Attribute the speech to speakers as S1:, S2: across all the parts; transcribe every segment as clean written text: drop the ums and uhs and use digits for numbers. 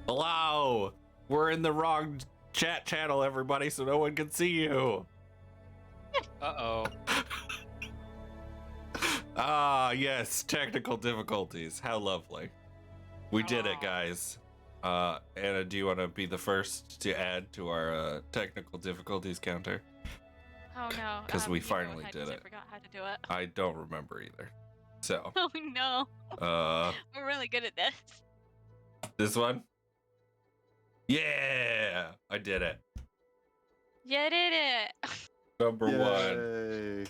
S1: Hello! We're in the wrong chat channel, everybody, so no one can see you.
S2: Uh-oh.
S1: Ah, yes, technical difficulties. How lovely. We did it, guys. Anna, do you want to be the first to add to our technical difficulties counter?
S3: Oh no.
S1: Because we finally did it.
S3: I forgot how to do it.
S1: I don't remember either. So.
S3: Oh no. We're really good at this.
S1: This one? Yeah! I did it.
S3: You did it.
S1: Number one.
S4: Yay.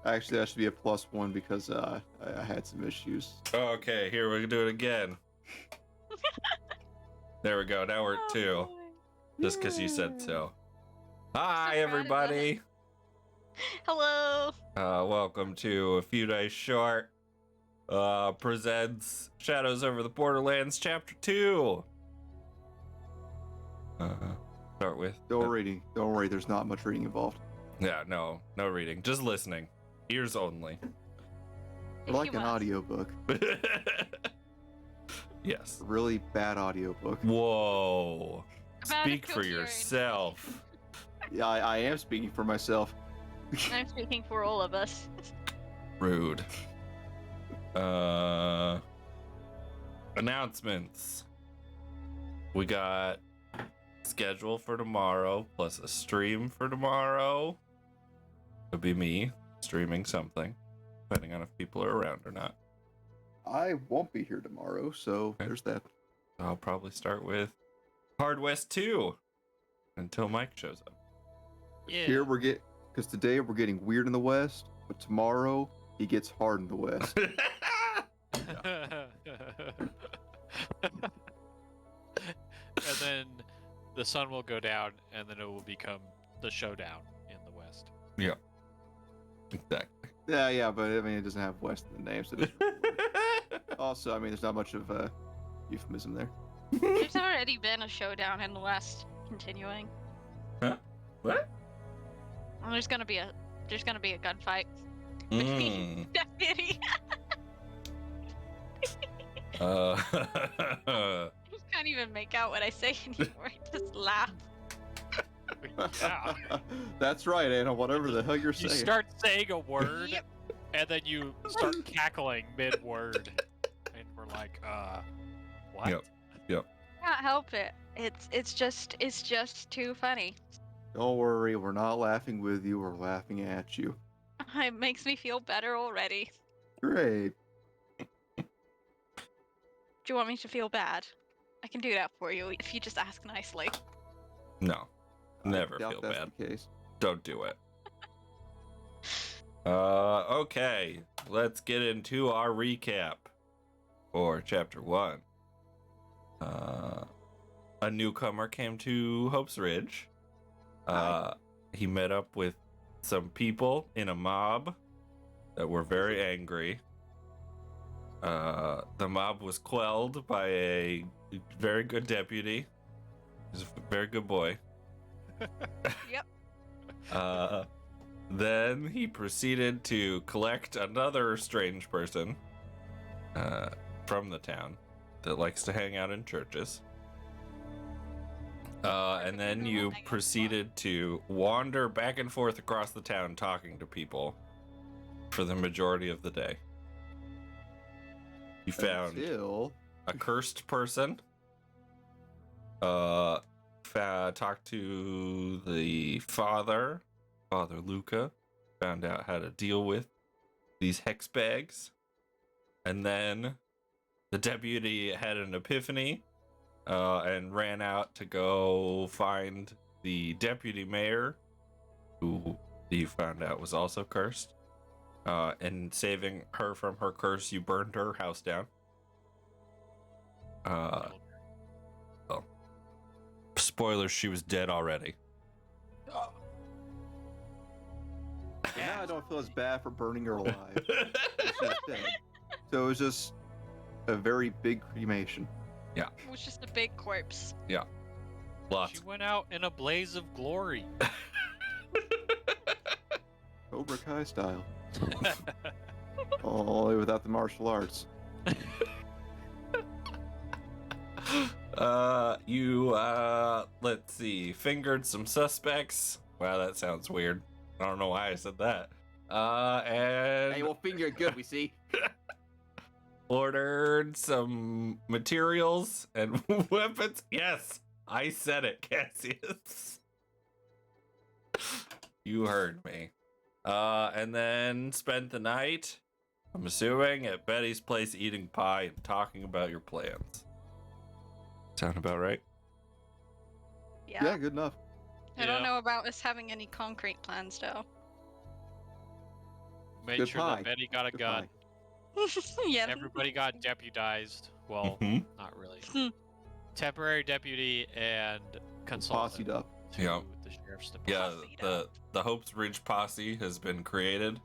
S4: Actually, that should be a +1 because I had some issues.
S1: Okay, here we can do it again. There we go. Now we're at 2. Just because you said so. Hi, everybody.
S3: Hello.
S1: Welcome to A Few Days Short presents Shadows Over the Borderlands Chapter 2. Start with...
S4: No reading. Don't worry, there's not much reading involved.
S1: Yeah, no reading. Just listening. Ears only.
S4: Like an audiobook.
S1: Yes.
S4: A really bad audiobook.
S1: Whoa.
S3: About
S1: Speak for yourself.
S4: Yeah, I am speaking for myself.
S3: I'm speaking for all of us.
S1: Rude. Announcements. We got schedule for tomorrow plus a stream for tomorrow. It'll be me streaming something, depending on if people are around or not.
S4: I won't be here tomorrow, so there's that.
S1: I'll probably start with Hard West 2 until Mike shows up.
S2: Yeah.
S4: Here because today we're getting weird in the West, but tomorrow he gets hard in the West.
S2: And then the sun will go down, and then it will become the showdown in the West.
S1: Yeah. Exactly.
S4: Yeah, but I mean, it doesn't have West in the name, so it doesn't really work. Also, I mean, there's not much of a euphemism there.
S3: There's already been a showdown in the West continuing.
S1: Huh? What?
S3: Well, there's gonna be a gunfight between deputy. I can't even make out what I say anymore. I just laugh.
S2: Yeah.
S4: That's right, Anna. Whatever the hell you're
S2: You
S4: saying.
S2: start saying a word,
S3: Yep.
S2: and then you start cackling mid-word. And we're like, what?
S1: Yep.
S3: Can't help it. It's just too funny.
S4: Don't worry, we're not laughing with you. We're laughing at you.
S3: It makes me feel better already.
S4: Great.
S3: Do you want me to feel bad? I can do that for you if you just ask nicely.
S1: No. Never
S4: I doubt
S1: feel
S4: that's
S1: bad.
S4: the case.
S1: Don't do it. Okay. Let's get into our recap for Chapter 1. A newcomer came to Hope's Ridge. He met up with some people in a mob that were very angry. The mob was quelled by a very good deputy. He's a very good boy.
S3: Yep.
S1: Then he proceeded to collect another strange person from the town that likes to hang out in churches. And then you proceeded to wander back and forth across the town talking to people for the majority of the day. You found
S4: Until...
S1: a cursed person. Talked to the Father Luca. Found out how to deal with these hex bags. And then the deputy had an epiphany and ran out to go find the deputy mayor, who you found out was also cursed. And saving her from her curse, you burned her house down. Spoilers, she was dead already.
S4: Now I don't feel as bad for burning her alive. She's dead. So it was just a very big cremation.
S1: Yeah.
S3: It was just a big corpse.
S1: Yeah. Lots.
S2: She went out in a blaze of glory.
S4: Cobra Kai style. Only without the martial arts.
S1: Let's see, fingered some suspects. Wow, that sounds weird. I don't know why I said that. And
S4: Hey, well, finger good, we see.
S1: ordered some materials and weapons. Yes, I said it, Cassius. You heard me. And then spent the night, I'm assuming, at Betty's place eating pie and talking about your plans. Sound about right?
S4: Yeah, good enough.
S3: I don't know about us having any concrete plans, though.
S2: Made
S4: Good
S2: sure
S4: pie.
S2: that Betty got a
S4: Good
S2: gun.
S3: Yeah.
S2: Everybody got deputized. Well,
S1: Mhm.
S2: not really.
S3: Hmm.
S2: Temporary deputy and consultant
S4: Posse'd up.
S2: to
S1: Yeah.
S2: the sheriff's
S1: Yeah,
S2: department.
S1: the Hopes Ridge posse has been created.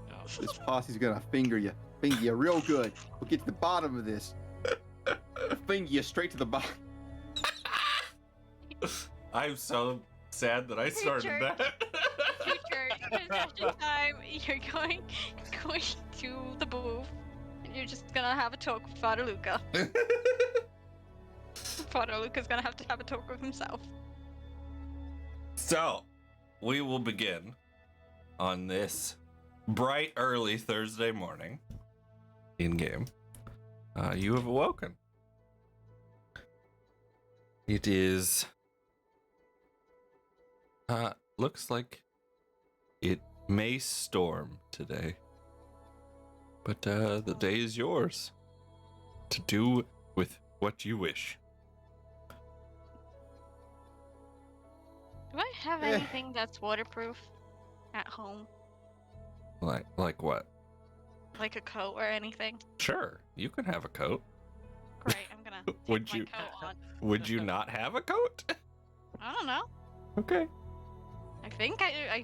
S2: No.
S4: This posse's gonna finger you real good. We'll get to the bottom of this. Finger you straight to the bottom.
S1: I'm so sad that I started
S3: Future.
S1: that.
S3: Future confession time. You're going to the booth, and you're just gonna have a talk with Father Luca. Father Luca's gonna have to have a talk with himself.
S1: So, we will begin on this bright early Thursday morning in game. You have awoken. It is looks like it may storm today. But the day is yours to do with what you wish.
S3: Do I have
S4: Eh.
S3: anything that's waterproof at home?
S1: Like what?
S3: Like a coat or anything?
S1: Sure, you can have a coat.
S3: Great, I'm gonna take
S1: Would
S3: my
S1: you-
S3: coat on.
S1: Would you not have a coat?
S3: I don't know.
S1: Okay.
S3: I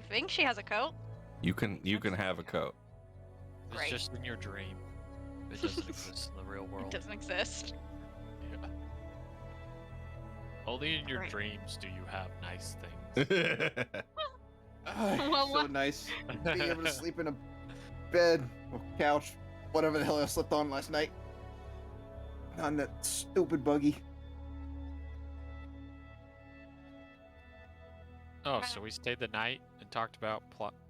S3: think she has a coat.
S1: You can have a coat.
S2: It's
S3: Great.
S2: just in your dream. It doesn't exist in the real world.
S3: It doesn't exist.
S2: Yeah. Only in your
S3: Great.
S2: dreams do you have nice things.
S3: Well,
S4: So
S3: what-
S4: nice being able to sleep in a bed or couch, whatever the hell I slept on last night. On that stupid buggy.
S2: Oh, so we stayed the night and talked about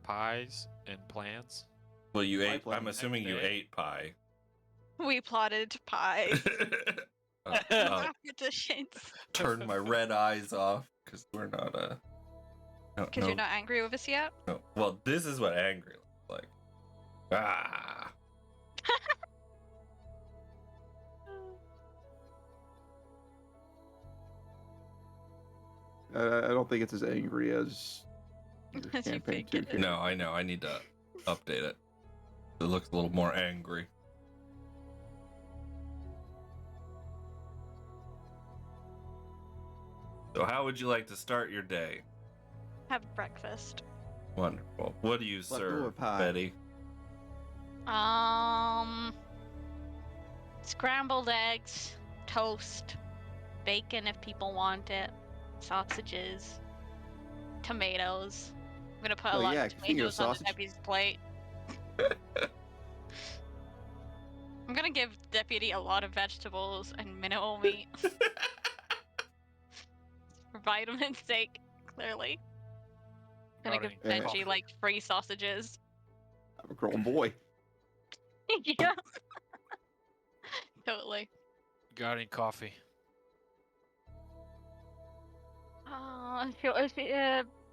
S2: pies and plans?
S1: Well, you
S4: My
S1: ate.
S4: plan.
S1: I'm assuming you
S2: Next day.
S1: ate pie.
S3: We plotted pie.
S1: I'll
S3: Competitions.
S1: turn my red eyes off because we're not no,
S3: Because you're not angry with us yet?
S1: no. Well, this is what angry looks like. Ah.
S4: I don't think it's as angry as your
S3: As you
S4: campaign
S3: think
S4: 2
S3: it is.
S4: character.
S1: No, I know. I need to update it. It looks a little more angry. So, how would you like to start your day?
S3: Have breakfast.
S1: Wonderful. What do you
S4: Let's go
S1: serve,
S4: with pie.
S1: Betty?
S3: Scrambled eggs, toast, bacon if people want it, sausages, tomatoes. I'm gonna put a
S4: Oh,
S3: lot
S4: yeah,
S3: of
S4: speaking of
S3: tomatoes on the
S4: sausage.
S3: deputy's plate. I'm gonna give deputy a lot of vegetables and minimal meat for vitamin's sake. Clearly, gonna give
S2: Regarding
S3: Benji
S2: coffee.
S3: like free sausages.
S4: I'm a grown boy.
S3: Yeah. Totally.
S2: Got any coffee?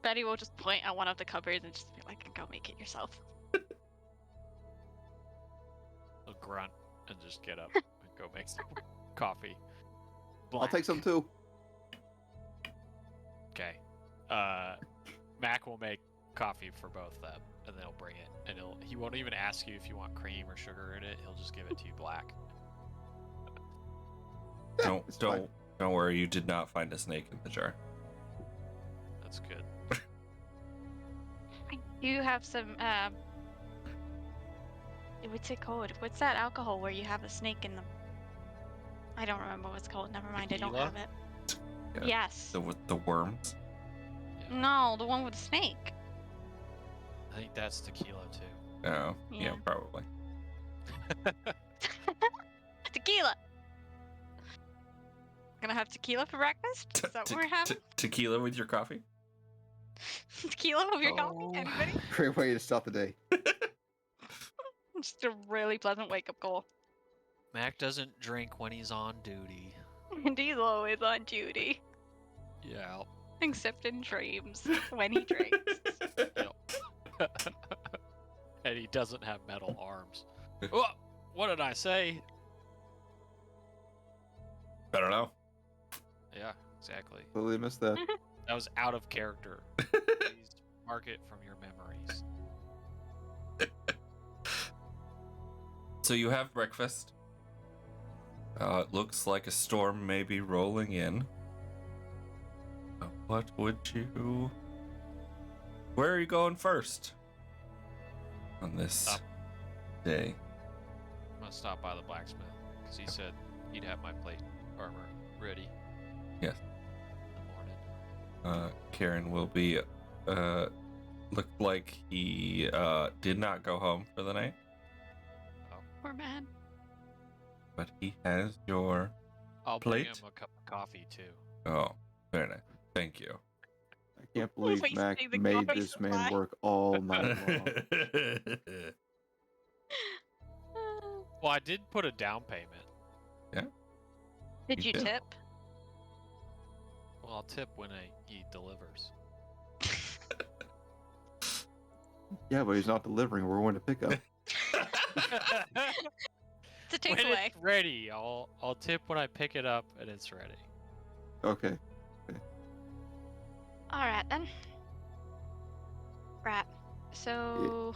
S3: Betty will just point at one of the cupboards and just be like, "Go make it yourself."
S2: A grunt and just get up and go make some coffee.
S4: I'll take some too.
S2: Okay. Mac will make coffee for both of them, and then he'll bring it. And he won't even ask you if you want cream or sugar in it. He'll just give it to you black.
S4: Yeah, it's fine.
S1: Don't worry. You did not find a snake in the jar.
S2: That's good.
S3: I do have some. What's it called? What's that alcohol where you have a snake in the? I don't remember what it's called. Never mind. I don't
S2: Tequila?
S3: have it.
S1: Yeah.
S3: Yes.
S1: With the worms.
S3: No, the one with the snake.
S2: I think that's tequila too.
S1: Oh, yeah,
S3: Yeah.
S1: probably.
S3: Tequila. Gonna have tequila for breakfast? Is that what we're having?
S1: Tequila with your coffee?
S3: Tequila with your coffee?
S2: Oh.
S3: Anybody?
S4: Great way to start the day.
S3: Just a really pleasant wake-up call.
S2: Mac doesn't drink when he's on duty.
S3: And he's always on duty.
S2: Yeah.
S3: Except in dreams, when he drinks.
S2: And he doesn't have metal arms. Oh, what did I say?
S1: I don't know.
S2: Yeah, exactly.
S4: Totally missed that.
S2: That was out of character. Please mark it from your memories.
S1: So you have breakfast. It looks like a storm may be rolling in. What would you... Where are you going first? On this
S2: Up.
S1: day.
S2: I'm gonna stop by the blacksmith because he said he'd have my plate armor ready.
S1: Yes.
S2: In the morning.
S1: Karen will be... looked like he did not go home for the night.
S3: Poor man.
S1: But he has your...
S2: I'll bring
S1: Plate?
S2: him a cup of coffee too.
S1: Oh, very nice. Thank you.
S4: I can't believe
S3: Wasting
S4: Mac
S3: the
S4: made
S3: coffee
S4: this man
S3: supply.
S4: work all night long.
S2: Well, I did put a down payment.
S3: Did
S1: You
S3: you
S1: did.
S3: tip?
S2: Well, I'll tip when he delivers.
S4: Yeah, but he's not delivering. We're going to pick up.
S3: It's a
S2: When
S3: takeaway.
S2: it's ready, I'll tip when I pick it up and it's ready.
S4: Okay.
S3: Alright then. Right. So...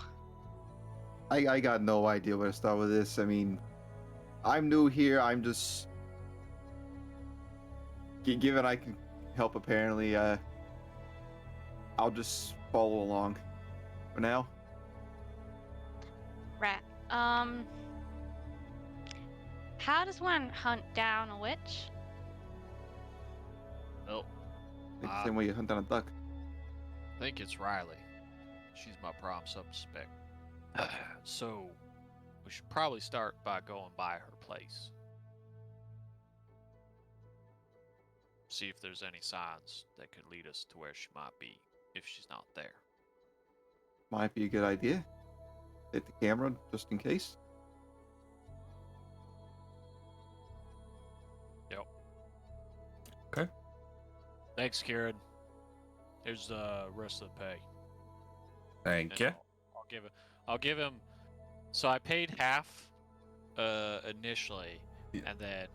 S4: I got no idea where to start with this. I mean, I'm new here. I'm just... Given I can help, apparently, I'll just follow along for now.
S3: Right. How does one hunt down a witch?
S2: Well,
S4: Like the same way you hunt down a duck.
S2: I think it's Riley. She's my prime suspect. So, we should probably start by going by her place. See if there's any signs that could lead us to where she might be if she's not there.
S4: Might be a good idea. Hit the camera just in case.
S2: Yep.
S1: Okay.
S2: Thanks, Kieran. Here's the rest of the pay.
S1: Thank
S2: And
S1: you.
S2: I'll give him. So I paid half initially,
S1: Yeah.
S2: and then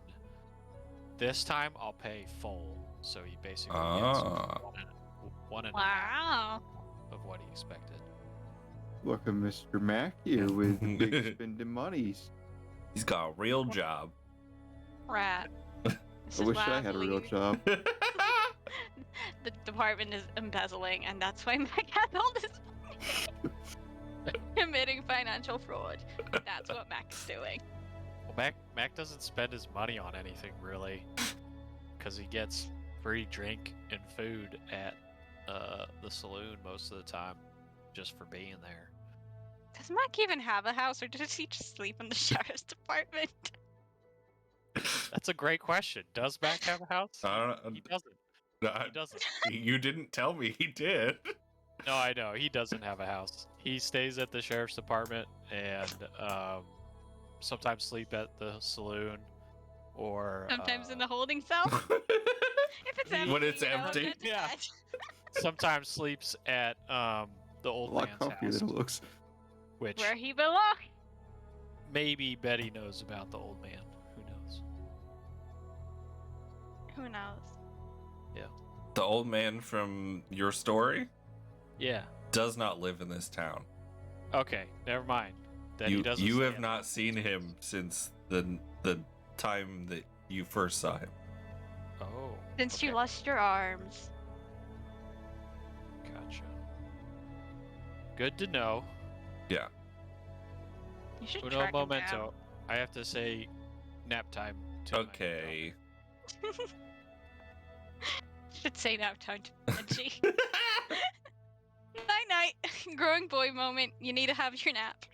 S2: this time I'll pay full. So he basically
S1: Ah.
S2: gets one and a half
S3: Wow.
S2: of what he expected.
S4: Look at Mr. Mac here with the big spending monies.
S1: He's got a real job.
S3: Right. This
S4: I
S3: is
S4: wish
S3: why
S4: I had a real
S3: believe
S4: job.
S3: The department is embezzling, and that's why Mac has all this money. Committing financial fraud. That's what Mac is doing.
S2: Well, Mac doesn't spend his money on anything really, because he gets free drink and food at the saloon most of the time, just for being there.
S3: Does Mac even have a house, or does he just sleep in the sheriff's department?
S2: That's a great question. Does Mac have a house?
S1: I don't know.
S2: He doesn't.
S1: I-
S2: He doesn't.
S1: You didn't tell me he did.
S2: No, I know. He doesn't have a house. He stays at the sheriff's department and sometimes sleep at the saloon or
S3: Sometimes in the holding cell. If it's empty,
S1: When it's
S3: you know,
S1: empty?
S3: go to
S2: Yeah.
S3: bed.
S2: sometimes sleeps at the
S4: A
S2: old
S4: lot
S2: man's
S4: comfier
S2: house,
S4: than it looks.
S2: which
S3: Where he belongs.
S2: maybe Betty knows about the old man. Who knows?
S3: Who knows?
S1: The old man from your story
S2: Yeah.
S1: does not live in this town.
S2: Okay. Never mind. Then he
S1: You
S2: doesn't.
S1: you
S2: stay
S1: have
S2: at-
S1: not seen him since the time that you first saw him.
S2: Oh.
S3: Since
S2: okay.
S3: you lost your arms.
S2: Gotcha. Good to know.
S1: Yeah.
S3: You should
S2: Uno
S3: track him
S2: momento.
S3: down.
S2: I have to say nap time. To my
S1: Okay.
S3: Should say nap time to Benji. Night night. Growing boy moment. You need to have your nap.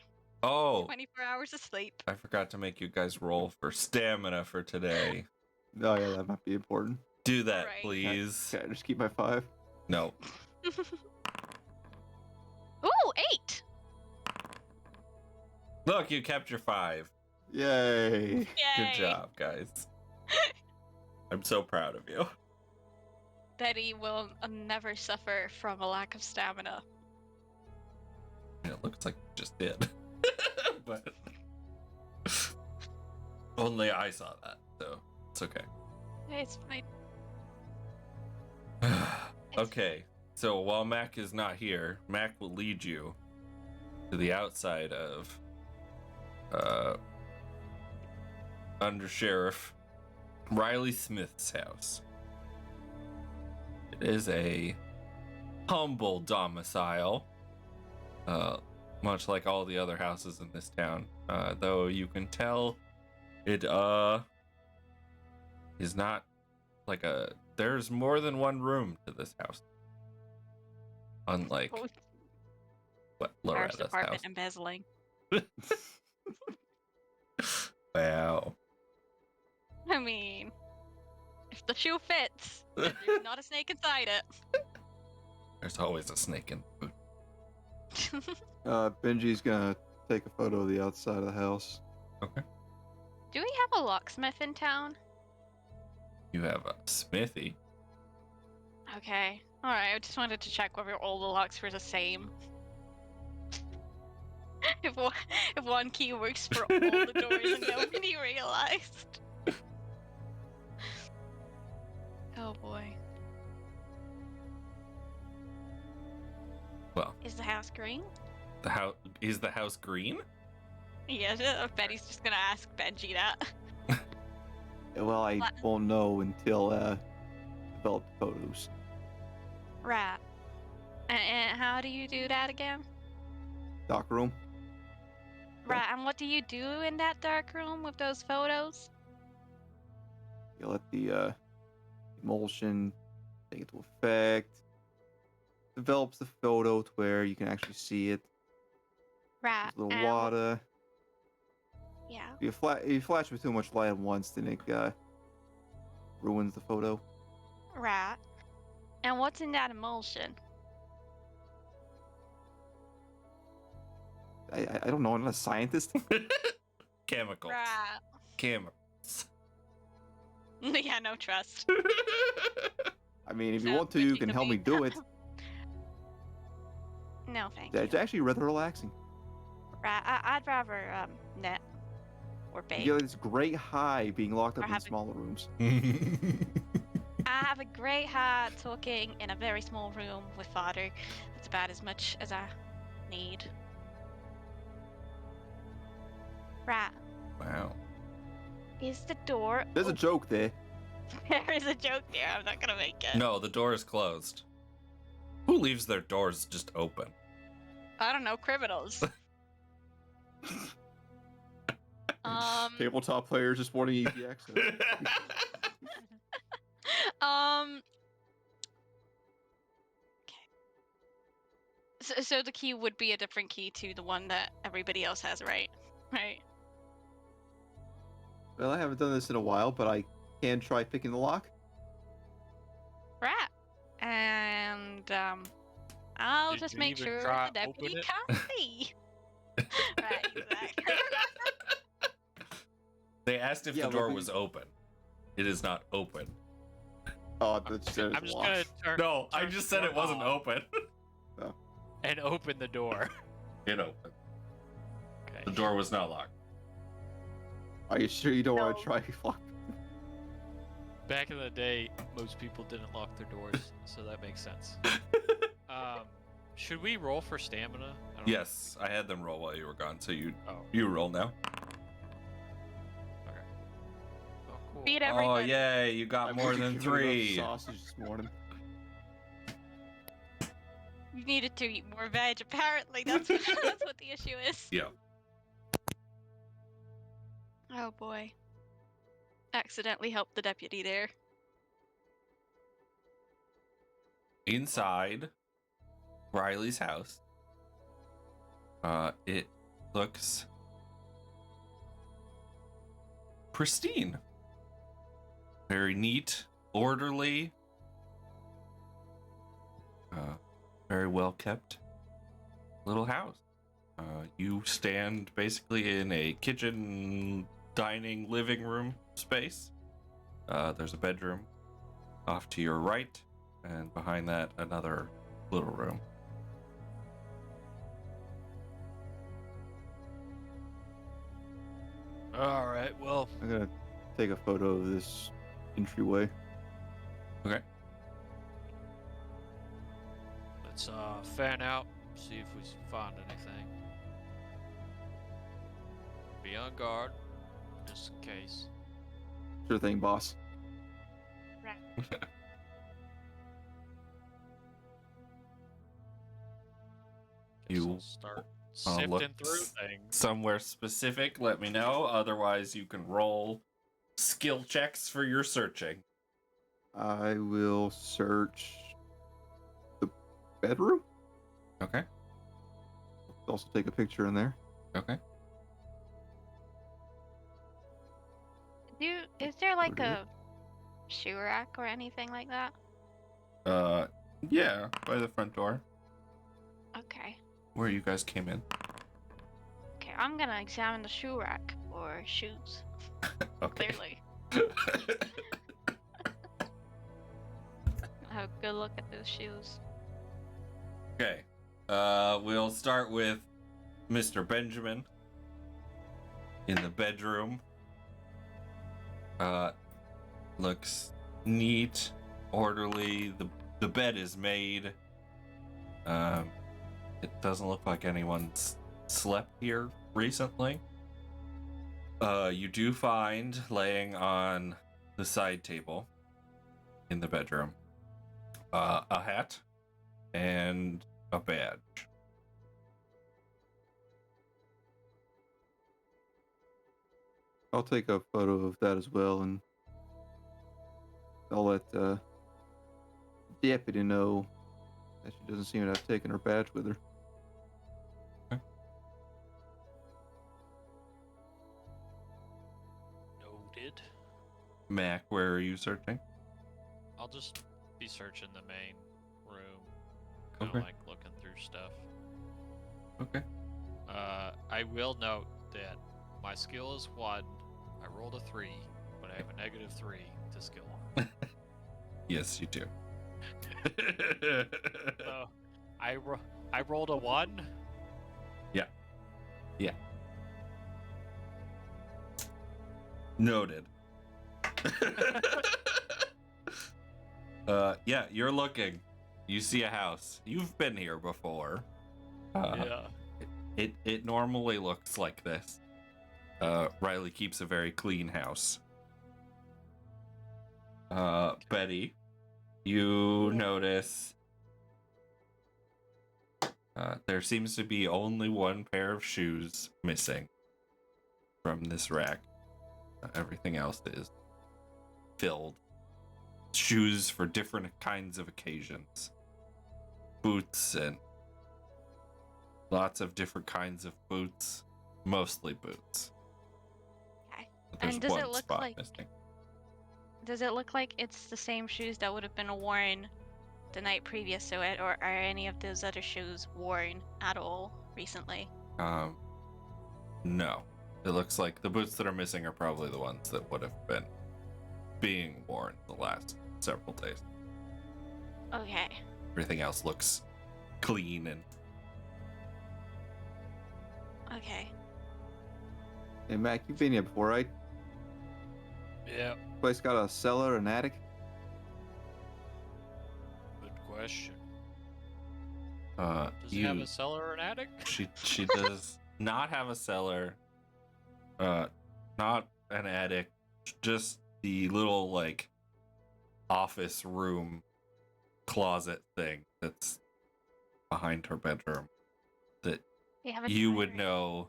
S1: Oh,
S3: 24 hours of sleep.
S1: I forgot to make you guys roll for stamina for today.
S4: Oh yeah, that might be important.
S1: Do that,
S3: Right.
S1: please.
S4: Okay, just keep my 5.
S1: No.
S3: Ooh, 8!
S1: Look, you kept your 5.
S4: Yay!
S3: Yay!
S1: Good job, guys. I'm so proud of you.
S3: Betty will never suffer from a lack of stamina.
S1: It looks like you just did. But only I saw that, so it's okay.
S3: It's fine.
S1: Okay, so while Mac is not here, Mac will lead you to the outside of Under Sheriff Riley Smith's house. It is a humble domicile, much like all the other houses in this town, though you can tell it is not like there's more than one room to this house, unlike
S3: Oh,
S1: what
S3: Sheriff's
S1: Loretta's
S3: Department
S1: house.
S3: embezzling.
S1: Wow.
S3: I mean, if the shoe fits, then there's not a snake inside it.
S1: There's always a snake in food.
S4: Benji's gonna take a photo of the outside of the house.
S1: Okay.
S3: Do we have a locksmith in town?
S1: You have a smithy.
S3: Okay. Alright, I just wanted to check whether all the locks were the same. if one key works for all the doors and nobody realized. Oh boy.
S1: Well,
S3: Is the house green?
S1: the house green?
S3: Yeah, Betty's just gonna ask Benji that.
S4: Well, I
S3: What?
S4: won't know until develop photos.
S3: Right. And how do you do that again?
S4: Dock room.
S3: Right, and what do you do in that dark room with those photos?
S4: You let the emulsion take into effect. Develops the photo to where you can actually see it.
S3: Right.
S4: There's a little
S3: and
S4: water.
S3: Yeah.
S4: If you flash with too much light at once, then it ruins the photo.
S3: Right. And what's in that emulsion?
S4: I don't know. I'm not a scientist.
S1: Chemicals.
S3: Right.
S1: Chemicals.
S3: Yeah, no trust.
S4: I mean, if you
S3: So,
S4: want to,
S3: would
S4: you
S3: you
S4: can
S3: could
S4: help
S3: be-
S4: me do it.
S3: No, thank
S4: It's
S3: you.
S4: actually rather relaxing.
S3: Right, I'd rather net or bake.
S4: You get this great high being locked
S3: Or
S4: up in
S3: having-
S4: smaller rooms.
S3: I have a great heart talking in a very small room with fodder. That's about as much as I need. Right.
S1: Wow.
S3: Is the door
S4: There's a
S3: open?
S4: joke there.
S3: There is a joke there. I'm not gonna make it.
S1: No, the door is closed. Who leaves their doors just open?
S3: I don't know, criminals.
S4: Tabletop players just wanting easy access.
S3: Okay. So the key would be a different key to the one that everybody else has, right? Right.
S4: Well, I haven't done this in a while, but I can try picking the lock.
S3: Right. And I'll
S2: Did
S3: just
S2: you
S3: make
S2: even
S3: sure
S2: try
S3: the deputy
S2: open it?
S3: can't see. Right, exactly.
S1: They asked if
S4: Yeah,
S1: the door
S4: well,
S1: was open. It is not open.
S4: Oh, that's
S2: I'm just gonna turn.
S1: No, I
S2: turn
S1: just
S2: the
S1: said it
S2: door
S1: wasn't
S2: off
S1: open.
S2: And open the door.
S1: It opened.
S2: Okay.
S1: The door was not locked.
S4: Are you sure you don't want
S3: No.
S4: to try lock?
S2: Back in the day, most people didn't lock their doors, so that makes sense. Should we roll for stamina? I don't
S1: Yes, I had them roll while you were gone, so you
S2: Oh,
S1: roll now.
S2: okay. Oh, cool.
S3: Beat
S1: Oh
S3: everybody.
S1: yay, you got more than
S4: Give me enough
S1: 3.
S4: Sausage this morning.
S3: You needed to eat more veg, apparently. That's what, that's what the issue is.
S1: Yeah.
S3: Oh boy. Accidentally helped the deputy there.
S1: Inside Riley's house, it looks pristine. very neat, orderly, very well kept little house. You stand basically in a kitchen, dining, living room space. There's a bedroom off to your right, and behind that, another little room.
S2: All right. Well,
S4: I'm gonna take a photo of this entryway.
S1: Okay.
S2: let's fan out. See if we find anything. Be on guard, just in case.
S4: Sure thing, boss.
S2: Guess
S1: You
S2: I'll start
S1: look
S2: sifting through things.
S1: somewhere specific, let me know. Otherwise, you can roll skill checks for your searching.
S4: I will search the bedroom.
S1: Okay.
S4: Also take a picture in there.
S1: Okay.
S3: Is there like
S4: What is
S3: a shoe rack or anything like that?
S1: Yeah, by the front door
S3: Okay.
S1: where you guys came in.
S3: Okay, I'm gonna examine the shoe rack for shoes.
S1: Okay.
S3: Clearly. I'll have a good look at those shoes.
S1: Okay. We'll start with Mr. Benjamin in the bedroom. Looks neat, orderly. The bed is made. It doesn't look like anyone's slept here recently. You do find laying on the side table in the bedroom a hat and a badge.
S4: I'll take a photo of that as well, and I'll let deputy know that she doesn't seem to have taken her badge with her.
S2: Noted.
S1: Mac, where are you searching?
S2: I'll just be searching the main room, kind of
S1: Okay.
S2: like looking through stuff.
S1: Okay.
S2: I will note that my skill is 1. I rolled a 3, but I have a -3 to skill.
S1: Yes, you do.
S2: So I rolled a 1.
S1: Yeah. Noted. Yeah, you're looking. You see a house. You've been here before.
S2: Yeah.
S1: It normally looks like this. Riley keeps a very clean house. Betty, you notice there seems to be only one pair of shoes missing from this rack. Everything else is filled. Shoes for different kinds of occasions. Boots and lots of different kinds of boots. Mostly boots.
S3: Okay.
S1: But there's
S3: And does
S1: one
S3: it look
S1: spot
S3: like
S1: missing.
S3: Does it look like it's the same shoes that would have been worn the night previous to it, or are any of those other shoes worn at all recently?
S1: No. It looks like the boots that are missing are probably the ones that would have been being worn the last several days.
S3: Okay.
S1: Everything else looks clean and
S3: Okay.
S4: Hey, Mac, you've been here before, right?
S2: Yeah.
S4: Place got a cellar, an attic?
S2: Good question.
S1: uh
S2: Does it have a cellar or an attic?
S1: she does not have a cellar, not an attic, just the little like office room closet thing that's behind her bedroom that
S3: You have a
S1: you would
S3: diary.
S1: know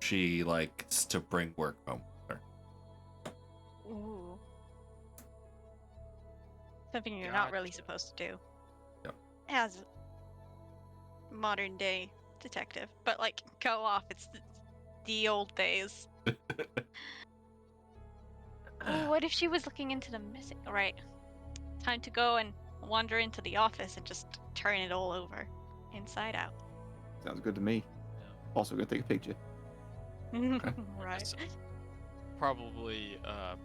S1: she likes to bring work home with her.
S3: Ooh. Something you're not really
S2: Gotcha.
S3: supposed to do.
S1: Yep.
S3: As a modern day detective. But like, go off. It's the old days. Oh, what if she was looking into the missing? Right. Time to go and wander into the office and just turn it all over, inside out.
S4: Sounds good to me.
S2: Yeah.
S4: Also gonna take a picture.
S3: Right.
S2: So, probably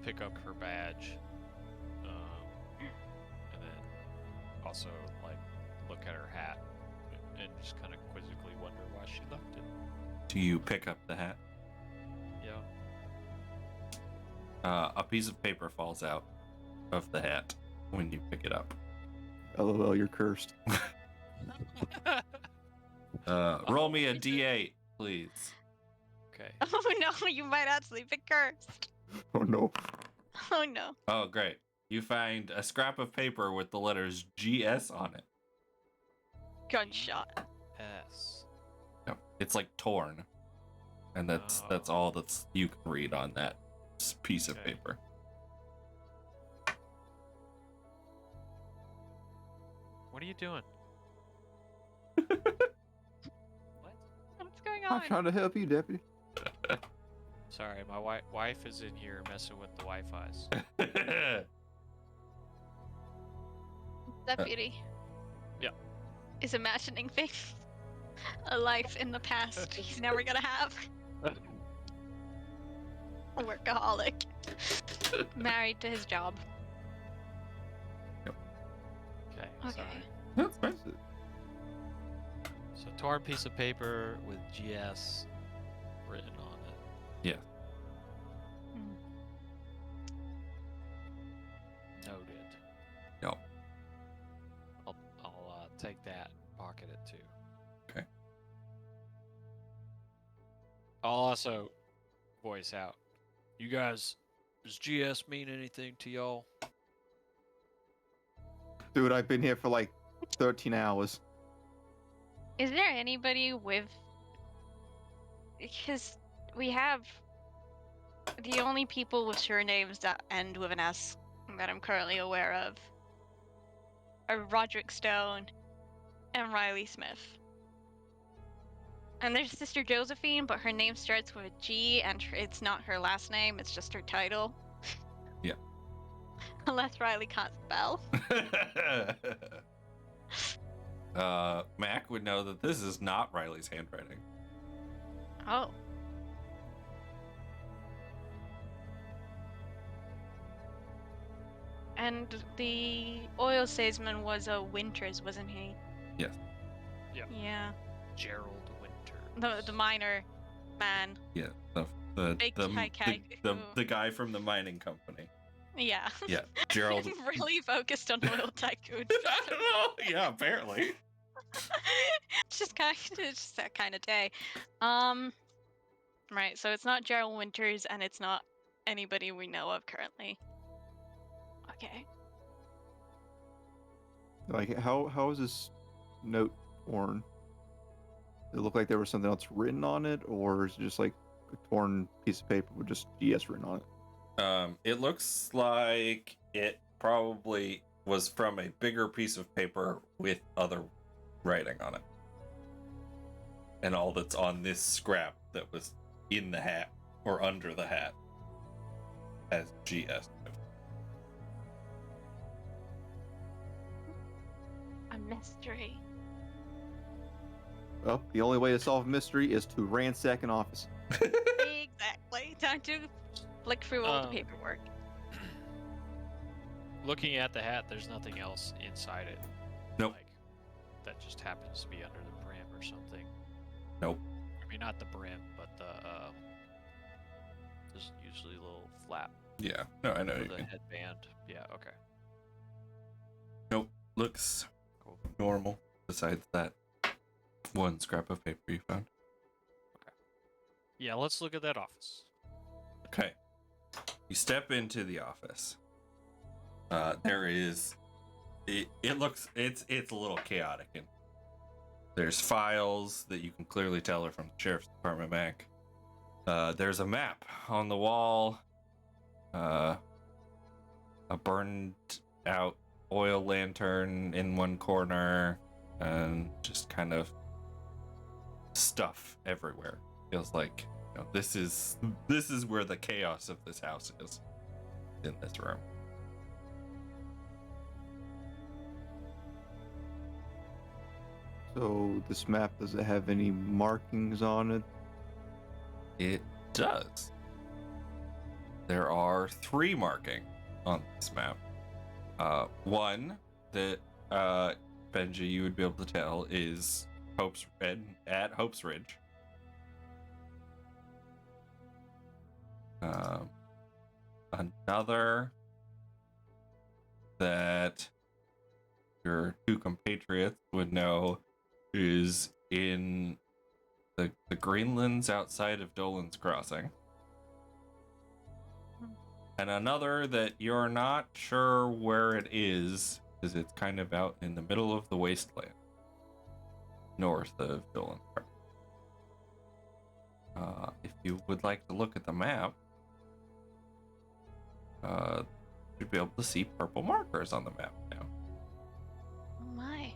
S2: pick up her badge, and then also like look at her hat and just kind of quizzically wonder why she left it.
S1: Do you pick up the hat?
S2: Yeah.
S1: A piece of paper falls out of the hat when you pick it up.
S4: LOL, you're cursed.
S1: Roll me a d8, please.
S2: Okay.
S3: Oh no, you might actually be cursed.
S4: Oh no.
S3: Oh no.
S1: Oh, great. You find a scrap of paper with the letters GS on it.
S3: Gunshot.
S2: S.
S1: Yep. It's like torn. And that's
S2: Oh.
S1: all that's you can read on that piece of
S2: Okay.
S1: paper.
S2: What are you doing?
S3: What's going
S4: I'm
S3: on?
S4: trying to help you, deputy.
S2: Sorry, my wife is in here messing with the Wi-Fi's.
S3: Deputy.
S2: Yeah.
S3: Is imagining things. A life in the past he's never gonna have. A workaholic. Married to his job.
S2: Okay.
S3: Okay.
S2: Sorry.
S1: That's fine.
S2: So torn piece of paper with GS written on it.
S1: Yeah.
S3: Hmm.
S2: Noted.
S1: No.
S2: I'll take that and pocket it too.
S1: Okay.
S2: I'll also voice out. You guys, does GS mean anything to y'all?
S4: Dude, I've been here for like 13 hours.
S3: Is there anybody with? Because we have the only people with surnames that end with an S that I'm currently aware of are Roderick Stone and Riley Smith. And there's Sister Josephine, but her name starts with a G, and it's not her last name; it's just her title.
S1: Yeah.
S3: Unless Riley can't spell.
S1: Mac would know that this is not Riley's handwriting.
S3: Oh. And the oil salesman was a Winters, wasn't he?
S1: Yes.
S2: Yeah.
S3: Yeah.
S2: Gerald Winter.
S3: The miner man.
S1: Yeah. The
S3: Big
S1: the guy from the mining company.
S3: Yeah.
S1: Yeah. Gerald.
S3: Really focused on oil tycoons.
S1: I don't know. Yeah, apparently.
S3: It's just that kind of day. Right, so it's not Gerald Winters and it's not anybody we know of currently. Okay.
S4: Like, how is this note torn? Does it look like there was something else written on it, or is it just like a torn piece of paper with just GS written on it?
S1: It looks like it probably was from a bigger piece of paper with other writing on it. And all that's on this scrap that was in the hat or under the hat as GS.
S3: A mystery.
S4: Well, the only way to solve a mystery is to ransack an office.
S3: Exactly. Time to flick through all the
S2: Um,
S3: paperwork.
S2: Looking at the hat, there's nothing else inside it.
S1: Nope.
S2: Like, that just happens to be under the brim or something.
S1: Nope.
S2: I mean, not the brim, but the there's usually a little flap
S1: Yeah. No, I know.
S2: for
S1: You
S2: the
S1: can.
S2: headband. Yeah. Okay.
S1: Nope. Looks
S2: Cool.
S1: normal. Besides that one scrap of paper you found.
S2: Yeah. Let's look at that office.
S1: Okay. You step into the office. There is. It looks. It's a little chaotic. And there's files that you can clearly tell are from the sheriff's department back. There's a map on the wall. A burned out oil lantern in one corner, and just kind of stuff everywhere. Feels like this is where the chaos of this house is. in this room.
S4: So this map, does it have any markings on it?
S1: It does. There are 3 markings on this map. One that Benji, you would be able to tell is at Hope's Ridge. Another that your 2 compatriots would know is in the Greenlands outside of Dolan's Crossing. And another that you're not sure where it is, because it's kind of out in the middle of the wasteland, north of Dolan's Crossing. If you would like to look at the map, you'd be able to see purple markers on the map now.
S3: Oh my.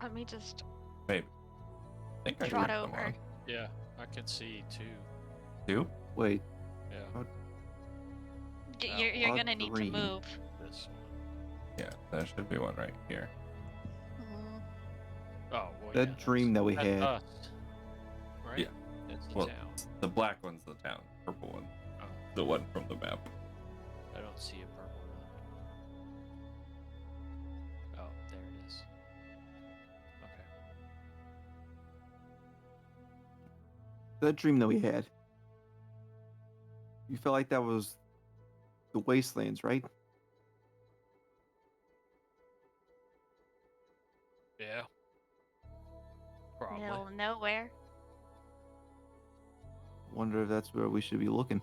S3: Let me just
S1: Maybe. I think I
S3: trot
S1: turned them
S3: over.
S1: on.
S2: Yeah, I can see 2.
S1: 2?
S4: Wait,
S2: Yeah,
S3: You're gonna need to
S4: dream.
S3: move.
S2: this one.
S1: Yeah, there should be one right here.
S3: Mm,
S2: Oh, well,
S4: that
S2: yeah,
S4: dream that we
S2: that's
S4: had.
S2: us, right?
S1: Yeah.
S2: It's the
S1: Well,
S2: town.
S1: the black one's the town, purple one,
S2: Oh,
S1: the one from the map.
S2: I don't see a purple one. Oh, there it is. Okay.
S4: That dream that we had. You felt like that was the wastelands, right?
S2: Yeah. Probably.
S3: middle of nowhere.
S4: Wonder if that's where we should be looking.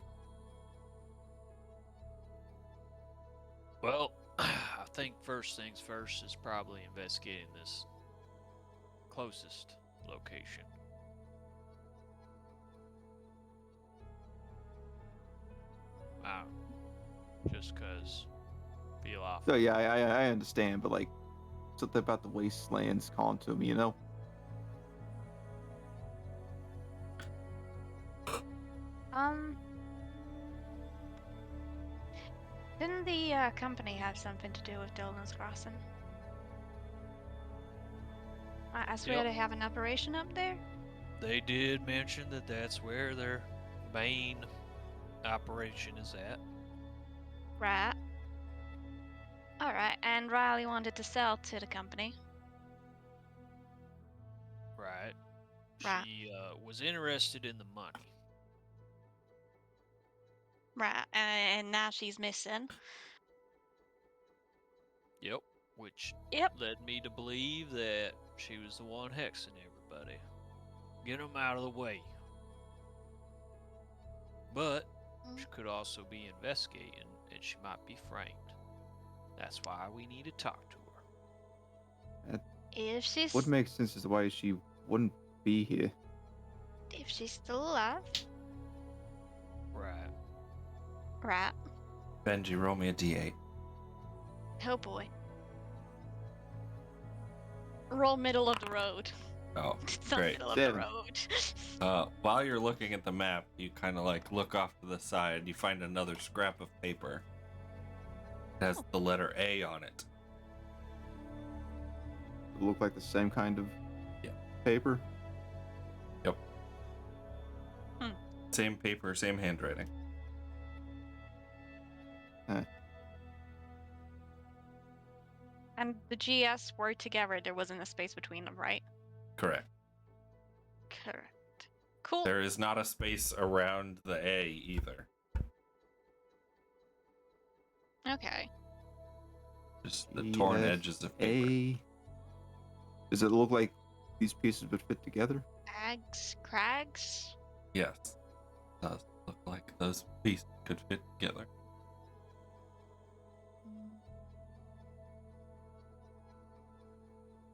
S2: Well, I think first things first is probably investigating this closest location. Just cause feel off.
S4: So yeah, I understand, but like something about the wastelands calling to me, you know?
S3: Didn't the company have something to do with Dolan's Crossing? I swear
S2: Yep.
S3: they have an operation up there.
S2: They did mention that that's where their main operation is at.
S3: Right. Alright, and Riley wanted to sell to the company.
S2: Right.
S3: Right.
S2: She was interested in the money.
S3: Right, and now she's missing.
S2: Yep. Which
S3: Yep.
S2: led me to believe that she was the one hexing everybody. Get them out of the way. But she could also be investigating, and she might be framed. That's why we need to talk to her.
S3: If she's
S4: What makes sense is why she wouldn't be here.
S3: if she's still alive.
S2: Right.
S3: Right.
S1: Benji, roll me a d8.
S3: Oh boy. Roll middle of the road.
S1: Oh,
S3: It's not
S1: great.
S3: middle of
S4: 7.
S3: the road.
S1: While you're looking at the map, you kind of like look off to the side. You find another scrap of paper. It has the letter A on it.
S4: It looked like the same kind of
S1: Yeah.
S4: paper.
S1: Yep.
S3: Hmm.
S1: Same paper, same handwriting.
S3: And the GS were together. There wasn't a space between them, right?
S1: Correct.
S3: Correct. Cool.
S1: There is not a space around the A either.
S3: Okay.
S1: Just the torn
S4: Yes,
S1: edges of paper.
S4: A. Does it look like these pieces would fit together?
S3: Crags?
S1: Yes. It does look like those pieces could fit together.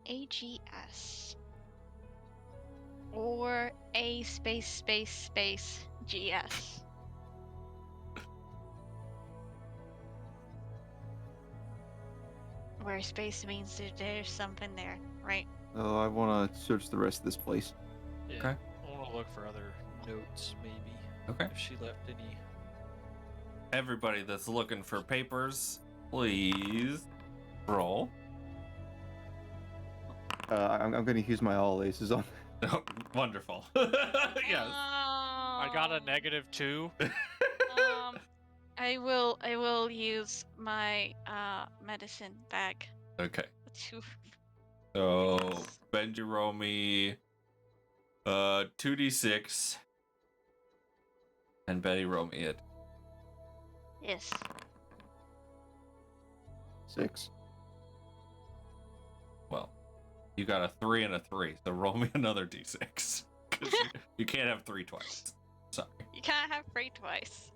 S3: AGS. Or A space GS. Where space means that there's something there, right?
S4: Oh, I want to search the rest of this place.
S2: Yeah.
S1: Okay.
S2: I want to look for other notes, maybe.
S1: Okay.
S2: If she left any
S1: everybody that's looking for papers, please roll.
S4: I'm going to use my all aces on.
S1: Wonderful. Yes.
S2: I got a -2.
S3: I will use my medicine bag
S1: Okay.
S3: to.
S1: So
S3: Yes.
S1: Benji, roll me 2d6, and Betty, roll me it.
S3: Yes.
S4: 6.
S1: Well, you got a 3 and a 3, so roll me another d6. 'Cause you can't have 3 twice. Sorry.
S3: You can't have free twice.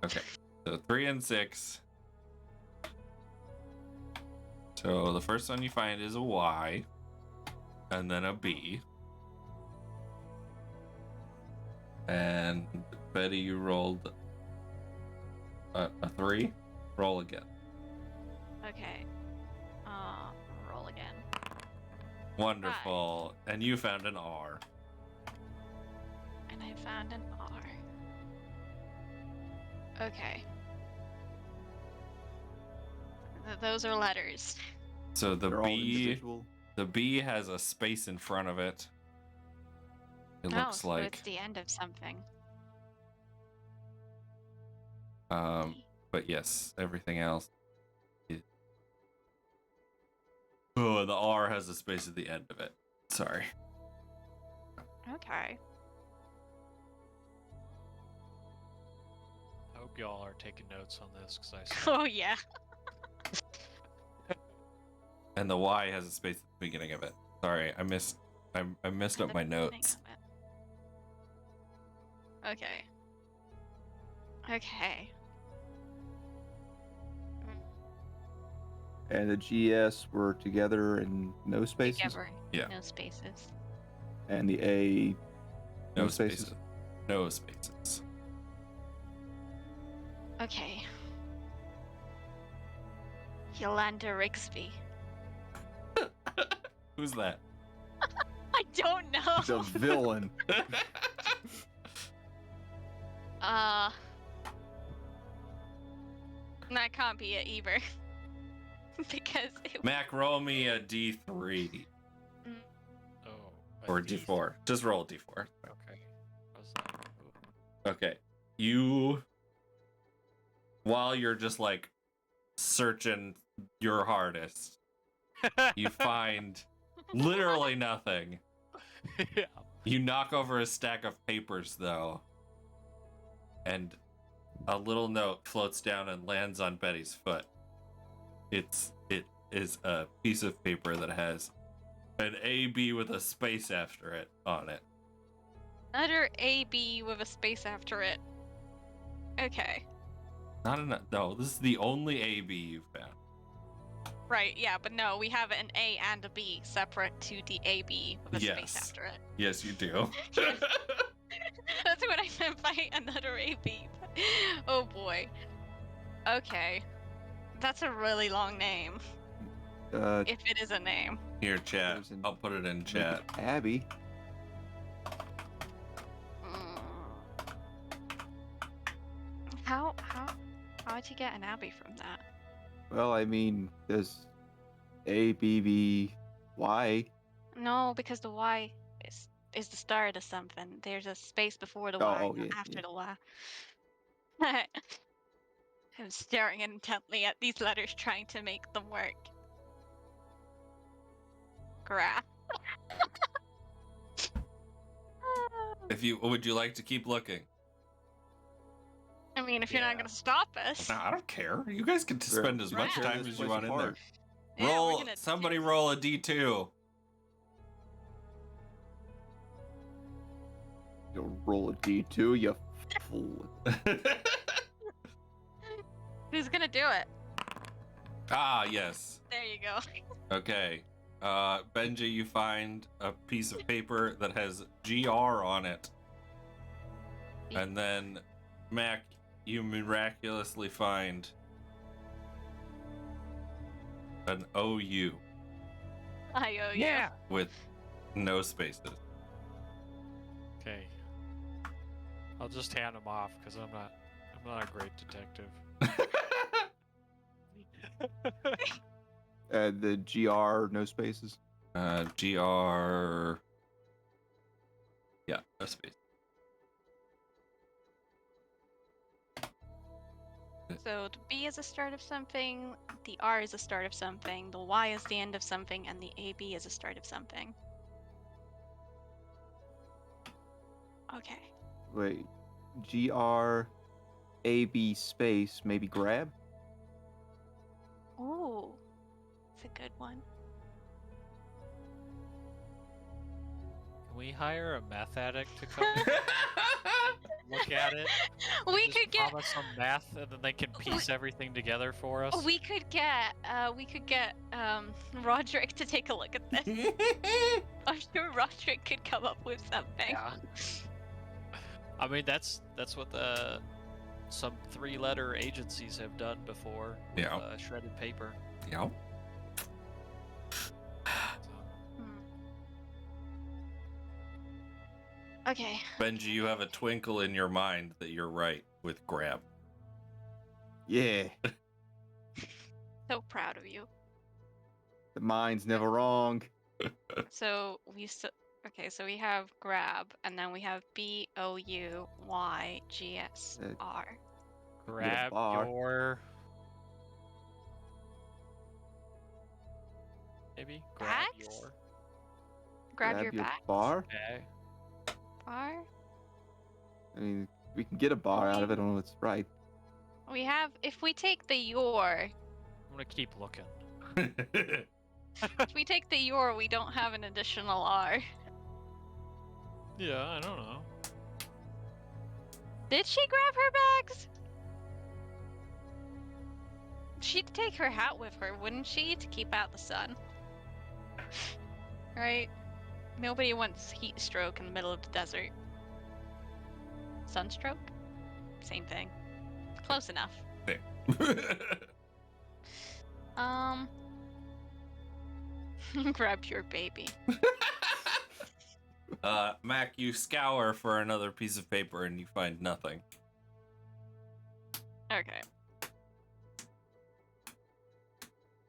S1: Okay. So 3 and 6. So the first one you find is a Y, and then a B. And Betty, you rolled a 3. Roll again.
S3: Okay. Roll again.
S1: Wonderful. And you found an R.
S3: And I found an R. Okay. Those are letters.
S1: So the
S4: They're all
S1: B,
S4: individual.
S1: the B has a space in front of it. It
S3: Oh,
S1: looks
S3: so
S1: like,
S3: it's the end of something.
S1: but yes, everything else. Oh, and the R has a space at the end of it. Sorry.
S3: Okay.
S2: I hope y'all are taking notes on this because I suck.
S3: Oh yeah.
S1: And the Y has a space at the beginning of it. Sorry, I messed up my
S3: Beginning
S1: notes.
S3: of it. Okay. Okay.
S4: And the GS were together and no spaces.
S3: Together.
S1: Yeah.
S3: No spaces.
S4: And the A,
S1: No spaces. No spaces.
S3: Okay. Yolanda Rigsby.
S1: Who's that?
S3: I don't know.
S4: The villain.
S3: That can't be it either. Because it
S1: Mac, roll me a D3
S2: Oh.
S1: or a D4. Just roll a D4.
S2: Okay. What's that? Ooh.
S1: Okay. You, while you're just like searching your hardest, you find literally nothing.
S2: Yeah.
S1: You knock over a stack of papers though, and a little note floats down and lands on Betty's foot. It is a piece of paper that has an AB with a space after it on it.
S3: Another AB with a space after it. Okay.
S1: Not enough. No, this is the only AB you found.
S3: Right, yeah, but no, we have an A and a B separate to the AB with a space
S1: Yes.
S3: after it.
S1: Yes, you do.
S3: That's what I meant by another AB. Oh boy. Okay. That's a really long name, if it is a name.
S1: Here, chat.
S4: There's an-
S1: I'll put it in chat.
S4: Abby.
S3: Mm. How'd you get an Abby from that?
S4: Well, I mean, there's A, B, B, Y.
S3: No, because the Y is the start of something. There's a space before the
S4: Oh,
S3: Y,
S4: oh,
S3: not
S4: yeah,
S3: after
S4: yeah.
S3: the Y. I'm staring intently at these letters, trying to make them work. Graph.
S1: Would you like to keep looking?
S3: I mean, if you're
S2: Yeah.
S3: not gonna stop us.
S1: No, I don't care. You guys can spend as much
S3: Tear
S1: time
S4: this
S1: as you
S4: place
S1: want in there.
S4: apart.
S3: Yeah, we're
S1: Roll.
S3: gonna
S1: Somebody
S3: tear-
S1: roll a D2.
S4: You'll roll a D2, you fool.
S3: Who's gonna do it?
S1: Ah, yes.
S3: There you go.
S1: Okay. Benji, you find a piece of paper that has GR on it. And then, Mac, you miraculously find an OU
S3: I owe you.
S1: with no spaces.
S2: Okay. I'll just hand them off because I'm not a great detective.
S4: The GR, no spaces.
S1: GR. Yeah, no space.
S3: So the B is the start of something, the R is the start of something, the Y is the end of something, and the AB is the start of something. Okay.
S4: Wait, GR, AB space, maybe grab?
S3: Ooh, it's a good one.
S2: Can we hire a math addict to come in and look at it?
S3: We
S2: Just
S3: could get
S2: promise some math, and then they can piece everything together for us.
S3: we could get Roderick to take a look at this. I'm sure Roderick could come up with something.
S2: Yeah. I mean, that's what some 3-letter agencies have done before. With,
S1: Yeah.
S2: shredded paper.
S1: Yeah.
S3: Okay.
S1: Benji, you have a twinkle in your mind that you're right with grab.
S4: Yeah,
S3: So proud of you.
S4: the mind's never wrong.
S3: So okay, so we have grab, and then we have BOUYGSR.
S2: Grab
S4: bar.
S2: your. Maybe grab
S3: Bags?
S2: your.
S3: Grab your back
S4: bar?
S2: Okay.
S3: bar.
S4: I mean, we can get a bar out of it. I don't know if it's right.
S3: We have, if we take the your,
S2: I'm gonna keep looking.
S3: if we take the your, we don't have an additional R.
S2: Yeah, I don't know.
S3: Did she grab her bags? She'd take her hat with her, wouldn't she, to keep out the sun? Right? Nobody wants heat stroke in the middle of the desert. Sunstroke? Same thing. Close enough. Grab your baby.
S1: Mac, you scour for another piece of paper and you find nothing.
S3: Okay.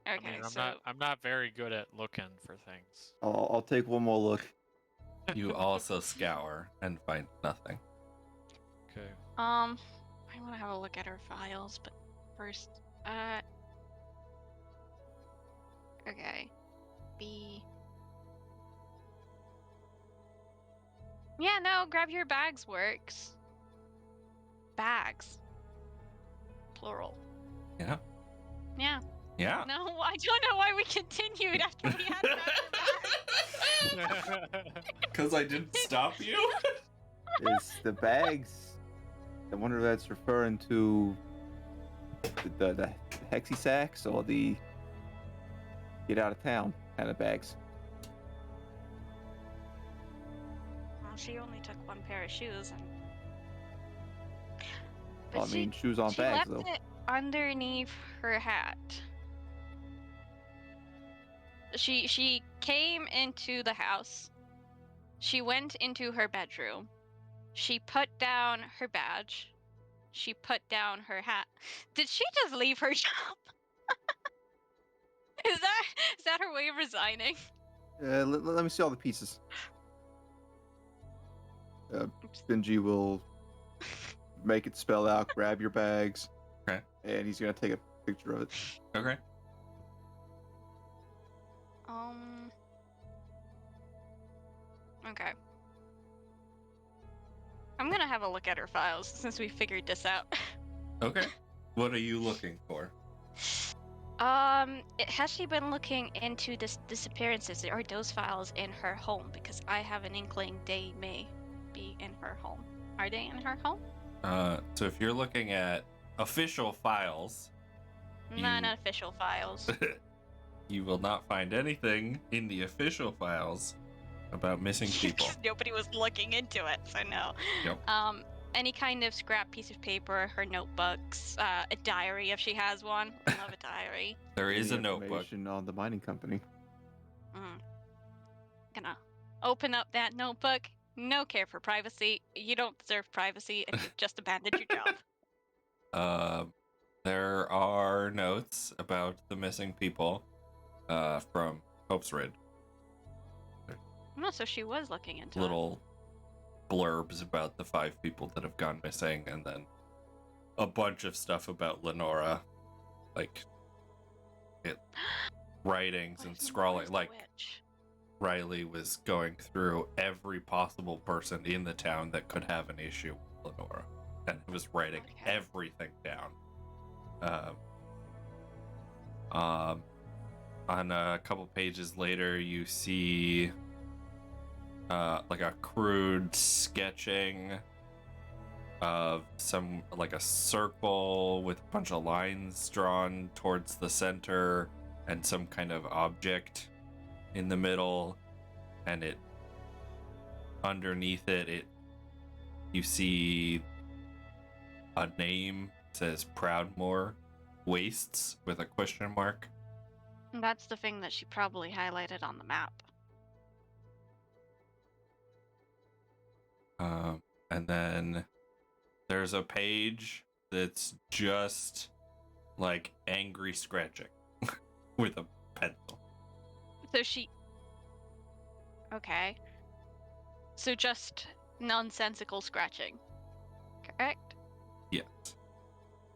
S2: I
S3: Okay,
S2: mean,
S3: so
S2: I'm not very good at looking for things.
S4: I'll take one more look.
S1: You also scour and find nothing.
S2: Okay.
S3: I want to have a look at her files, but first, okay, B. Yeah, no, grab your bags works. Bags. Plural.
S1: Yeah.
S3: Yeah.
S1: Yeah.
S3: No, I don't know why we continued after we had grab your bags.
S1: Because I didn't stop you?
S4: Is the bags? I wonder if that's referring to the hexy sacks or the get out of town kind of bags.
S3: Well, she only took one pair of shoes, and
S4: Well, I mean, shoes on
S3: she
S4: bags
S3: left
S4: though.
S3: it underneath her hat. She came into the house. She went into her bedroom. She put down her badge. She put down her hat. Did she just leave her job? Is that her way of resigning?
S4: Let me see all the pieces. Benji will make it spell out, grab your bags.
S1: Okay.
S4: And he's gonna take a picture of it.
S1: Okay.
S3: Okay. I'm gonna have a look at her files since we figured this out.
S1: Okay. What are you looking for?
S3: Has she been looking into disappearances? Are those files in her home? Because I have an inkling they may be in her home. Are they in her home?
S1: So if you're looking at official files,
S3: Not official files.
S1: you will not find anything in the official files about missing people.
S3: Nobody was looking into it, so no.
S1: Yep.
S3: Any kind of scrap piece of paper, her notebooks, a diary if she has one. I love a diary.
S1: There is a
S4: Any
S1: notebook.
S4: information on the mining company.
S3: Gonna open up that notebook. No care for privacy. You don't deserve privacy, and you've just abandoned your job.
S1: There are notes about the missing people from Hope's Ridge.
S3: No, so she was looking into
S1: Little blurbs about the 5 people that have gone missing, and then a bunch of stuff about Lenora, like writings
S3: What
S1: and
S3: if Lenora's
S1: scrawling.
S3: the
S1: Like
S3: witch?
S1: Riley was going through every possible person in the town that could have an issue with Lenora, and he was writing
S3: Okay.
S1: everything down. On a couple pages later, you see like a crude sketching of some, like a circle with a bunch of lines drawn towards the center and some kind of object in the middle, and it underneath it you see a name. It says Proudmoore Wastes with a question mark.
S3: And that's the thing that she probably highlighted on the map.
S1: And then there's a page that's just like angry scratching with a pencil.
S3: So she. Okay. So just nonsensical scratching. Correct?
S1: Yes.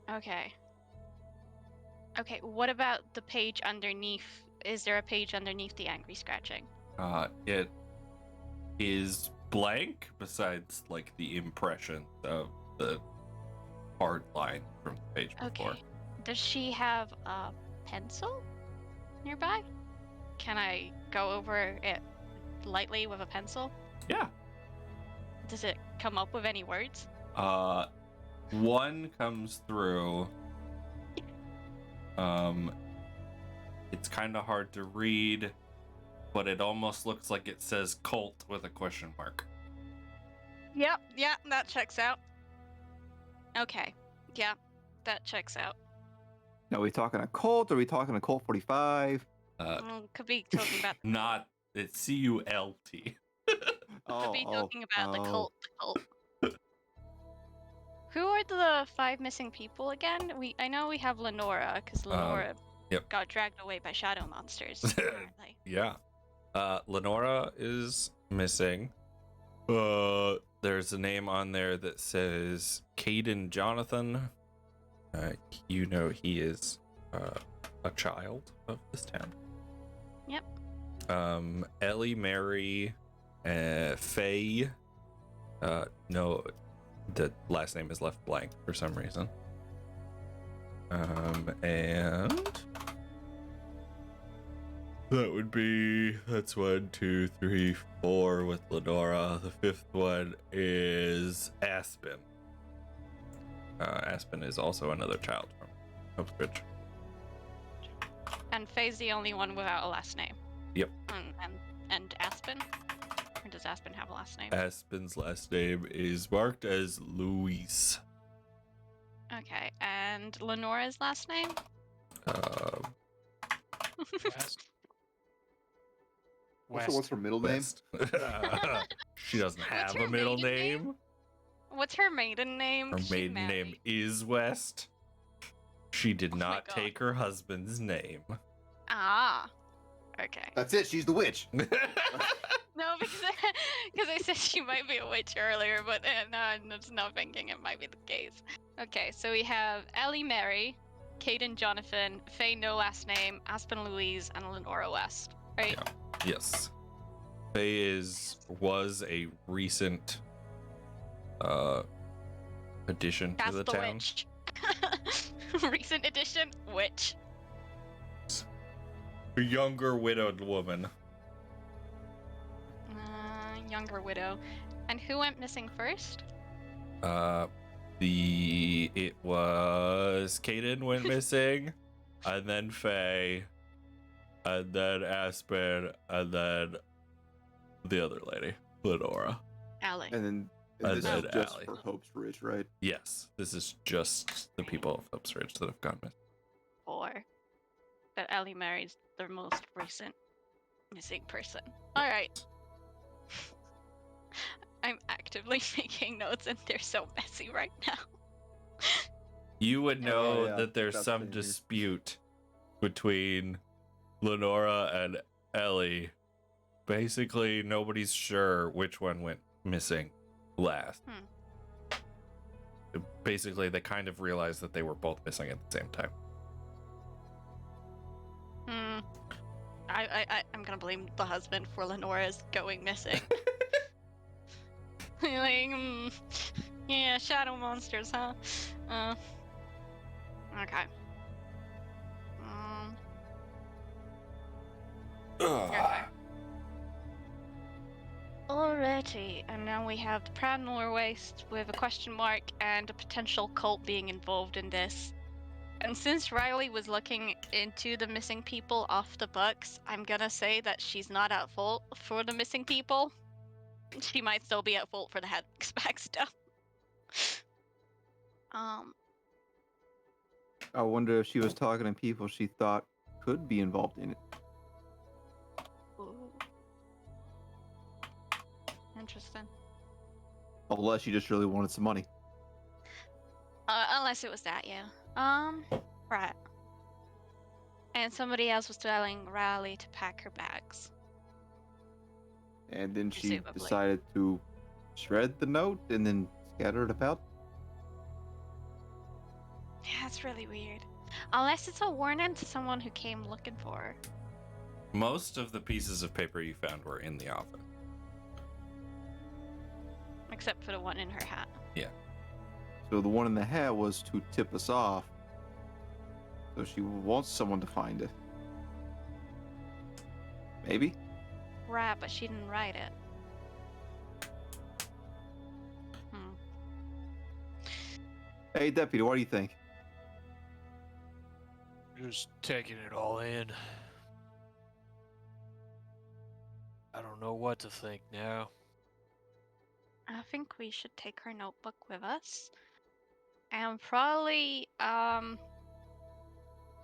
S3: Okay. Okay, what about the page underneath? Is there a page underneath the angry scratching?
S1: It is blank besides like the impression of the hard line from the page before.
S3: Okay. Does she have a pencil nearby? Can I go over it lightly with a pencil?
S1: Yeah.
S3: Does it come up with any words?
S1: One comes through. It's kind of hard to read, but it almost looks like it says cult with a question mark.
S3: Yep, yeah, that checks out. Okay, yeah, that checks out.
S4: Now, are we talking a Colt? Or are we talking a Colt 45?
S3: Could be talking about
S1: Not, it's CULT.
S3: could be talking about the
S4: oh.
S3: cult. Who are the 5 missing people again? I know we have Lenora, because Lenora
S1: yep.
S3: got dragged away by shadow monsters. Apparently.
S1: Yeah. Lenora is missing. There's a name on there that says Caden Jonathan. You know he is a child of this town.
S3: Yep.
S1: Ellie Mary Faye. No, the last name is left blank for some reason. And that's 1, 2, 3, 4 with Lenora. The 5th one is Aspen. Aspen is also another child from Hope's Ridge.
S3: And Faye's the only one without a last name.
S1: Yep.
S3: And Aspen? Or does Aspen have a last name?
S1: Aspen's last name is marked as Louise.
S3: Okay, and Lenora's last name?
S2: West.
S4: What's her middle name?
S1: West. She doesn't have
S3: her
S1: a middle
S3: maiden
S1: name.
S3: name? What's her maiden name?
S1: Her
S3: She
S1: maiden name
S3: married.
S1: is West. She did
S3: Oh my
S1: not
S3: God.
S1: take her husband's name.
S3: Ah. Okay.
S4: That's it. She's the witch.
S3: No, because I said she might be a witch earlier, but no, I'm just not thinking it might be the case. Okay, so we have Ellie Mary, Caden Jonathan, Faye no last name, Aspen Louise, and Lenora West. Right?
S1: Yeah. Yes. Faye was a recent addition
S3: That's
S1: to the
S3: the
S1: town.
S3: witch. Recent addition, witch.
S1: A younger widowed woman.
S3: Younger widow. And who went missing first?
S1: It was Caden went missing, and then Faye, and then Aspen, and then the other lady, Lenora.
S3: Allie.
S4: And
S1: And
S4: this
S1: then
S4: is just
S1: Allie.
S4: for Hope's Ridge, right?
S1: Yes, this is just the people of Hope's Ridge that have gone missing.
S3: Or that Ellie marries the most recent missing person. Alright. I'm actively making notes and they're so messy right now.
S1: You would know
S4: yeah,
S1: that there's
S4: that's
S1: some
S4: same here.
S1: dispute between Lenora and Ellie. Basically, nobody's sure which one went missing last. Basically, they kind of realized that they were both missing at the same time.
S3: I'm gonna blame the husband for Lenora's going missing. Like, yeah, shadow monsters, huh? Okay. Okay. Alrighty, and now we have the Pradnor Waste with a question mark and a potential cult being involved in this. And since Riley was looking into the missing people off the books, I'm gonna say that she's not at fault for the missing people. She might still be at fault for the hex-back stuff.
S4: I wonder if she was talking to people she thought could be involved in it.
S3: Ooh. Interesting.
S4: Unless she just really wanted some money.
S3: Unless it was that, yeah. Right. And somebody else was telling Riley to pack her bags.
S4: And then she
S3: Presumably.
S4: decided to shred the note and then scatter it about.
S3: Yeah, that's really weird. Unless it's a warning to someone who came looking for her.
S1: Most of the pieces of paper you found were in the office.
S3: Except for the one in her hat.
S1: Yeah.
S4: So the one in the hat was to tip us off. So she wants someone to find it. Maybe?
S3: Right, but she didn't write it.
S4: Hey, Deputy, what do you think?
S2: Just taking it all in. I don't know what to think now.
S3: I think we should take her notebook with us. And probably,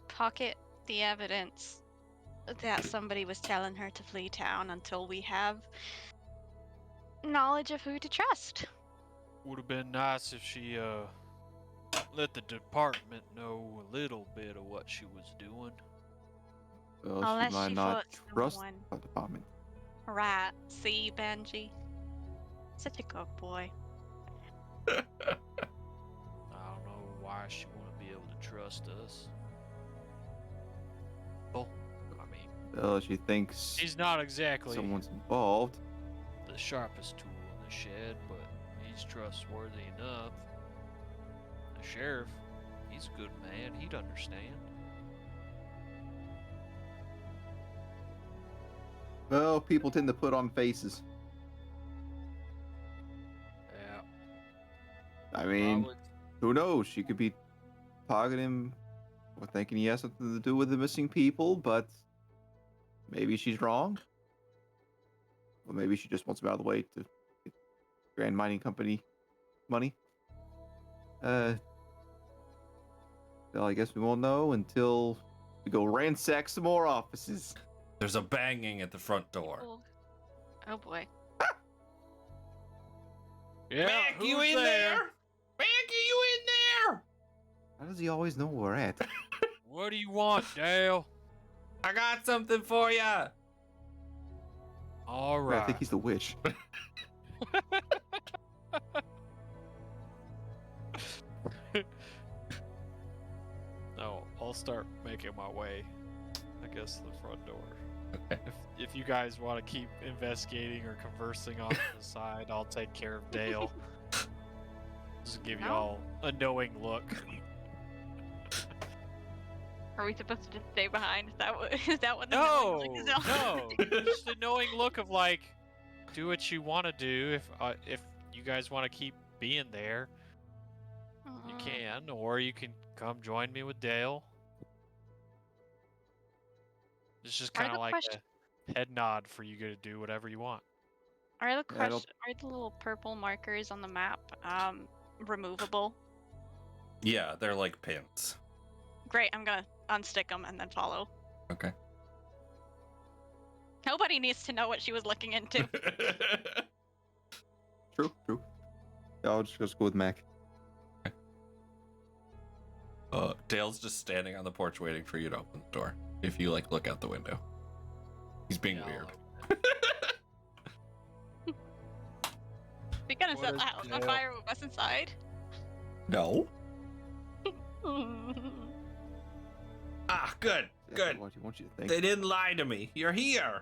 S3: pocket the evidence that somebody was telling her to flee town until we have knowledge of who to trust.
S2: Would have been nice if she let the department know a little bit of what she was doing.
S4: Well,
S3: Unless
S4: she might
S3: she
S4: not
S3: thought
S4: trust
S3: someone-
S4: the department.
S3: Right, see, Benji? Such a good boy.
S2: I don't know why she wouldn't be able to trust us. Well, I mean,
S4: Well, she thinks
S2: he's not exactly
S4: someone's involved.
S2: the sharpest tool in the shed, but he's trustworthy enough. The sheriff, he's a good man. He'd understand.
S4: Well, people tend to put on faces.
S2: Yeah.
S4: I mean,
S2: would-
S4: who knows? She could be targeting him or thinking he has something to do with the missing people, but maybe she's wrong. Or maybe she just wants him out of the way to get Grand Mining Company money. Well, I guess we won't know until we go ransack some more offices.
S1: There's a banging at the front door.
S3: Oh boy.
S2: Yeah,
S1: Mac, you
S2: who's
S1: in there? Mac, are you in there?
S4: How does he always know where we're at?
S2: What do you want, Dale?
S1: I got something for ya.
S2: All
S4: I
S2: right.
S4: think he's the witch.
S2: No, I'll start making my way, I guess, to the front door.
S1: Okay.
S2: If you guys want to keep investigating or conversing off to the side, I'll take care of Dale. Just give
S3: No.
S2: y'all a knowing look.
S3: Are we supposed to just stay behind? Is that what, is that what the
S2: No,
S3: knowing look is
S2: no, just a knowing look of like, do what you want to do. If you guys want to keep being there, you can, or you can come join me with Dale. It's just
S3: Are
S2: kind
S3: the
S2: of like
S3: question-
S2: a head nod for you to do whatever you want.
S3: Are the
S4: Yeah, I don't-
S3: are the little purple markers on the map removable?
S1: Yeah, they're like pins.
S3: Great, I'm gonna unstick them and then follow.
S1: Okay.
S3: Nobody needs to know what she was looking into.
S4: True. Yeah, I'll just go with Mac.
S1: Dale's just standing on the porch waiting for you to open the door. If you like look out the window, he's being
S2: Yeah,
S1: weird.
S3: We're gonna
S2: What
S3: set
S2: is
S3: the house on
S2: Dale?
S3: fire with us inside.
S1: No. Ah, good.
S4: Exactly what you want you to think.
S1: They didn't lie to me. You're here.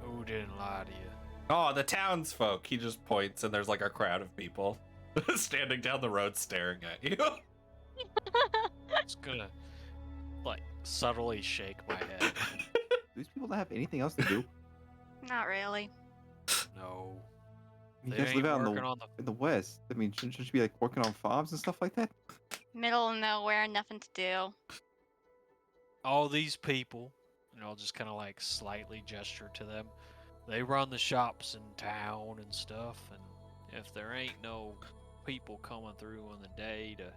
S2: Who didn't lie to you?
S1: Oh, the townsfolk. He just points, and there's like a crowd of people standing down the road staring at you.
S2: Just gonna like subtly shake my head.
S4: Do these people not have anything else to do?
S3: Not really.
S2: No.
S4: You
S2: They
S4: guys
S2: ain't
S4: live out
S2: working on the
S4: in the West. I mean, shouldn't you be like working on farms and stuff like that?
S3: Middle of nowhere, nothing to do.
S2: all these people, and I'll just kind of like slightly gesture to them. They run the shops in town and stuff, and if there ain't no people coming through in the day to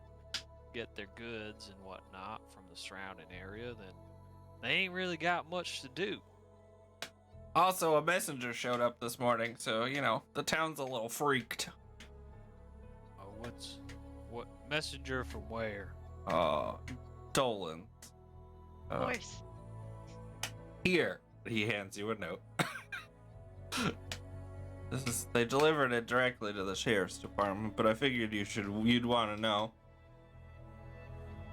S2: get their goods and whatnot from the surrounding area, then they ain't really got much to do.
S1: Also, a messenger showed up this morning, so, you know, the town's a little freaked.
S2: Oh, what messenger from where?
S1: Dolan.
S3: Of course.
S1: Here. He hands you a note. They delivered it directly to the sheriff's department, but I figured you'd want to know.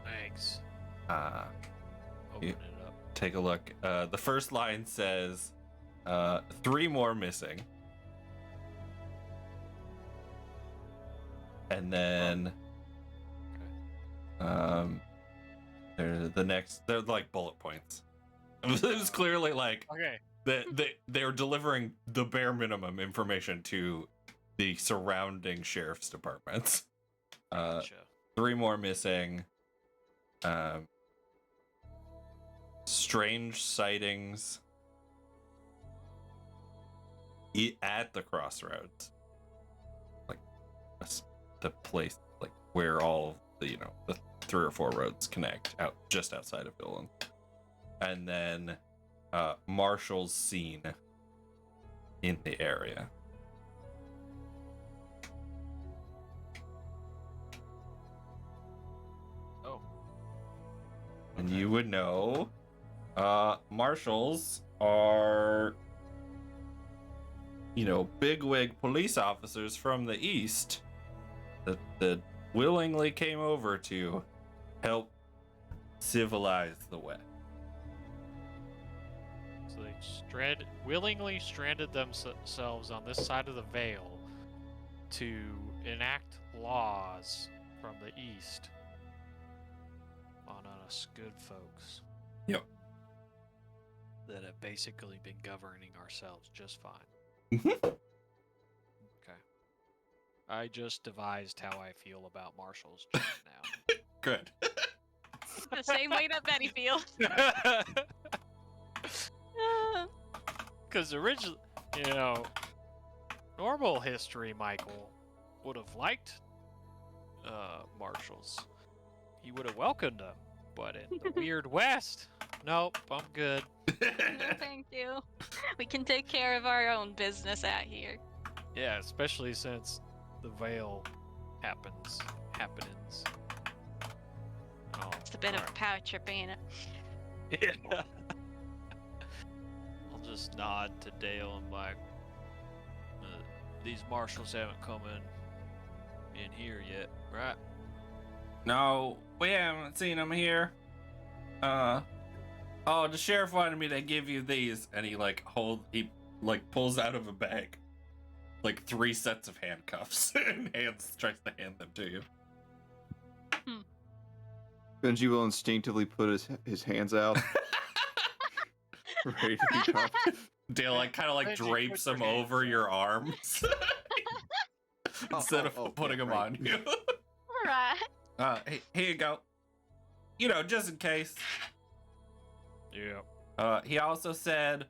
S2: Thanks.
S1: You-
S2: Open it up.
S1: Take a look. The first line says, 3 more missing. And then, they're like bullet points. It was clearly like
S2: Okay.
S1: they're delivering the bare minimum information to the surrounding sheriff's departments.
S2: Gotcha.
S1: 3 more missing. Strange sightings at the crossroads, like the place, like where all the the 3 or 4 roads connect, out just outside of Badlands. And then marshals seen in the area.
S2: Oh.
S1: And
S2: Okay.
S1: you would know marshals are bigwig police officers from the east that willingly came over to help civilize the West.
S2: So they willingly stranded themselves on this side of the veil to enact laws from the east on us good folks.
S1: Yep.
S2: That have basically been governing ourselves just fine.
S1: Mhm.
S2: Okay. I just devised how I feel about marshals just now.
S1: Good.
S3: The same way that Betty feels.
S2: Because originally, normal history, Michael would have liked marshals. He would have welcomed them. But in the weird West, nope, I'm good.
S3: No, thank you. We can take care of our own business out here.
S2: Yeah, especially since the veil happenings. Oh,
S3: It's a bit of a power trip, ain't it?
S2: yeah. I'll just nod to Dale and like, these marshals haven't come in here yet, right?
S1: No, we haven't seen him here. The sheriff wanted me to give you these, and he pulls out of a bag like 3 sets of handcuffs and tries to hand them to you.
S4: Benji will instinctively put his hands out, ready to be cuffed.
S1: Dale kind of
S2: Benji,
S1: drapes
S2: put
S1: them
S2: your hands
S1: over your
S2: out.
S1: arms instead of putting them on you.
S3: Alright.
S1: Hey, here you go. Just in case.
S2: Yeah.
S1: He also said,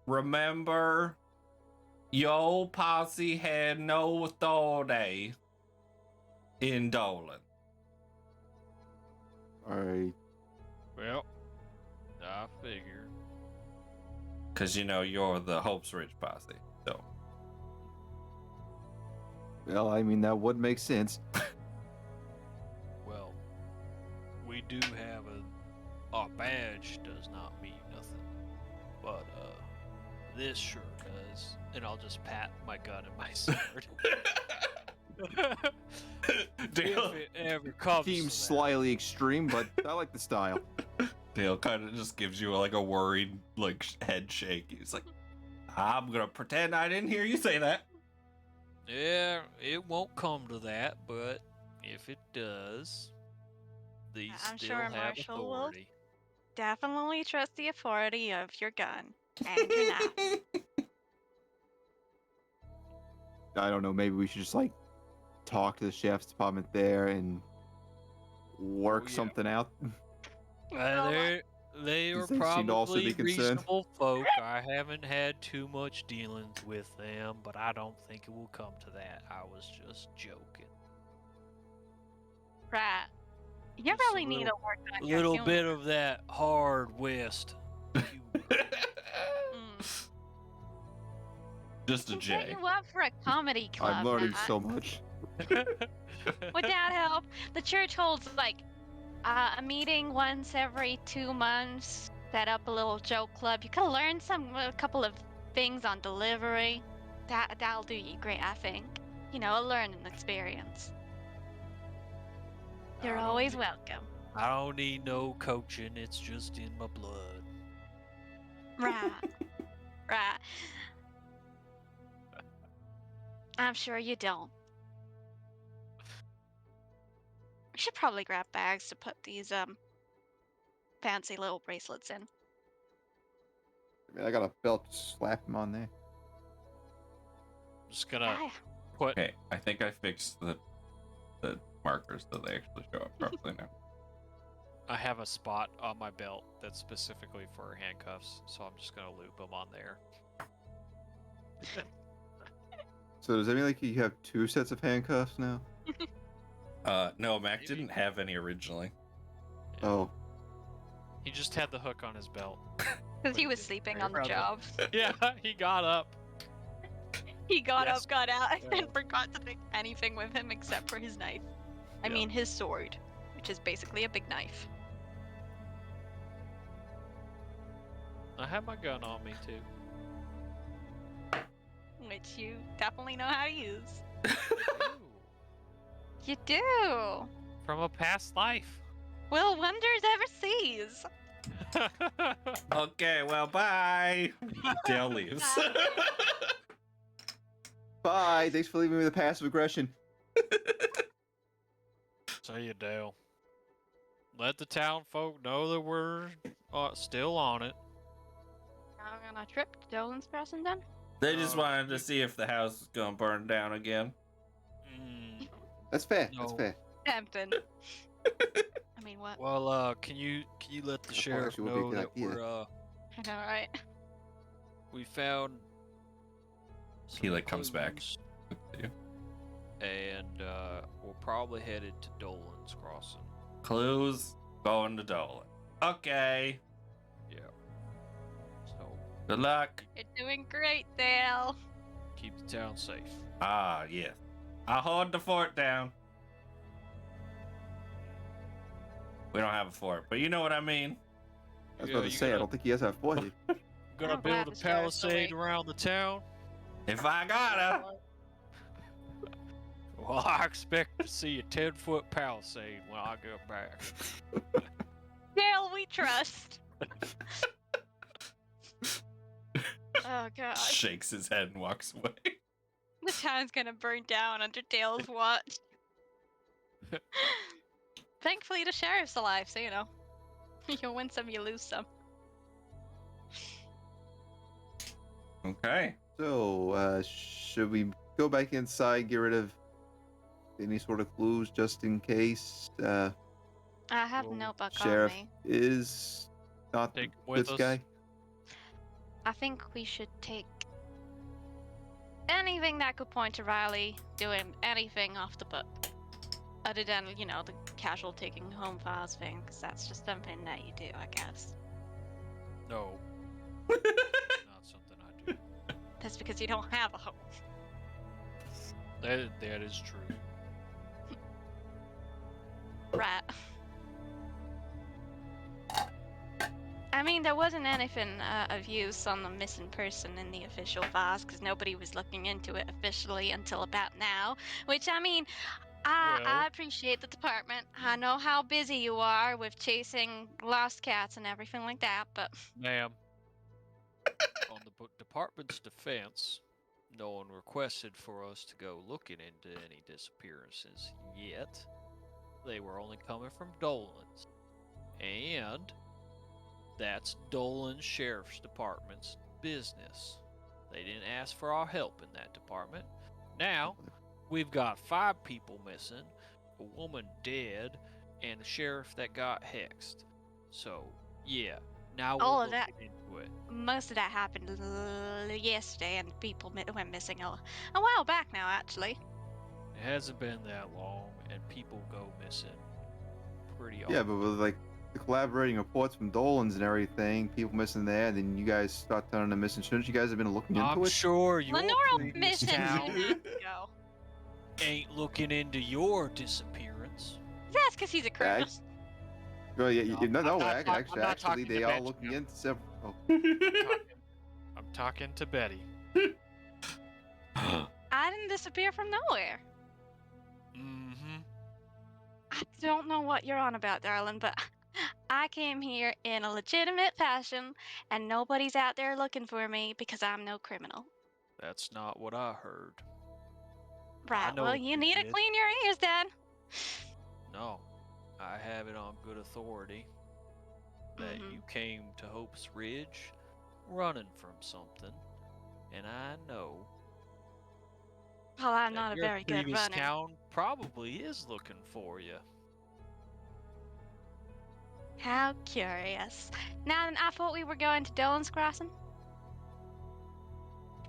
S1: remember, your posse had no authority in Dolan.
S4: Alright.
S2: Well, I figured.
S1: Because, you're the Hopes Ridge posse. So,
S4: Well, I mean, that would make sense.
S2: Well, we do have our badge does not mean nothing, but this sure does. And I'll just pat my gun and my sword.
S1: Dale,
S2: If it ever comes to
S4: Seems
S2: that.
S4: slightly extreme, but I like the style.
S1: Dale kind of just gives you like a worried like head shake. He's like, I'm gonna pretend I didn't hear you say that.
S2: Yeah, it won't come to that, but if it does, these
S3: I'm
S2: still
S3: sure
S2: have
S3: Marshall will.
S2: authority.
S3: Definitely trust the authority of your gun and your knife.
S4: I don't know. Maybe we should just like talk to the sheriff's department there and work
S2: Oh, yeah.
S4: something out.
S2: They are
S4: Since they seem to also
S2: probably
S4: be concerned.
S2: reasonable folk. I haven't had too much dealings with them, but I don't think it will come to that. I was just joking.
S3: Right. You
S2: Just a
S3: really need to work on
S2: A
S3: your
S2: little
S3: humor.
S2: bit of that hard West.
S3: Mm.
S1: Just a
S3: Can set
S1: J.
S3: you up for a comedy club.
S4: I'm learning
S3: Matt.
S4: so much.
S3: Would that help? The church holds like a meeting once every 2 months. Set up a little joke club. You can learn a couple of things on delivery. That'll do you great, I think. You know, a learning experience. You're always welcome.
S2: I don't need no coaching. It's just in my blood.
S3: Right. Right. I'm sure you don't. We should probably grab bags to put these fancy little bracelets in.
S4: I mean, I got a belt to slap him on there.
S2: I'm just gonna
S3: Yeah.
S2: put.
S1: Okay, I think I fixed the markers so they actually show up properly now.
S2: I have a spot on my belt that's specifically for handcuffs, so I'm just gonna loop them on there.
S4: So does that mean like you have 2 sets of handcuffs now?
S1: No, Mac
S2: Maybe.
S1: didn't have any originally.
S4: Oh,
S2: He just had the hook on his belt.
S3: Because he
S2: But
S3: was
S2: it didn't
S3: sleeping
S2: very
S3: on the
S2: well.
S3: job.
S2: Yeah, he got up.
S3: He got
S2: Yes.
S3: up, got out,
S2: Yeah.
S3: and forgot to take anything with him except for his knife. I
S2: Yeah.
S3: mean, his sword, which is basically a big knife.
S2: I have my gun on me too.
S3: Which you definitely know how to use.
S2: Ooh,
S3: You do!
S2: from a past life.
S3: Will wonders ever cease?
S1: Okay, well, bye. Dale leaves.
S4: bye. Thanks for leaving me with a passive aggression.
S2: See you, Dale. Let the town folk know that we're still on it.
S3: I'm gonna trip to Dolan's Crossing then.
S1: They just wanted to see if the house was gonna burn down again.
S2: Mm,
S4: That's fair. That's
S2: No.
S4: fair.
S3: Tempting. I mean, what?
S2: well, can you let the
S4: That
S2: sheriff
S4: actually would be a
S2: know
S4: good
S2: that
S4: idea.
S3: I know, right?
S2: we found
S1: He like comes back.
S2: clues, and we're probably headed to Dolan's Crossing.
S1: Clues going to Dolan. Okay.
S2: Yeah. So
S1: Good luck.
S3: You're doing great, Dale.
S2: keep the town safe.
S1: Ah, yes. I'll hold the fort down. We don't have a fort, but you know what I mean.
S4: I was
S2: Yeah,
S4: about to
S2: you
S4: say, I
S2: gotta-
S4: don't think he has that voice.
S2: Gonna
S3: I'm glad
S2: build a
S3: the sheriff's
S2: palisade
S3: awake.
S2: around the town.
S1: If I gotta.
S2: Well, I expect to see a 10-foot palisade when I get back.
S3: Dale, we trust. Oh god.
S1: Shakes his head and walks away.
S3: The town's gonna burn down under Dale's watch. Thankfully, the sheriff's alive, so you know. You win some, you lose some.
S1: Okay.
S4: So, should we go back inside, get rid of any sort of clues just in case
S3: I have
S2: Well,
S3: notebook
S4: sheriff
S3: on me.
S4: is not
S2: Take
S4: the
S2: with
S4: good
S2: us.
S4: guy?
S3: I think we should take anything that could point to Riley doing anything off the book. Other than, you know, the casual taking home files thing, because that's just something that you do, I guess.
S2: No. Not something I do.
S3: That's because you don't have a home.
S2: That is true.
S3: Right. I mean, there wasn't anything of use on the missing person in the official files because nobody was looking into it officially until about now. Which, I mean, I
S2: Well-
S3: appreciate the department. I know how busy you are with chasing lost cats and everything like that, but
S2: Ma'am, on the department's defense, no one requested for us to go looking into any disappearances yet. They were only coming from Dolan's. And that's Dolan Sheriff's Department's business. They didn't ask for our help in that department. Now, we've got 5 people missing, a woman dead, and a sheriff that got hexed. So, yeah, now
S3: All
S2: we're
S3: of that-
S2: looking into it.
S3: most of that happened yesterday, and people went missing a while back now, actually.
S2: It hasn't been that long, and people go missing pretty often.
S4: Yeah, but with like the collaborating reports from Dolan's and everything, people missing there, and then you guys start turning them missing. Shouldn't you guys have been looking into
S2: I'm
S4: it?
S2: sure your
S3: Lenora
S2: previous
S3: missed 2
S2: town
S3: months ago.
S2: ain't looking into your disappearance.
S3: That's because he's a criminal.
S4: Ags? Well, yeah,
S2: No,
S4: no,
S2: I'm
S4: no,
S2: not talk- I'm not
S4: actually,
S2: talking to
S4: they are
S2: Benjamin.
S4: looking into several. Oh,
S2: I'm talking to Betty.
S3: I didn't disappear from nowhere.
S2: Mm-hmm.
S3: I don't know what you're on about, darling, but I came here in a legitimate fashion, and nobody's out there looking for me because I'm no criminal.
S2: That's not what I heard.
S3: Right,
S2: know
S3: well,
S2: what
S3: you
S2: you
S3: need to
S2: did.
S3: clean your ears, then.
S2: No, I have it on good authority that
S3: Mhm.
S2: you came to Hope's Ridge running from something, and I know
S3: Well, I'm
S2: that
S3: not a
S2: your
S3: very good
S2: previous
S3: runner.
S2: town probably is looking for you.
S3: How curious. Now, then, I thought we were going to Dolan's Crossing.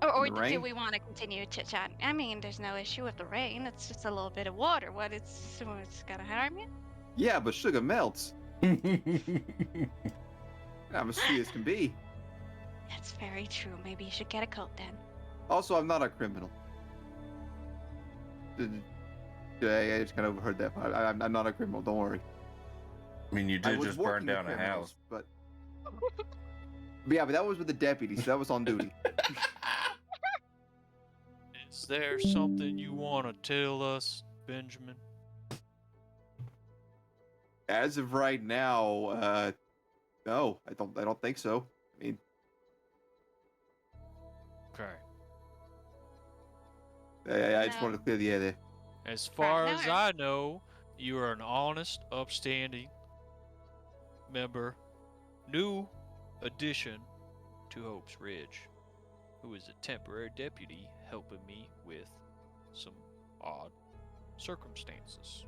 S3: Or
S4: the
S3: did
S4: rain?
S3: we want to continue chit-chatting? I mean, there's no issue with the rain. It's just a little bit of water. It's gonna harm you?
S4: yeah, but sugar melts. I'm as sweet as can be.
S3: That's very true. Maybe you should get a coat then.
S4: Also, I'm not a criminal. I just kind of overheard that part. I'm not a criminal. Don't worry.
S1: I mean, you
S4: I
S1: did
S4: was
S1: just burn
S4: working with
S1: down a
S4: criminals,
S1: house.
S4: but yeah, but that was with the deputy, so that was on duty.
S2: Is there something you want to tell us, Benjamin?
S4: As of right now, no, I don't think so. I mean,
S2: Okay.
S4: I just wanted to clear the air there.
S2: As far
S3: now
S2: as
S3: we're-
S2: I know, you are an honest, upstanding member, new addition to Hope's Ridge, who is a temporary deputy helping me with some odd circumstances.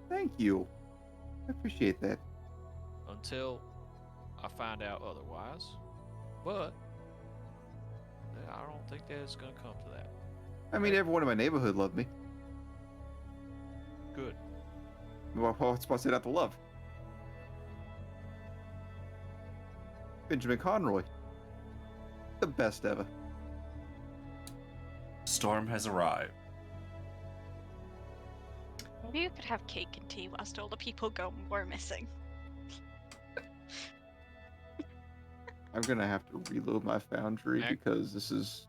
S4: Thank you. I appreciate that.
S2: Until I find out otherwise. But I don't think that it's going to come to that.
S4: I mean, everyone in my neighborhood loved me.
S2: Good.
S4: What's supposed to say not to love? Benjamin Conroy. The best ever.
S1: Storm has arrived.
S3: Maybe you could have cake and tea whilst all the people were missing.
S4: I'm gonna have to reload my foundry
S2: Mac?
S4: because this is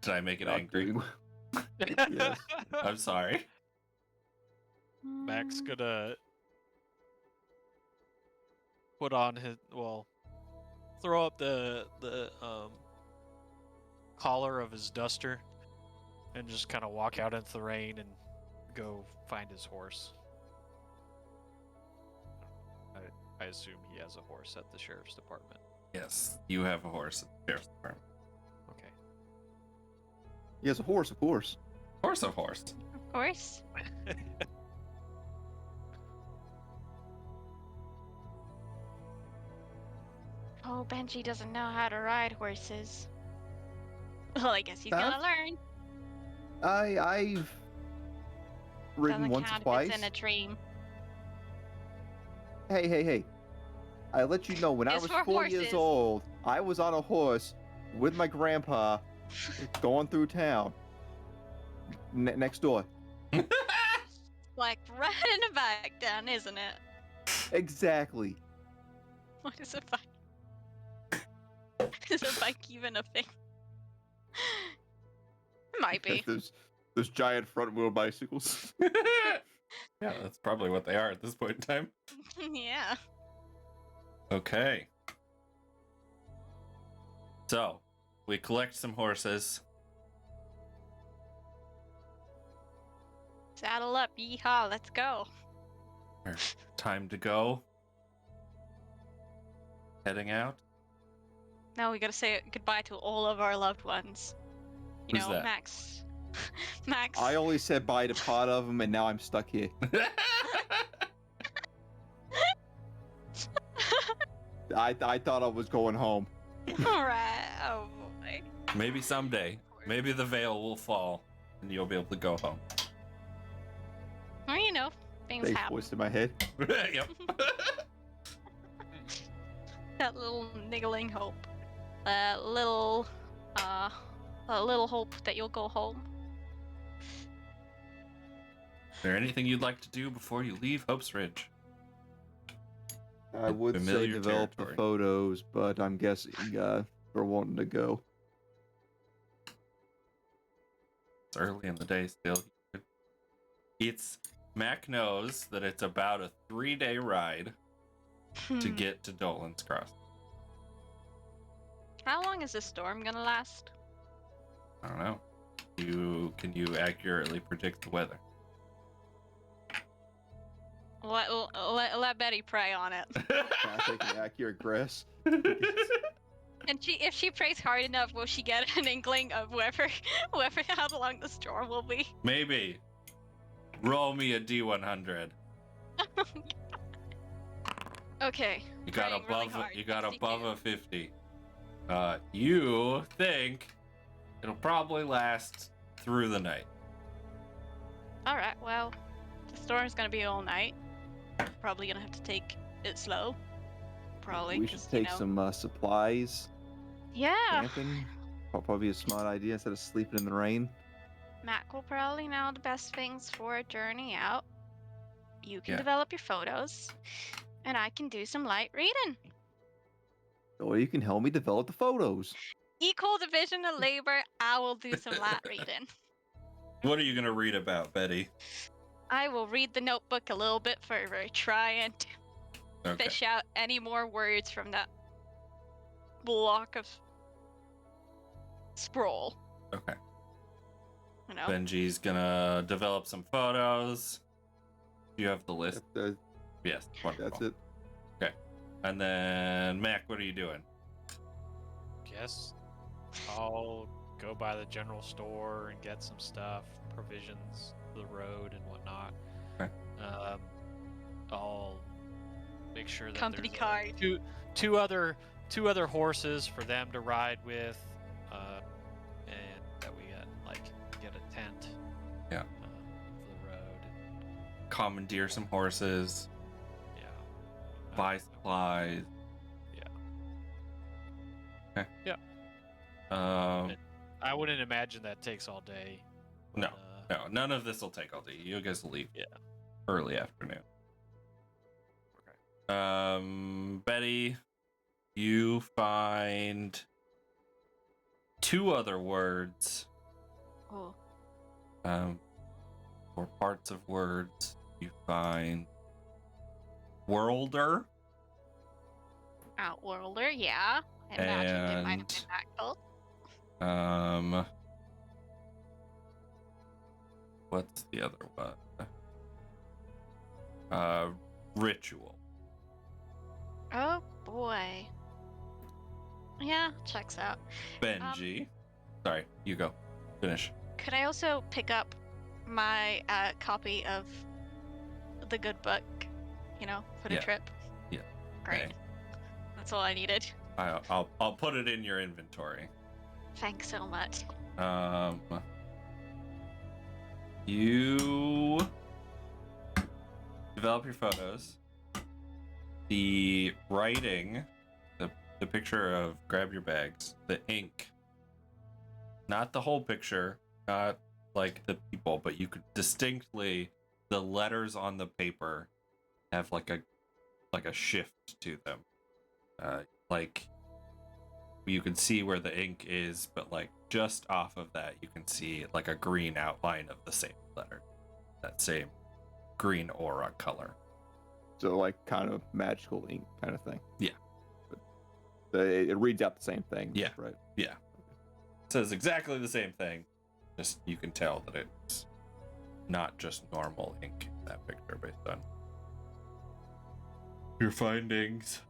S1: Did I make it
S4: not
S1: angry?
S4: doing well. Yes.
S1: I'm sorry.
S2: Mac's gonna put on his throw up the collar of his duster and just kind of walk out into the rain and go find his horse. I assume he has a horse at the sheriff's department.
S1: Yes, you have a horse at the sheriff's department.
S2: Okay.
S4: He has a horse, of course.
S1: Horse of horse.
S3: Of course. Oh, Benji doesn't know how to ride horses. Well, I guess he's
S4: Huh?
S3: gonna learn.
S4: I've ridden
S3: Doesn't
S4: once or
S3: count if
S4: twice.
S3: it's in a dream.
S4: Hey. I let you know when I
S3: It's
S4: was
S3: for
S4: 4 years
S3: horses.
S4: old, I was on a horse with my grandpa going through town. next door.
S3: Like right in the back then, isn't it?
S4: Exactly.
S3: What is a bike? Is a bike even a thing? It might be.
S4: Those giant front wheel bicycles.
S1: Yeah, that's probably what they are at this point in time.
S3: Yeah.
S1: Okay. So, we collect some horses.
S3: Saddle up, yeehaw, let's go.
S1: Time to go. Heading out.
S3: Now we gotta say goodbye to all of our loved ones. You
S1: Who's
S3: know,
S1: that?
S3: Max. Max.
S4: I only said bye to part of them, and now I'm stuck here. I thought I was going home.
S3: Alright. Oh boy.
S1: Maybe someday. Maybe the veil will fall and you'll be able to go home.
S3: Well, you know, things
S4: They
S3: happen.
S4: voice in my head.
S1: Yep.
S3: That little niggling hope. A little hope that you'll go home.
S1: Is there anything you'd like to do before you leave Hope's Ridge?
S4: I would say
S1: Familiar
S4: develop
S1: territory.
S4: the photos, but I'm guessing we're wanting to go.
S1: It's early in the day still. It's Mac knows that it's about a 3-day ride to get to Dolan's Cross.
S3: How long is this storm gonna last?
S1: I don't know. Can you accurately predict the weather?
S3: Let Betty pray on it.
S4: Can I take an accurate guess?
S3: And if she prays hard enough, will she get an inkling of whoever how long the storm will be?
S1: Maybe. Roll me a D100.
S3: Okay.
S1: You got
S3: praying really
S1: above
S3: hard.
S1: you got
S3: 62.
S1: above a 50. You think it'll probably last through the night.
S3: All right. Well, the storm's gonna be all night. Probably gonna have to take it slow. Probably.
S4: We should
S3: 'cause,
S4: take some supplies.
S3: Yeah.
S4: Camping. Probably a smart idea instead of sleeping in the rain.
S3: Mac will probably know the best things for a journey out. You can
S1: Yeah.
S3: develop your photos, and I can do some light reading.
S4: Or you can help me develop the photos.
S3: Equal division of labor. I will do some light reading.
S1: What are you gonna read about, Betty?
S3: I will read the notebook a little bit further, try and
S1: Okay.
S3: fish out any more words from that block of scroll.
S1: Okay.
S3: You know,
S1: Benji's gonna develop some photos. You have the list. Yes. Wonderful.
S4: That's it.
S1: And then Mac, what are you doing?
S2: Guess I'll go by the general store and get some stuff, provisions for the road and whatnot.
S1: Okay.
S2: I'll make sure that
S3: company
S2: there's
S3: card.
S2: two other horses for them to ride with, and that we get a tent.
S1: Yeah.
S2: For the road.
S1: Commandeer some horses.
S2: Yeah.
S1: Buy supplies.
S2: Yeah.
S1: Okay.
S2: Yeah. I wouldn't imagine that takes all day.
S1: No.
S2: but,
S1: No, none of this will take all day. You guys will leave.
S2: Yeah.
S1: Early afternoon.
S2: Okay.
S1: Betty, you find 2 other words.
S3: Oh,
S1: Or parts of words. You find worlder.
S3: Outworlder, yeah. I imagined it might have
S1: And-
S3: been that cult.
S1: What's the other one? Ritual.
S3: Oh boy. Yeah, checks out.
S1: Benji. Sorry, you go. Finish.
S3: Could I also pick up my copy of the good book, for the
S1: Yeah.
S3: trip?
S1: Yeah.
S3: Great.
S1: Okay.
S3: That's all I needed.
S1: I'll put it in your inventory.
S3: Thanks so much.
S1: You develop your photos. The writing, the picture of grab your bags, the ink, not the whole picture, not like the people, but you could distinctly, the letters on the paper have like a shift to them. Like you can see where the ink is, but like just off of that, you can see like a green outline of the same letter, that same green aura color.
S4: So like kind of magical ink kind of thing.
S1: Yeah.
S4: But it reads out the same thing.
S1: Yeah.
S4: Right.
S1: Yeah. It says exactly the same thing. Just you can tell that it's not just normal ink in that picture based on your findings.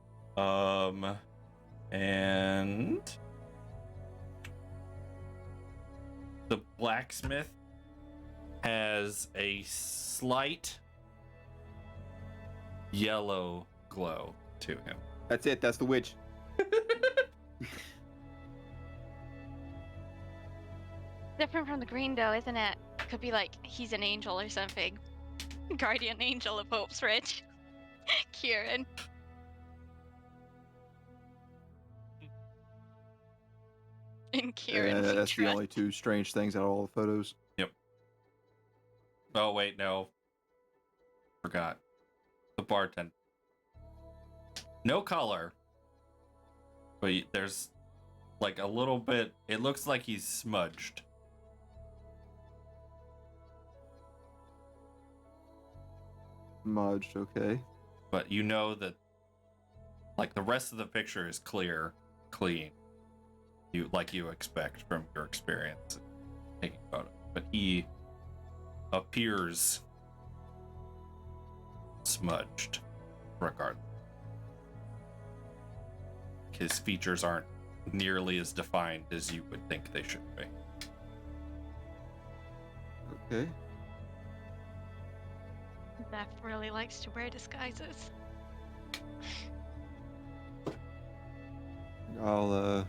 S1: And the blacksmith has a slight yellow glow to him.
S4: That's it. That's the witch.
S3: Different from the green though, isn't it? Could be like he's an angel or something. Guardian angel of Hope's Ridge. Kieran. In Kieran's
S4: That's the
S3: interest.
S4: only two strange things out of all the photos.
S1: Oh wait, no. Forgot. The bartender. No color. But there's like a little bit, it looks like he's smudged.
S4: Smudged, okay.
S1: But you know that like the rest of the picture is clear, clean. You expect from your experience taking photos. But he appears smudged regardless. His features aren't nearly as defined as you would think they should be.
S4: Okay.
S3: Beth really likes to wear disguises.
S4: I'll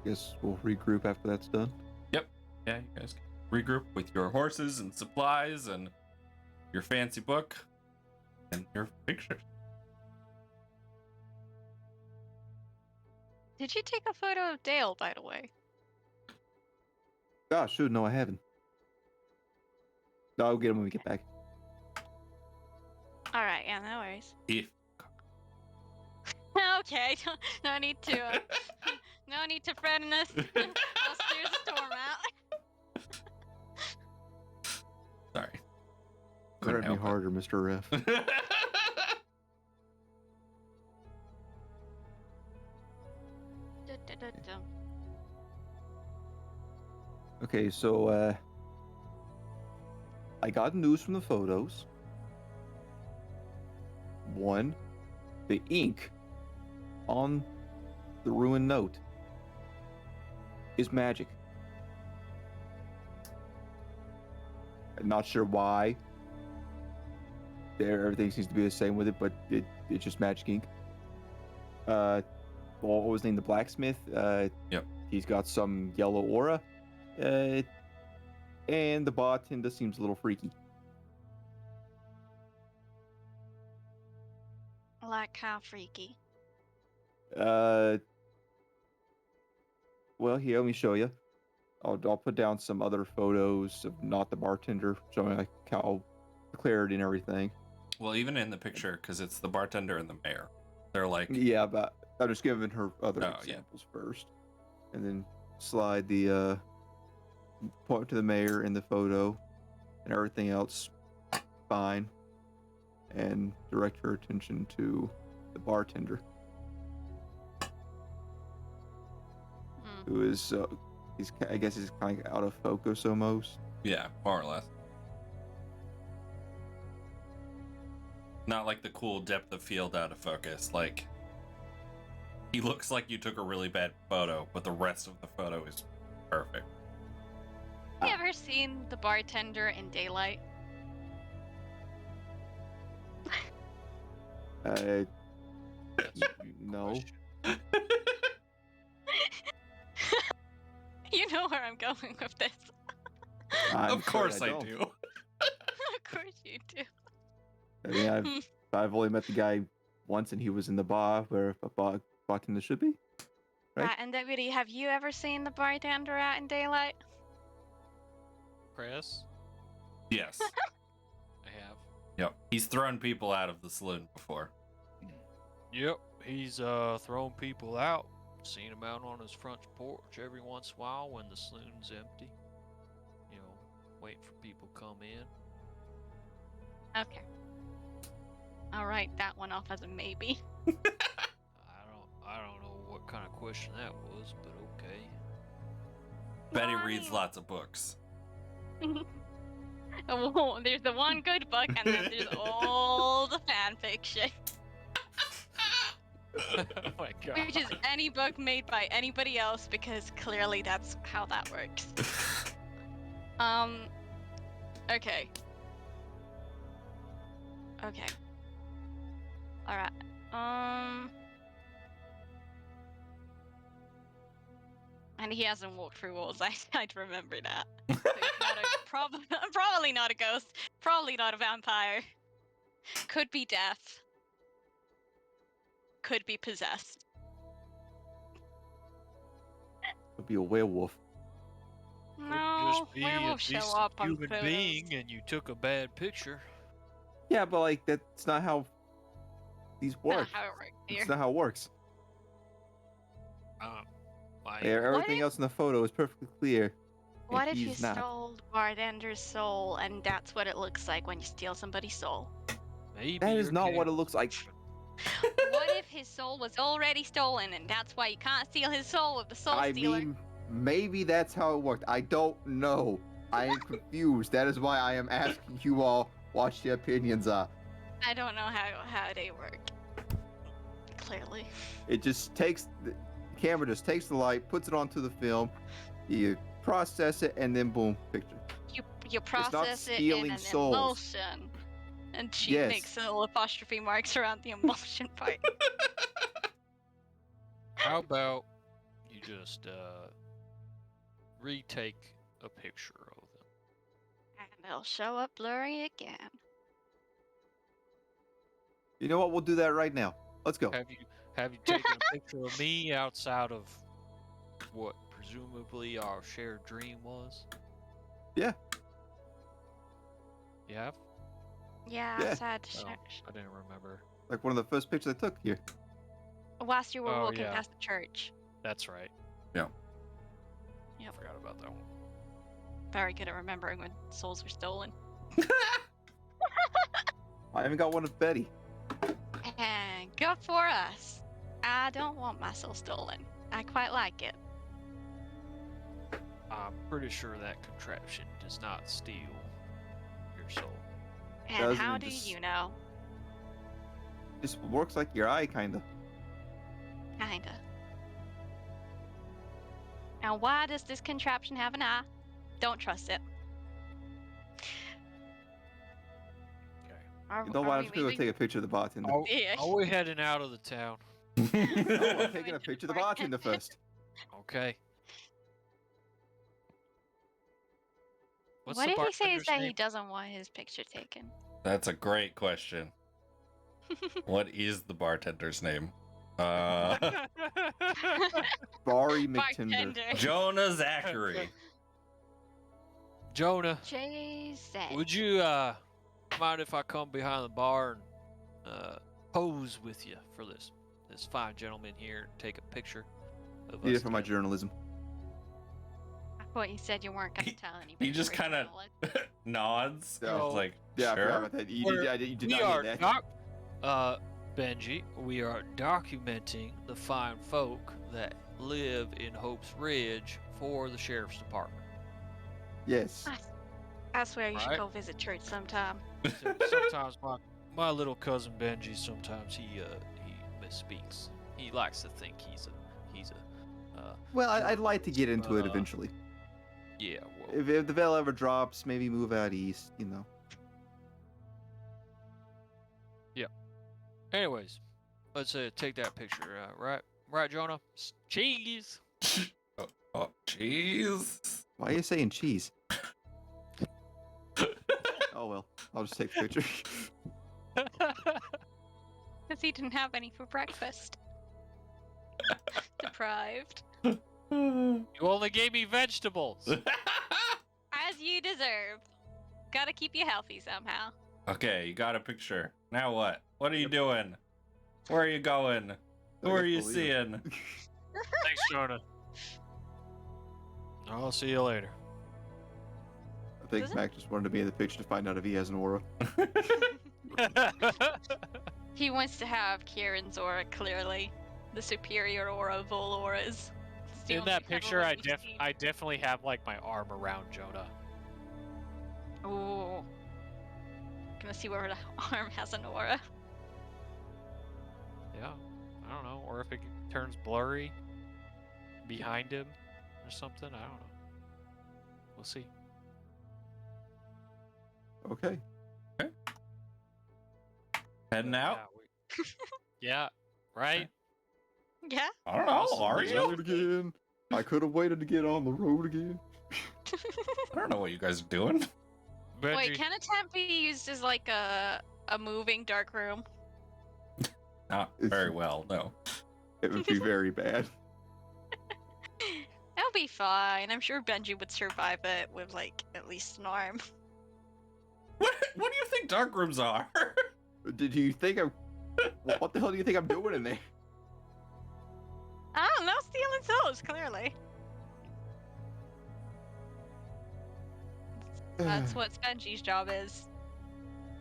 S4: guess we'll regroup after that's done.
S1: Yeah, you guys can regroup with your horses and supplies and your fancy book and your pictures.
S3: Did you take a photo of Dale, by the way?
S4: Gosh, shoot, no, I haven't. No, I'll get him when we get back.
S3: Alright, yeah, no worries.
S1: If
S3: Okay, no need to no need to threaten us. I'll steer the storm out.
S1: sorry.
S4: Hurt me
S1: help it.
S4: harder, Mr. F. Okay, so I got news from the photos. One, the ink on the ruined note is magic. I'm not sure why. Everything seems to be the same with it, but it's just magic ink. What was his name? The blacksmith.
S1: Yep.
S4: He's got some yellow aura. And the bartender seems a little freaky.
S3: Like how freaky.
S4: Well, here, let me show you. I'll put down some other photos of not the bartender, showing like how the clarity and everything.
S1: Well, even in the picture, because it's the bartender and the mayor. They're like,
S4: Yeah, but I'm just giving her other
S1: Oh, yeah.
S4: examples first, and then slide the point to the mayor in the photo, and everything else fine, and direct her attention to the bartender, who is I guess he's kind of out of focus almost.
S1: yeah, more or less. Not like the cool depth of field out of focus. Like, he looks like you took a really bad photo, but the rest of the photo is perfect.
S3: Have you ever seen the bartender in daylight?
S4: No.
S3: You know where I'm going with this.
S4: I'm
S1: Of course
S4: sure
S1: I
S4: don't.
S1: do.
S3: Of course you do.
S4: I mean, I've only met the guy once, and he was in the bar where a bartender should be. Right.
S3: And Deputy, have you ever seen the bartender out in daylight?
S2: Chris?
S1: Yes.
S2: I have.
S1: Yep. He's thrown people out of the saloon before.
S2: Yep, he's throwing people out. Seen him out on his front porch every once in a while when the saloon's empty. You know, waiting for people to come in.
S3: Okay. I'll write that one off as a maybe.
S2: I don't know what kind of question that was, but okay.
S1: Betty
S3: Well, I
S1: reads
S3: mean-
S1: lots of books.
S3: Oh, there's the one good book, and then there's all the fan fiction,
S2: Oh my god.
S3: which is any book made by anybody else, because clearly that's how that works. Okay. Okay. Alright. And he hasn't walked through walls. I'd remember that. So he's not probably not a ghost. Probably not a vampire. Could be deaf. Could be possessed.
S4: Could be a werewolf.
S3: No,
S2: Just be
S3: werewolves
S2: a
S3: show
S2: decent
S3: up on
S2: human
S3: photos.
S2: being and you took a bad picture.
S4: Yeah, but like that's not how these
S3: Not
S4: work.
S3: how it works here.
S4: It's not how it works.
S2: Like,
S4: Everything
S3: if-
S4: else in the photo is perfectly clear.
S3: What
S4: and
S3: if you
S4: he's not.
S3: stole the bartender's soul, and that's what it looks like when you steal somebody's soul?
S2: maybe
S4: That is
S2: you're
S4: not what it
S2: getting-
S4: looks like.
S3: What if his soul was already stolen, and that's why you can't steal his soul with the soul
S4: I
S3: stealer?
S4: mean, maybe that's how it worked. I don't know. I am confused. That is why I am asking you all what your opinions are.
S3: I don't know how they work. Clearly.
S4: It just takes the camera just takes the light, puts it onto the film, you process it, and then boom, picture.
S3: You process it in
S4: stealing
S3: an
S4: souls.
S3: emulsion. And she
S4: Yes.
S3: makes little apostrophe marks around the emulsion part.
S2: How about you just retake a picture of them?
S3: And they'll show up blurry again.
S4: You know what? We'll do that right now. Let's go.
S2: Have you taken a picture of me outside of what presumably our shared dream was?
S4: Yeah.
S2: You have?
S3: Yeah,
S4: Yeah.
S3: outside the
S2: Oh,
S3: church.
S2: I didn't remember.
S4: Like one of the first pictures I took here.
S3: Whilst you were
S2: Oh,
S3: walking
S2: yeah.
S3: past the church.
S2: That's right.
S1: Yeah.
S2: I forgot about that one.
S3: Very good at remembering when souls were stolen.
S4: I haven't got one of Betty.
S3: And good for us. I don't want my soul stolen. I quite like it.
S2: I'm pretty sure that contraption does not steal your soul.
S3: And
S4: Doesn't
S3: how
S4: it
S3: do
S4: just-
S3: you know?
S4: Just works like your eye, kinda.
S3: Kinda. Now, why does this contraption have an eye? Don't trust it.
S2: Okay.
S3: Are,
S4: You know
S3: are
S4: what?
S3: we
S4: I'm just gonna go
S3: leaving?
S4: take a picture of the bartender.
S2: Are,
S3: Ish.
S2: are we heading out of the town?
S4: No, I'm taking a picture of the bartender first.
S2: Okay. What's
S3: What
S2: the
S3: if he says
S2: bartender's
S3: that he
S2: name?
S3: doesn't want his picture taken?
S1: That's a great question. What is the bartender's name?
S4: Barry McTinder.
S3: Bartender.
S1: Jonah Zachary.
S2: Jonah,
S3: Jay-Z.
S2: would you mind if I come behind the bar and pose with you for this fine gentleman here and take a picture of
S4: Need
S2: us
S4: it for my
S2: together?
S4: journalism.
S3: I thought you said you weren't going to tell anybody.
S1: He just
S3: for
S1: kinda-
S3: journalism.
S1: Nods.
S4: No.
S1: It's like,
S4: Yeah, I forgot
S1: sure.
S4: about that. You
S2: We're-
S4: did
S2: we
S4: not
S2: are
S4: hear that.
S2: Benji, we are documenting the fine folk that live in Hope's Ridge for the sheriff's department.
S4: Yes.
S3: I swear you should
S2: Right.
S3: go visit church sometime.
S2: So sometimes my little cousin Benji, sometimes he misspeaks. He likes to think he's a
S4: Well, I'd like to get into it
S2: Uh,
S4: eventually.
S2: yeah. Well,
S4: If the veil ever drops, maybe move out east, you know.
S2: anyways, let's take that picture. Right, Jonah. Cheese.
S1: Oh, jeez.
S4: Why are you saying cheese? Oh well, I'll just take the picture.
S3: Because he didn't have any for breakfast. Deprived.
S2: You only gave me vegetables.
S3: As you deserve. Gotta keep you healthy somehow.
S1: Okay, you got a picture. Now what? What are you doing? Where are you going? Who are you seeing?
S2: Thanks, Jonah. I'll see you later.
S4: I think
S3: Does it?
S4: Mac just wanted to be in the picture to find out if he has an aura.
S3: He wants to have Kieran's aura, clearly. The superior aura of all auras. It's the
S2: In
S3: only
S2: that picture,
S3: color we've seen.
S2: I definitely have like my arm around Jonah.
S3: Ooh. Gonna see where the arm has an aura.
S2: Yeah, I don't know. Or if it turns blurry behind him or something. I don't know. We'll see.
S4: Okay.
S1: Heading out?
S2: Yeah, right?
S3: Yeah?
S1: I don't know.
S2: Awesome.
S1: Are
S4: On the
S1: you?
S4: road again. I could have waited to get on the road again.
S1: I don't know what you guys are doing.
S3: Wait,
S2: Benji,
S3: can a tent be used as like a moving dark room?
S1: Not very well, no.
S4: It would be very bad.
S3: That'll be fine. I'm sure Benji would survive it with like at least an arm.
S1: What do you think dark rooms are?
S4: Did you think I'm... What the hell do you think I'm doing in there?
S3: I don't know, stealing souls, clearly. That's what Benji's job is.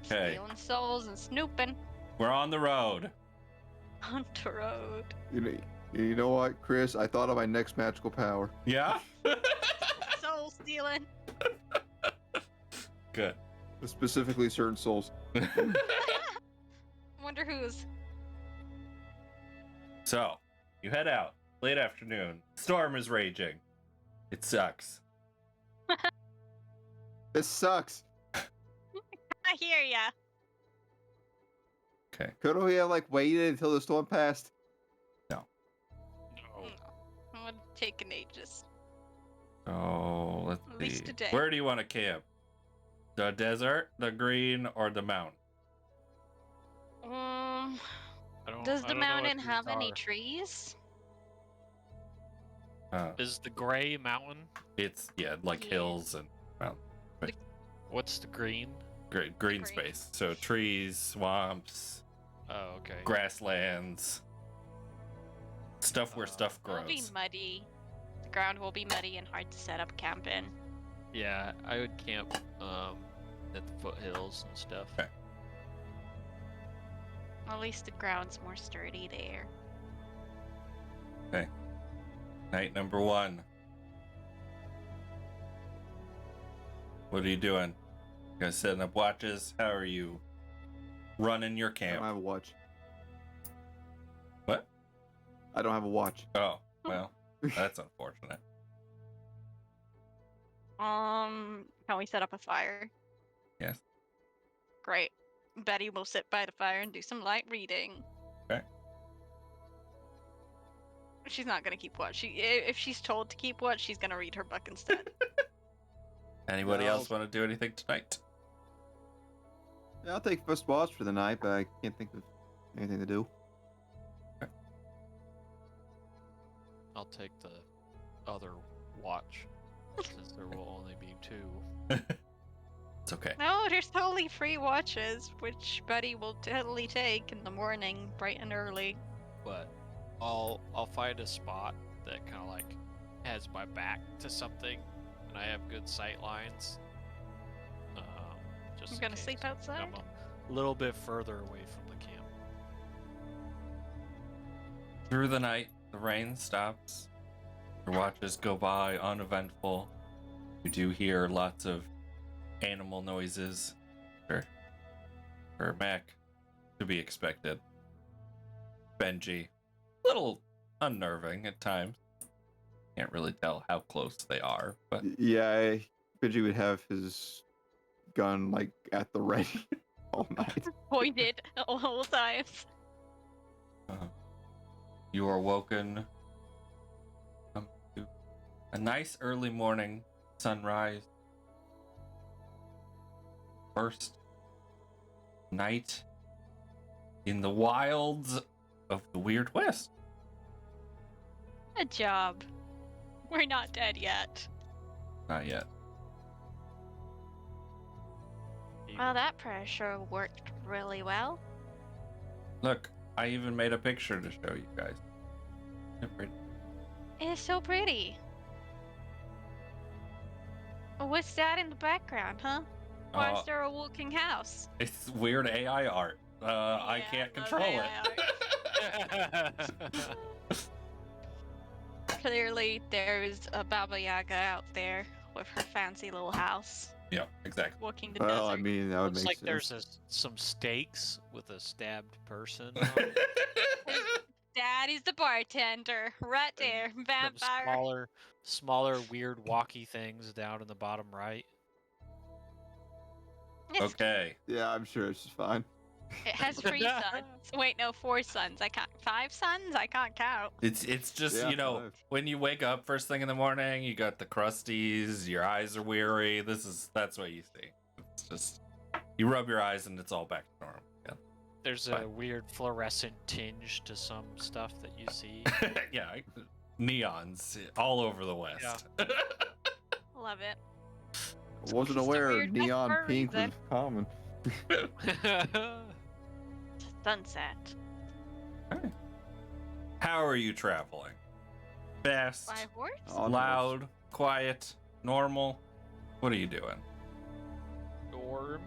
S1: Okay.
S3: Stealing souls and snooping
S1: We're on the road.
S3: on the road.
S4: You know what, Chris? I thought of my next magical power.
S1: Yeah?
S3: Soul stealing.
S1: Good.
S4: Specifically certain souls.
S3: Wonder whose.
S1: So, you head out. Late afternoon. Storm is raging. It sucks.
S4: This sucks.
S3: I hear ya.
S1: Okay.
S4: Couldn't we have waited until the storm passed?
S2: no.
S3: I'm gonna take an ages.
S1: So, let's
S3: At
S1: see.
S3: least a day.
S1: Where do you want to camp? The desert, the green, or the mountain?
S2: I don't,
S3: Does
S2: I
S3: the
S2: don't know what
S3: mountain
S2: these
S3: have any
S2: are.
S3: trees?
S2: Is the gray mountain?
S1: It's, like
S3: Yeah.
S1: hills and mountains.
S2: What's the green?
S1: Green
S3: Green.
S1: space. So trees, swamps,
S2: Oh, okay.
S1: grasslands. Stuff where stuff
S3: It'll be
S1: grows.
S3: muddy. The ground will be muddy and hard to set up camp in.
S2: Yeah, I would camp at the foothills and stuff.
S1: Okay.
S3: At least the ground's more sturdy there.
S1: Night number 1. What are you doing? You guys setting up watches? How are you running your
S4: I don't
S1: camp?
S4: have a watch.
S1: What?
S4: I don't have a watch.
S1: Oh, well, that's unfortunate.
S3: Can we set up a fire?
S1: Yes.
S3: Great. Betty will sit by the fire and do some light reading.
S1: Okay.
S3: She's not gonna keep watch. If she's told to keep watch, she's gonna read her book instead.
S1: Anybody
S4: No.
S1: else want to do anything tonight?
S4: Yeah, I'll take first watch for the night, but I can't think of anything to do.
S2: I'll take the other watch, since there will only be 2.
S1: It's okay.
S3: No, there's totally free watches, which Betty will totally take in the morning, bright and early.
S2: But I'll find a spot that kind of has my back to something, and I have good sight lines. Just
S3: I'm
S2: in
S3: gonna
S2: case.
S3: sleep outside.
S2: I'm a little bit further away from the camp.
S1: Through the night, the rain stops. Your watches go by uneventful. You do hear lots of animal noises. For Mac, to be expected. Benji, little unnerving at times. Can't really tell how close they are, but
S4: Yeah, Benji would have his gun at the ready all night.
S3: Pointed all times.
S1: you are woken to a nice early morning sunrise. First night in the wilds of the Weird West.
S3: Good job. We're not dead yet.
S1: Not yet.
S3: Well, that pressure worked really well.
S1: Look, I even made a picture to show you guys.
S3: It's so pretty. What's that in the background, huh? Why is there a walking house?
S1: It's weird AI art. I
S3: Yeah,
S1: can't
S3: I love
S1: control
S3: AI
S1: it.
S3: Clearly, there's a Baba Yaga out there with her fancy little house,
S1: Yeah, exactly.
S3: walking the
S4: Well,
S3: desert.
S4: I mean, that would
S2: Looks
S4: make
S2: like
S4: sense.
S2: there's some stakes with a stabbed person on it.
S3: That is the bartender, right there,
S2: Some
S3: vampire.
S2: smaller weird walkie things down in the bottom right.
S3: It's
S1: Okay.
S4: Yeah, I'm sure it's just fine.
S3: It has 3 sons. Wait, no, 4 sons. I can't. 5 sons? I can't count.
S1: It's just,
S4: Yeah,
S1: you know,
S4: 5.
S1: when you wake up first thing in the morning, you got the crusties, your eyes are weary. That's what you see. It's just you rub your eyes and it's all back to normal. Yeah.
S2: There's a weird fluorescent tinge to some stuff that you see.
S1: Yeah, neons all over the West.
S3: Love it.
S4: I wasn't
S3: Just a
S4: aware
S3: weird dress
S4: neon
S3: for a
S4: pink was
S3: reason.
S4: common.
S3: Sunset.
S1: How are you traveling? Fast,
S3: By horse?
S4: On
S1: loud, quiet, normal? What are you doing?
S2: Norm.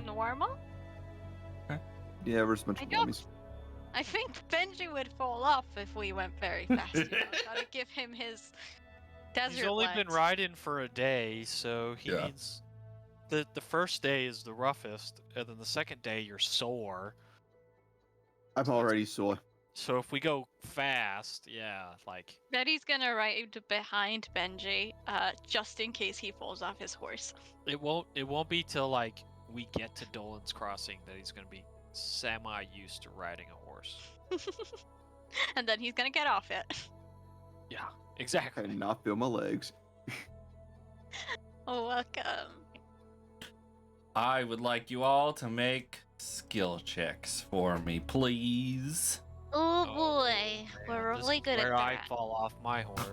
S3: Normal?
S4: Yeah, there's a bunch
S3: I
S4: of
S3: don't.
S4: mummies.
S3: I think Benji would fall off if we went very fast. Gotta give him his desert
S2: He's only been
S3: legs.
S2: riding for a day, so he
S1: Yeah.
S2: needs. The first day is the roughest, and then the second day you're sore.
S4: I'm already sore.
S2: So if we go fast, yeah, like
S3: Betty's gonna ride behind Benji, just in case he falls off his horse.
S2: it won't be till like we get to Dolan's Crossing that he's gonna be semi used to riding a horse.
S3: And then he's gonna get off it.
S2: Yeah,
S4: I
S2: exactly.
S4: cannot feel my legs.
S3: Oh, welcome.
S1: I would like you all to make skill checks for me, please.
S3: Oh
S2: Oh,
S3: boy,
S2: man,
S3: we're
S2: this
S3: really
S2: is
S3: good at
S2: where I
S3: that.
S2: fall off my horse.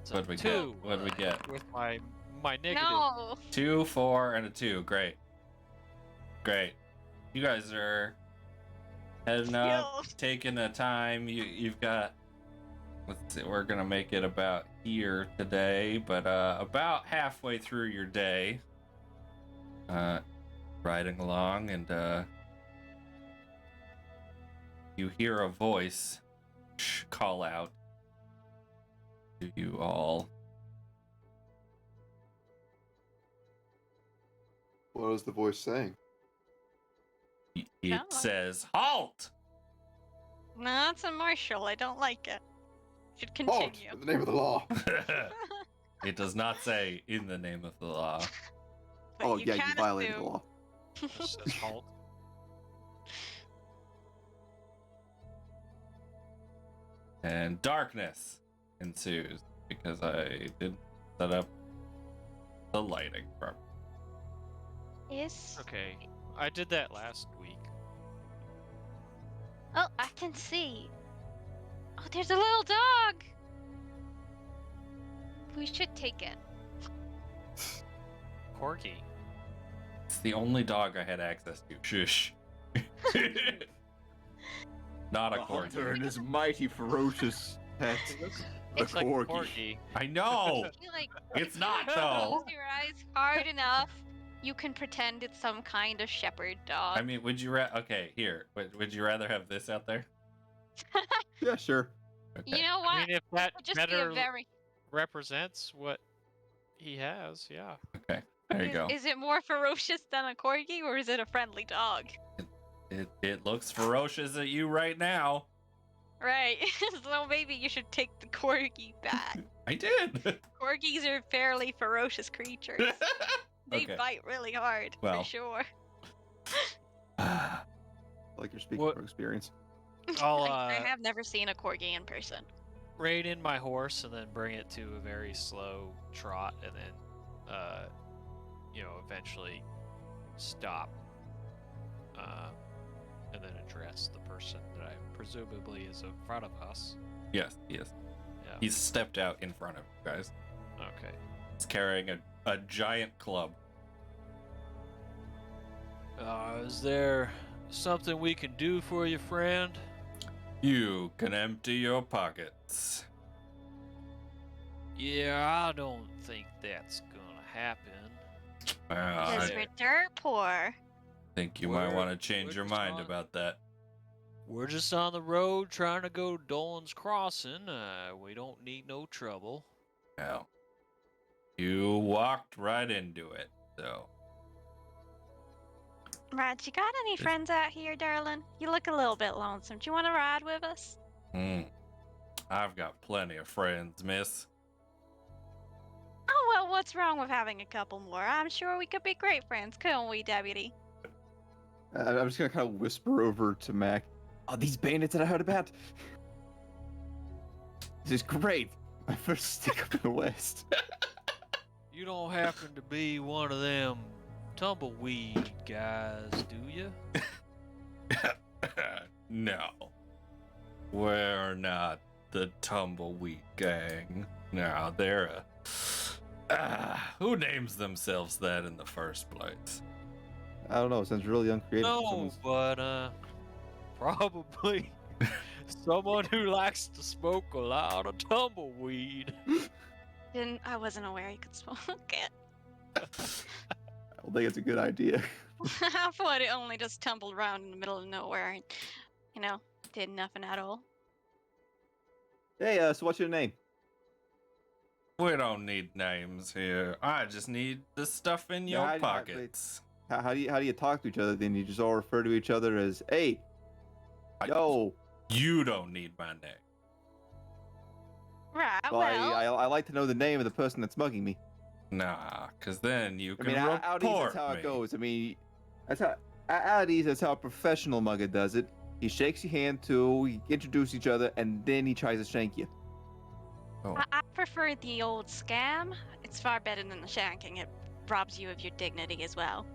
S2: It's a
S1: What'd we get?
S2: 2
S1: What'd we get?
S2: with my negative.
S3: No.
S1: 2, 4, and a 2. Great. Great. You guys are heading up,
S3: Skills.
S1: taking a time. You've got. Let's see. We're gonna make it about here today, but about halfway through your day, riding along, and you hear a voice call out to you all.
S5: What was the voice saying?
S1: It
S3: No.
S1: says, "Halt!"
S3: No, that's a marshal. I don't like it. Should
S5: Halt!
S3: continue.
S5: In the name of the law.
S1: It does not say "in the name of the law."
S3: But
S4: Oh, yeah, you
S3: can
S4: violated the
S3: assume.
S4: law.
S2: Just says halt.
S1: And darkness ensues because I didn't set up the lighting properly.
S3: Yes.
S2: Okay, I did that last week.
S3: Oh, I can see. Oh, there's a little dog. We should take it.
S2: Corgi.
S1: It's the only dog I had access to. Shush. Not a
S4: The hunter
S1: corgi.
S4: and his mighty, ferocious pet. The
S2: It's like
S4: corgi.
S2: Corgi.
S1: I know.
S3: I feel like
S1: It's not
S3: close
S1: though.
S3: your eyes hard enough, you can pretend it's some kind of shepherd dog.
S1: I mean, would you okay? Here, would you rather have this out there?
S4: Yeah, sure.
S1: Okay.
S3: You know what?
S2: I mean, if that
S3: It would just be
S2: better
S3: a very.
S2: represents what he has, yeah.
S1: Okay. There you go.
S3: Is it more ferocious than a corgi, or is it a friendly dog?
S1: It looks ferocious at you right now.
S3: Right. So maybe you should take the corgi back.
S1: I did.
S3: Corgis are fairly ferocious creatures. They
S1: Okay.
S3: bite really hard,
S1: Well.
S3: for sure.
S4: Like you're speaking
S2: What-
S4: from experience.
S2: I'll
S3: I have never seen a corgi in person.
S2: rein in my horse and then bring it to a very slow trot and then eventually stop and then address the person that I presumably is in front of us.
S1: Yes.
S2: Yeah.
S1: He's stepped out in front of you guys.
S2: Okay.
S1: He's carrying a giant club.
S2: Is there something we can do for you, friend?
S1: You can empty your pockets.
S2: Yeah, I don't think that's gonna happen.
S3: Because
S1: I
S3: we're dirt poor.
S1: think you might want to
S2: We're
S1: change your
S2: just
S1: mind
S2: on-
S1: about that.
S2: We're just on the road trying to go Dolan's Crossing. We don't need no trouble.
S1: Well, you walked right into it, so.
S3: Rad, you got any friends out here, darling? You look a little bit lonesome. Do you want to ride with us?
S1: I've got plenty of friends, miss.
S3: Oh, well, what's wrong with having a couple more? I'm sure we could be great friends, couldn't we, Deputy?
S4: I'm just gonna kind of whisper over to Mac. Oh, these bandits that I heard about. This is great. My first stick up in the West.
S2: You don't happen to be one of them tumbleweed guys, do you?
S1: No. We're not the tumbleweed gang. No, they're who names themselves that in the first place?
S4: I don't know. It sounds really uncreative. for
S2: No,
S4: someone's-
S2: but probably someone who likes to smoke a lot of tumbleweed.
S3: I wasn't aware you could smoke it.
S4: I don't think it's a good idea.
S3: I thought it only just tumbled around in the middle of nowhere and, did nothing at all.
S4: Hey, so what's your name?
S1: We don't need names here. I just need the stuff in
S4: Yeah,
S1: your
S4: I- I-
S1: pockets.
S4: How do you talk to each other? Then you just all refer to each other as, hey, yo.
S1: You don't need my name.
S3: Right,
S4: Well,
S3: well,
S4: I like to know the name of the person that's mugging me.
S1: Nah, cause then you
S4: I
S1: can
S4: mean,
S1: report
S4: Audis, that's how
S1: me.
S4: it goes. I mean, that's how Audis, that's how a professional mugger does it. He shakes your hand too, he introduce each other, and then he tries to shank you.
S3: I prefer the old scam. It's far better than the shanking. It robs you of your dignity as well.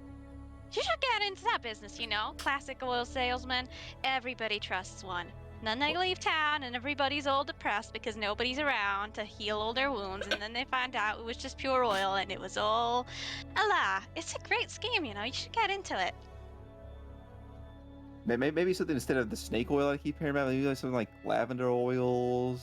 S3: You should get into that business, classic oil salesman. Everybody trusts one. Then they leave town and everybody's all depressed because nobody's around to heal all their wounds, and then they find out it was just pure oil and it was all a lie. It's a great scheme, you should get into it.
S4: Maybe something instead of the snake oil I keep hearing about, maybe like something like lavender oils.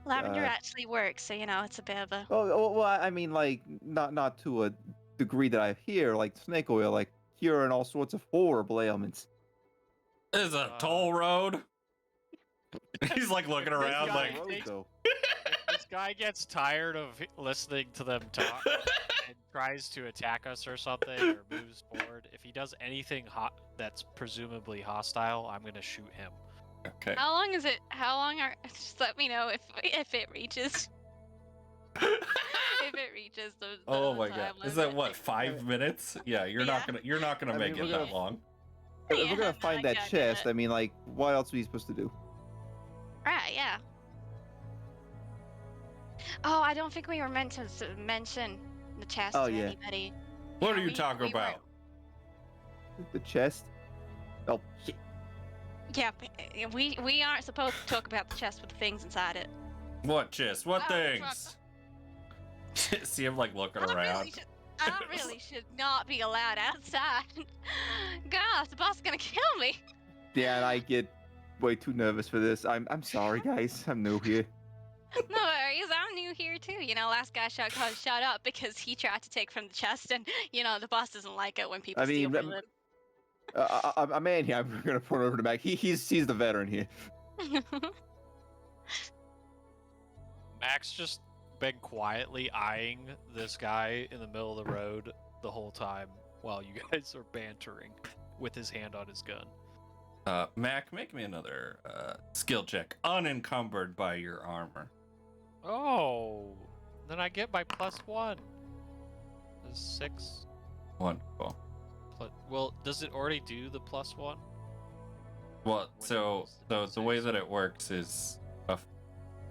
S3: Lavender actually works, so it's a bit of a...
S4: Well, I mean, like, not to a degree that I hear, like snake oil, like curing all sorts of horrible ailments.
S1: There's a toll road. He's like looking
S2: This
S1: around
S2: guy
S1: like,
S2: thinks-
S4: though.
S2: If this guy gets tired of listening to them talk and tries to attack us or something or moves forward, if he does anything that's presumably hostile, I'm gonna shoot him.
S1: okay.
S3: How long is it? Just let me know if it reaches. If it reaches the
S1: Oh my god.
S3: time
S1: Is that
S3: limit.
S1: what, 5 minutes? Yeah, you're not gonna
S4: I
S1: make
S4: mean,
S1: it
S4: we're
S1: that long.
S4: If
S3: Yeah,
S4: we're gonna
S3: no,
S4: find
S3: I
S4: that
S3: gotta do
S4: chest,
S3: it.
S4: I mean, like, what else are we supposed to do?
S3: Right, yeah. Oh, I don't think we were meant to mention the chest
S4: Oh,
S3: to
S4: yeah.
S3: anybody.
S1: What
S3: Yeah,
S1: are you talking
S3: we
S1: about?
S4: The chest? Oh, shit.
S3: Yeah, we aren't supposed to talk about the chest with the things inside it.
S1: What chest? What
S3: Oh,
S1: things? See him like looking around.
S3: I really should not be allowed outside. Gosh, the boss is gonna kill me.
S4: Yeah, and I get way too nervous for this. I'm sorry, guys. I'm new here.
S3: No worries, I'm new here too. Last guy shut up because he tried to take from the chest, and the boss doesn't like it when people
S4: I
S3: steal
S4: mean,
S3: from
S4: a man here. I'm gonna point over to Mac. He's the veteran here.
S3: him.
S2: Max just been quietly eyeing this guy in the middle of the road the whole time while you guys are bantering with his hand on his gun.
S1: Mac, make me another skill check, unencumbered by your armor.
S2: Oh, then I get my +1. Is 6.
S1: Wonderful.
S2: Well, does it already do the +1?
S1: Well,
S2: When
S1: so
S2: you use
S1: the way that it works is a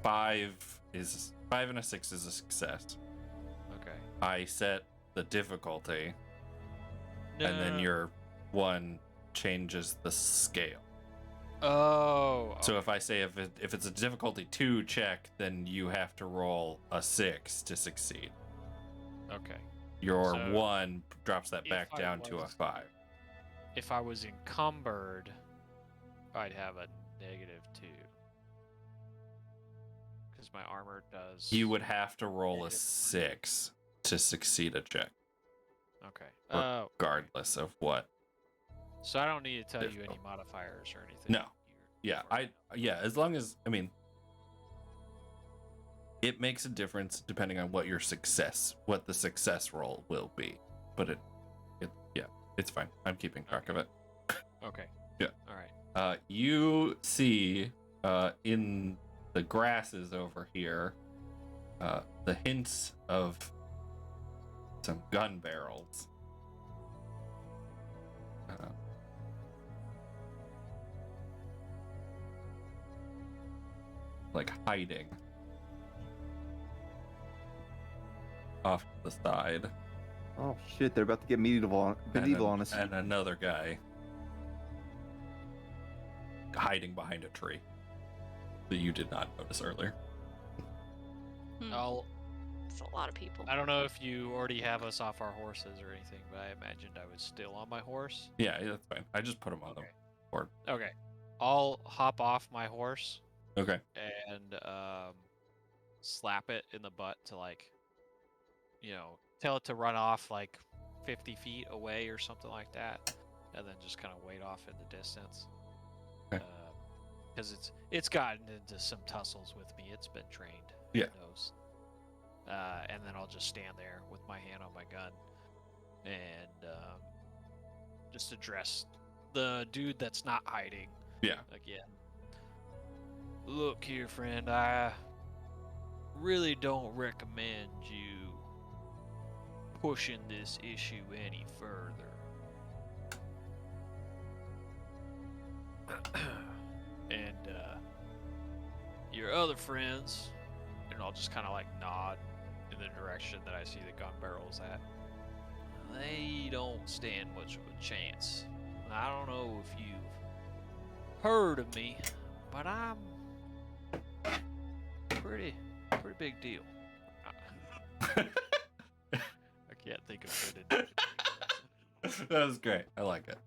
S1: 5 and a 6 is a success.
S2: Okay.
S1: I set the difficulty,
S2: No.
S1: and then your 1 changes the scale.
S2: Oh.
S1: So if I say if it's a difficulty 2 check, then you have to roll a 6 to succeed.
S2: Okay.
S1: Your
S2: So,
S1: 1 drops that
S2: if
S1: back
S2: I
S1: down to a
S2: was-
S1: 5.
S2: If I was encumbered, I'd have a -2. Because my armor does.
S1: You would have to roll a
S2: Negative
S1: 6 to succeed a check,
S2: Okay.
S1: regardless of what.
S2: So I don't need to tell you any
S1: Difficult.
S2: modifiers or anything.
S1: No. Yeah, as long as, I mean, it makes a difference depending on what the success roll will be. But it's fine. I'm keeping track of it.
S2: Okay.
S1: Yeah.
S2: All right.
S1: You see in the grasses over here the hints of some gun barrels. Like hiding off to the side.
S4: Oh shit! They're about to get medieval on us.
S1: And another guy hiding behind a tree that you did not notice earlier.
S3: It's a lot of people.
S2: I don't know if you already have us off our horses or anything, but I imagined I was still on my horse.
S1: Yeah, that's fine. I just put him on the board.
S2: Okay. I'll hop off my horse
S1: Okay.
S2: and slap it in the butt to, like, tell it to run off like 50 feet away or something like that, and then just kind of wait off in the distance.
S1: Okay.
S2: Because it's gotten into some tussles with me. It's been trained.
S1: Yeah.
S2: It knows. And then I'll just stand there with my hand on my gun and just address the dude that's not hiding.
S1: Yeah.
S2: Again. Look here, friend. I really don't recommend you pushing this issue any further. And your other friends, and I'll just kind of like nod in the direction that I see the gun barrels at, they don't stand much of a chance. I don't know if you've heard of me, but I'm pretty big deal. I can't think of good.
S1: That was great. I like it.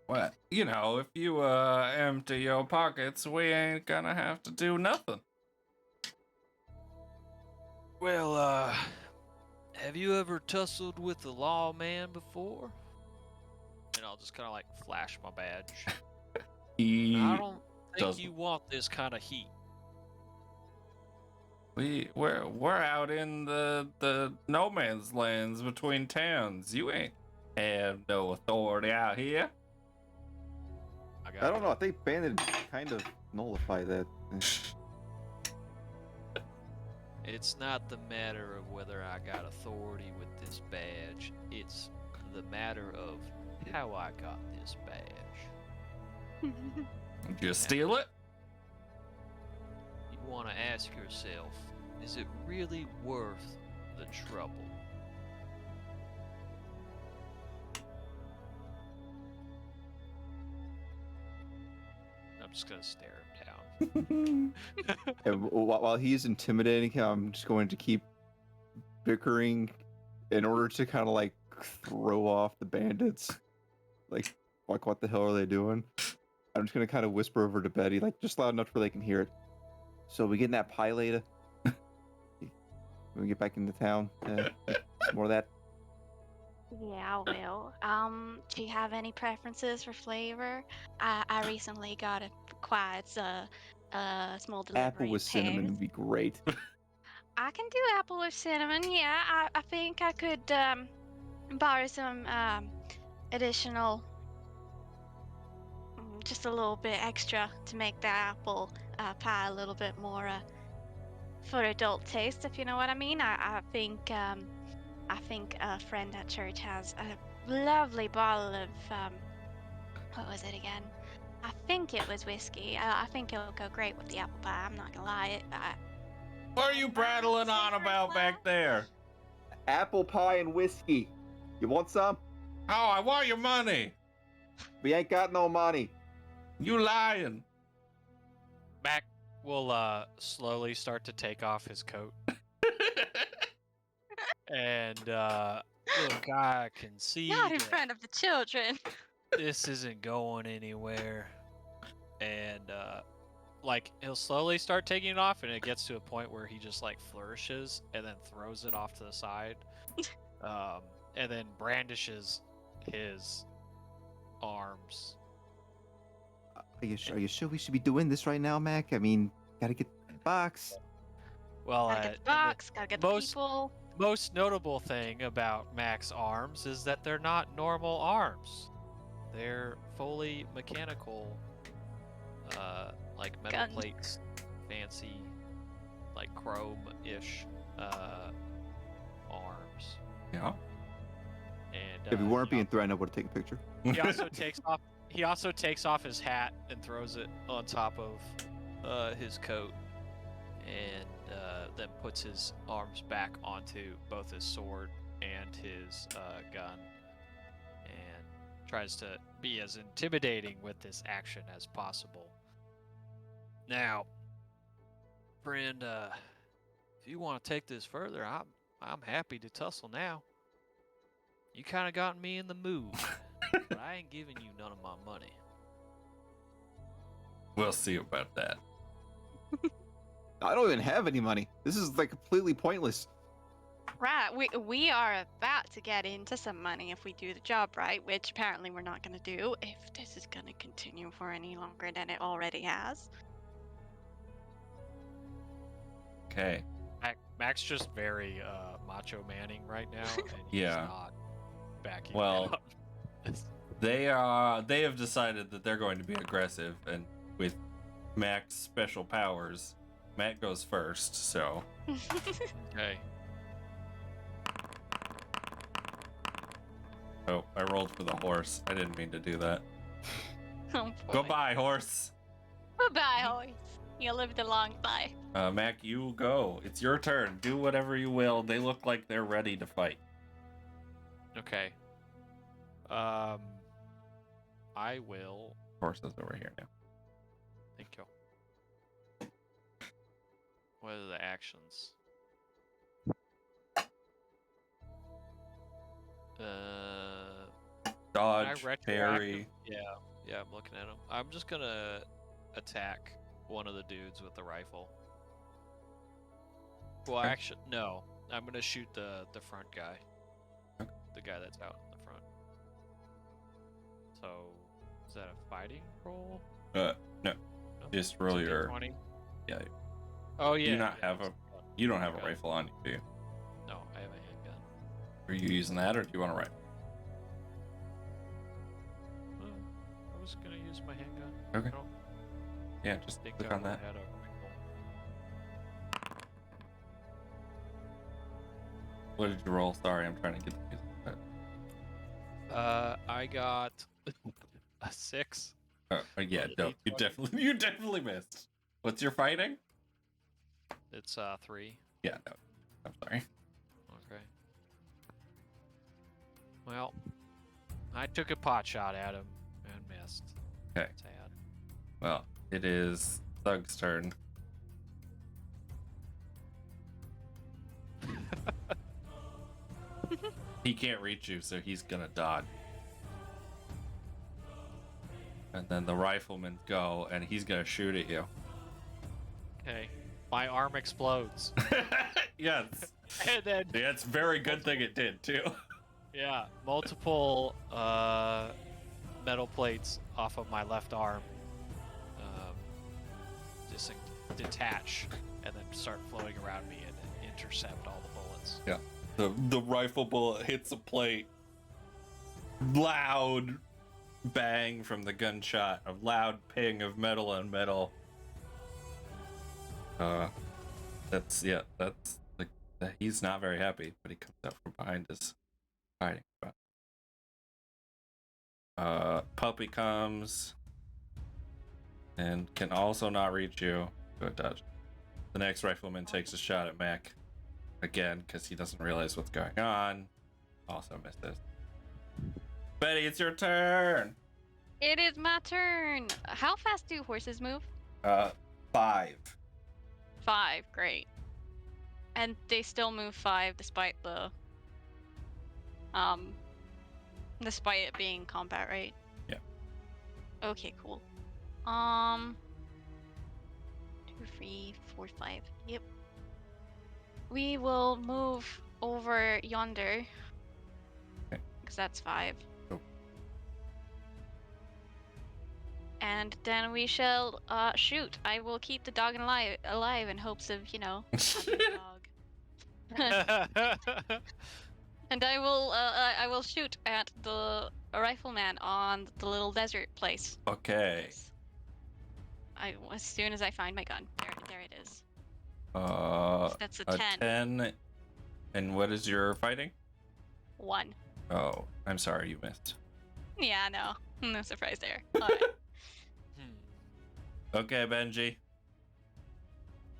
S1: What? If you empty your pockets, we ain't gonna have to do nothing.
S2: Well, have you ever tussled with a lawman before? And I'll just kind of like flash my badge. I don't think
S1: doesn't.
S2: you want this kind of heat.
S1: We're out in the no man's lands between towns. You ain't have no authority out here.
S4: I don't know. I think bandit kind of nullify that.
S2: It's not the matter of whether I got authority with this badge. It's the matter of how I got this badge.
S1: Did you steal it?
S2: You want to ask yourself, is it really worth the trouble? I'm just going to stare him down.
S4: And while he's intimidating him, I'm just going to keep bickering in order to kind of like throw off the bandits. Like what the hell are they doing? I'm just gonna kind of whisper over to Betty, like just loud enough where they can hear it. So we getting that pie later? When we get back into town, more of that.
S3: Yeah, I will. Do you have any preferences for flavor? I recently got quite a small delivery.
S4: Apple with
S3: of
S4: cinnamon
S3: pears.
S4: would be great.
S3: I can do apple with cinnamon. Yeah, I think I could borrow some additional, just a little bit extra to make the apple pie a little bit more for adult taste, if you know what I mean. I think a friend at church has a lovely bottle of what was it again? I think it was whiskey. I think it'll go great with the apple pie. I'm not gonna lie.
S1: What are you prattling on about back there?
S4: Apple pie and whiskey. You want some?
S1: Oh, I want your money.
S4: We ain't got no money.
S1: You lying.
S2: Mac will slowly start to take off his coat And look, I can see
S3: Not in
S2: that
S3: front of the children.
S2: this isn't going anywhere. And like he'll slowly start taking it off, and it gets to a point where he just like flourishes and then throws it off to the side, and then brandishes his arms.
S4: Are you sure we should be doing this right now, Mac? I mean, gotta get the box.
S2: Well,
S3: Gotta get the box, gotta get the people.
S2: most notable thing about Mac's arms is that they're not normal arms. They're fully mechanical, like metal
S3: Guns.
S2: plates, fancy, like chrome-ish arms.
S1: Yeah.
S2: And
S4: If we weren't being threatened, I would have taken a picture.
S2: he also takes off. He also takes off his hat and throws it on top of his coat, and then puts his arms back onto both his sword and his gun, and tries to be as intimidating with this action as possible. Now, friend, if you want to take this further, I'm happy to tussle now. You kind of gotten me in the mood, but I ain't giving you none of my money.
S1: We'll see about that.
S4: I don't even have any money. This is like completely pointless.
S3: Right, we are about to get into some money if we do the job right, which apparently we're not going to do if this is going to continue for any longer than it already has.
S1: Okay.
S2: Mac's just very macho manning right now, and he's
S1: Yeah.
S2: not backing
S1: Well,
S2: down.
S1: They have decided that they're going to be aggressive, and with Mac's special powers, Mac goes first, so
S2: Okay.
S1: oh, I rolled for the horse. I didn't mean to do that.
S3: Oh, boy.
S1: Goodbye, horse.
S3: Goodbye, horse. You lived a long life.
S1: Mac, you go. It's your turn. Do whatever you will. They look like they're ready to fight.
S2: Okay. I will.
S1: Horse is over here now.
S2: Thank you. What are the actions?
S1: Dodge,
S2: Can I
S1: parry.
S2: Yeah, I'm looking at him. I'm just gonna attack one of the dudes with the rifle. Well,
S1: Okay.
S2: actually, no. I'm gonna shoot the front guy.
S1: Okay.
S2: The guy that's out in the front. So, is that a fighting roll?
S1: No.
S2: No?
S1: Just roll
S2: It's a
S1: your.
S2: D20?
S1: Yeah.
S2: Oh yeah.
S1: you not
S2: yeah,
S1: have
S2: it's
S1: a? You don't have a
S2: Okay.
S1: rifle on you, do you?
S2: No, I have a handgun.
S1: Are you using that, or do you want to rifle?
S2: I was gonna use my handgun.
S1: Okay.
S2: I don't
S1: Yeah, just
S2: think
S1: click
S2: I
S1: on that.
S2: had a rifle.
S1: What did you roll? Sorry, I'm trying to get the music.
S2: I got a 6.
S1: Yeah,
S2: On the
S1: no,
S2: D20.
S1: you definitely missed. What's your fighting?
S2: It's 3.
S1: Yeah, no, I'm sorry.
S2: Okay. Well, I took a pot shot at him and missed.
S1: Okay.
S2: Sad.
S1: Well, it is Thug's turn. He can't reach you, so he's gonna dodge. And then the riflemen go, and he's gonna shoot at you.
S2: Okay. My arm explodes.
S1: Yes.
S2: And then,
S1: Yeah, it's a very good thing it did, too.
S2: yeah, multiple metal plates off of my left arm just detach and then start floating around me and intercept all the bullets.
S1: Yeah. The rifle bullet hits a plate. Loud bang from the gunshot. A loud ping of metal on metal. That's like he's not very happy, but he comes out from behind his hiding spot. Puppy comes and can also not reach you. Go dodge. The next rifleman takes a shot at Mac again because he doesn't realize what's going on. Also misses. Betty, it's your turn.
S3: It is my turn. How fast do horses move?
S1: 5.
S3: 5, great. And they still move 5 despite despite it being combat, right?
S1: Yeah.
S3: Okay, cool. 2, 3, 4, 5. Yep. We will move over yonder.
S1: Okay.
S3: Because that's 5.
S1: Cool.
S3: And then we shall shoot. I will keep the dog alive in hopes of, you know, having a dog. And I will shoot at the rifleman on the little desert place.
S1: Okay.
S3: Yes. As soon as I find my gun. There it is. That's a 10.
S1: 10. And what is your fighting?
S3: 1.
S1: Oh, I'm sorry, you missed.
S3: Yeah, no. No surprise there. Alright.
S1: Okay, Benji.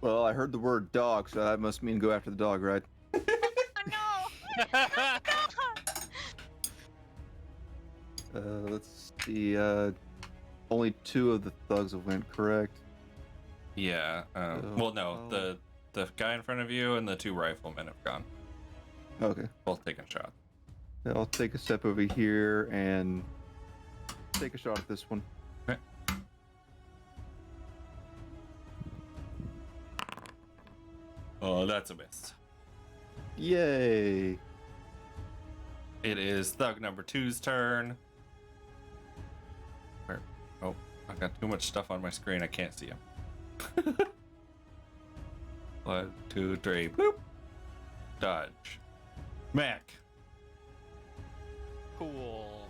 S4: Well, I heard the word dog, so that must mean go after the dog, right?
S3: Oh no!
S4: Let's see. Only 2 of the thugs have went, correct?
S1: Yeah. Well, no, the guy in front of you and the 2 riflemen have gone.
S4: Okay.
S1: Both taking shots.
S4: I'll take a step over here and take a shot at this one.
S1: Okay. Oh, that's a miss.
S4: Yay!
S1: It is thug number 2's turn. Where? Oh, I've got too much stuff on my screen. I can't see him. 1, 2, 3. Boop. Dodge. Mac.
S2: Cool.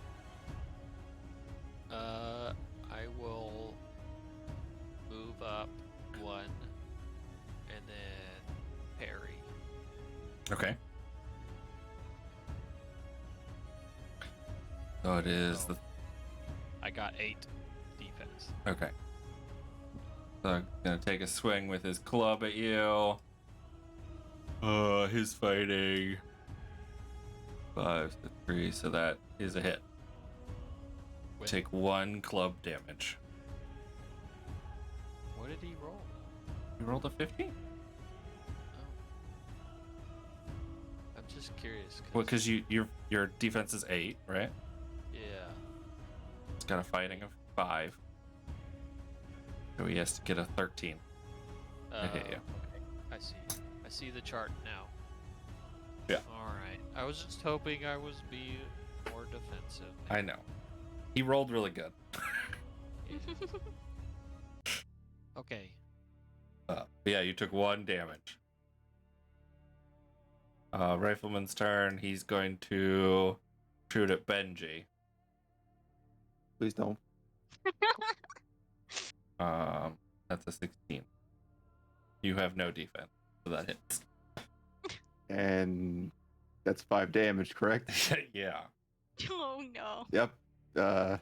S2: I will move up 1 and then parry.
S1: Okay. So it is
S2: Oh. I got 8 defense.
S1: Okay. So gonna take a swing with his club at you. He's fighting 5 to 3, so that is a hit.
S2: With-
S1: Take 1 club damage.
S2: What did he roll?
S1: You rolled a 15?
S2: I'm just curious.
S1: Well, because your defense is 8, right?
S2: Yeah.
S1: It's got a fighting of 5. So he has to get a 13. I hit you.
S2: Okay. I see the chart now.
S1: Yeah.
S2: All right. I was just hoping I was being more defensive.
S1: I know. He rolled really good.
S2: Okay.
S1: Yeah, you took 1 damage. Rifleman's turn. He's going to shoot at Benji.
S4: Please don't.
S1: That's a 16. You have no defense, so that hits.
S4: And that's 5 damage, correct?
S1: Yeah.
S3: Oh no.
S4: Yep. Go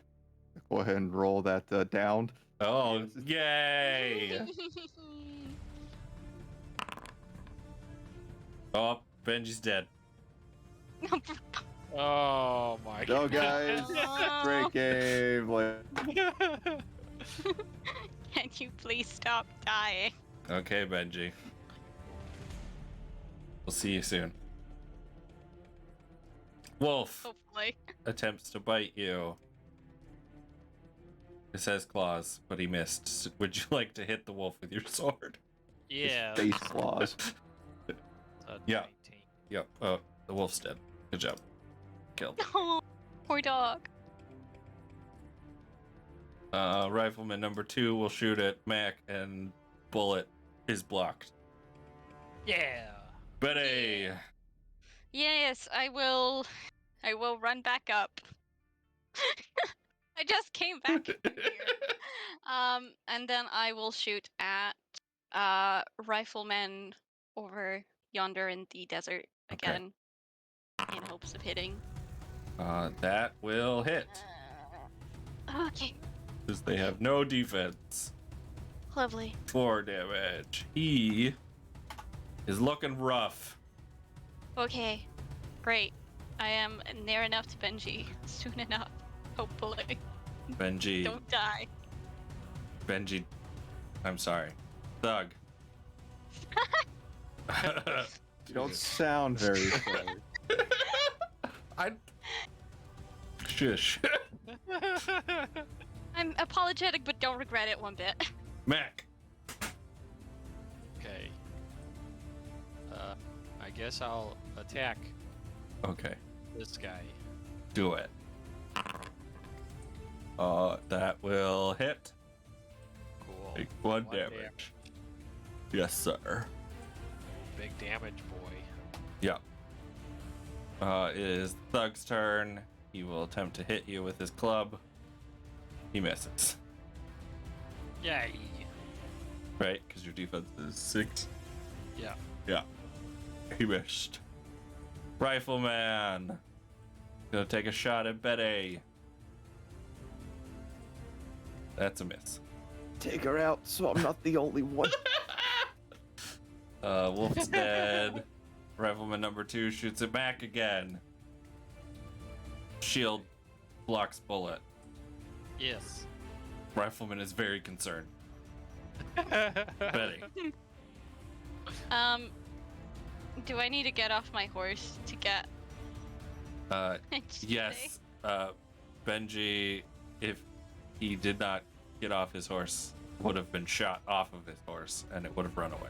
S4: ahead and roll that down.
S1: Oh, yay! Oh, Benji's dead.
S2: Oh my
S4: Go,
S2: god.
S4: guys. Great game.
S3: Can you please stop dying?
S1: Okay, Benji. We'll see you soon. Wolf
S3: Hopefully.
S1: attempts to bite you. It says claws, but he missed. Would you like to hit the wolf with your sword?
S2: Yeah.
S4: Face claws.
S1: Yeah.
S2: 19.
S1: Yep. The wolf's dead. Good job. Killed.
S3: Oh, poor dog.
S1: Rifleman number 2 will shoot at Mac, and bullet is blocked.
S2: Yeah.
S1: Betty!
S3: Yes, I will run back up. I just came back from here. And then I will shoot at riflemen over yonder in the desert
S1: Okay.
S3: again, in hopes of hitting.
S1: That will hit,
S3: Okay,
S1: because they have no defense.
S3: lovely.
S1: 4 damage. He is looking rough.
S3: Okay, great. I am near enough to Benji soon enough. Hopefully,
S1: Benji.
S3: don't die.
S1: Benji. I'm sorry. Thug.
S4: You don't sound very sorry.
S1: I shush.
S3: I'm apologetic, but don't regret it one bit.
S1: Mac.
S2: Okay. I guess I'll attack
S1: Okay,
S2: this guy.
S1: do it. That will hit.
S2: Cool.
S1: Take one
S2: One
S1: damage. Yes, sir.
S2: Big damage, boy.
S1: Yeah. It is Thug's turn. He will attempt to hit you with his club. He misses.
S2: Yay.
S1: Right? Because your defense is 6.
S2: Yeah.
S1: Yeah. He missed. Rifleman. Gonna take a shot at Betty. That's a miss.
S4: Take her out so I'm not the only one.
S1: Wolf's dead. Rifleman number 2 shoots it back again. Shield blocks bullet.
S2: Yes.
S1: Rifleman is very concerned. Betty.
S3: Do I need to get off my horse to get?
S1: Yes. Benji, if he did not get off his horse, would have been shot off of his horse and it would have run away.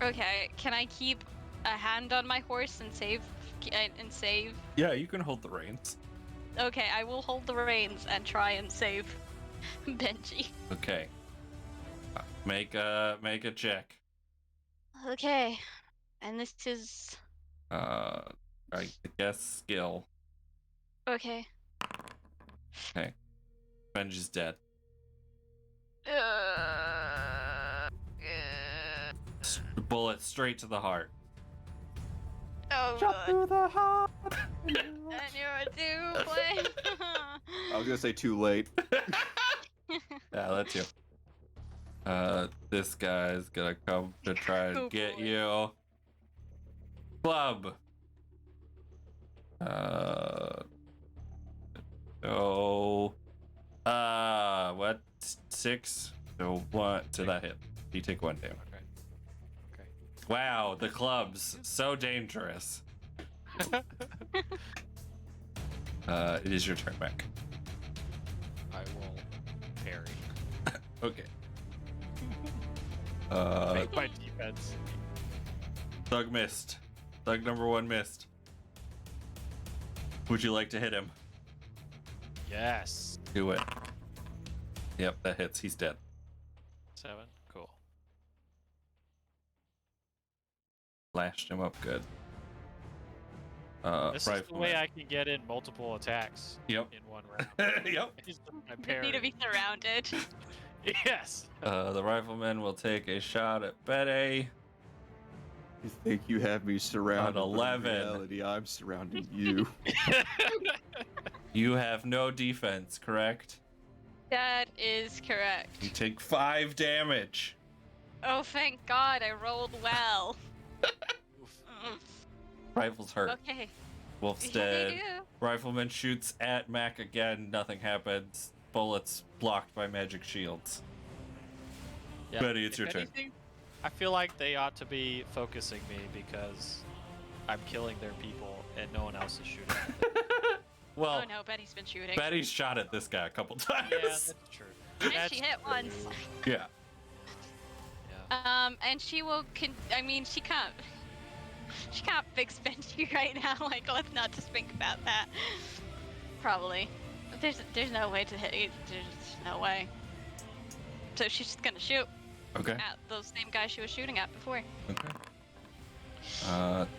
S3: Okay, can I keep a hand on my horse and save?
S1: Yeah, you can hold the reins.
S3: Okay, I will hold the reins and try and save Benji.
S1: Okay. Make a check.
S3: Okay, and this is
S1: I guess skill.
S3: okay.
S1: Benji's dead. Bullet straight to the heart.
S3: Oh,
S4: Shot
S3: good.
S4: through the heart.
S3: I knew it too late.
S4: I was gonna say too late.
S1: Yeah, that's you. This guy's gonna come to try and
S3: Oh,
S1: get
S3: boy.
S1: you. Club. Oh. What? 6? So what? To that hit. You take 1 damage.
S2: Okay. Okay.
S1: Wow, the clubs. So dangerous. It is your turn, Mac.
S2: I will parry.
S1: Okay.
S2: Make my defense.
S1: Thug missed. Thug number 1 missed. Would you like to hit him?
S2: Yes.
S1: Do it. Yep, that hits. He's dead.
S2: 7. Cool.
S1: Lashed him up good.
S2: This is the way I can get in multiple attacks
S1: Yep.
S2: in one round.
S1: Yep.
S2: Is my
S3: Just need to be
S2: parry.
S3: surrounded.
S2: Yes.
S1: The rifleman will take a shot at Betty.
S4: You think you have me surrounded?
S1: On
S4: but in
S1: 11.
S4: reality, I'm surrounding you.
S1: You have no defense, correct?
S3: That is correct.
S1: You take 5 damage.
S3: Oh, thank God, I rolled well. Mm,
S1: Rifle's hurt.
S3: okay.
S1: Wolf's
S3: Yeah,
S1: dead.
S3: they do.
S1: Rifleman shoots at Mac again. Nothing happens. Bullets blocked by magic shields.
S2: Yeah,
S1: Betty, it's
S2: if
S1: your turn.
S2: anything, I feel like they ought to be focusing me because I'm killing their people and no one else is shooting at them.
S1: Well,
S3: Oh no, Betty's been shooting.
S1: Betty's shot at this guy a couple times.
S2: Yeah, that's true.
S3: And
S2: That's
S3: she hit once.
S1: Yeah.
S2: Yeah.
S3: And she will. I mean, she can't. She can't fix Benji right now. Like, let's not just think about that. Probably. There's no way to hit. There's no way. So she's just gonna shoot
S1: Okay.
S3: at those same guys she was shooting at before.
S1: Okay.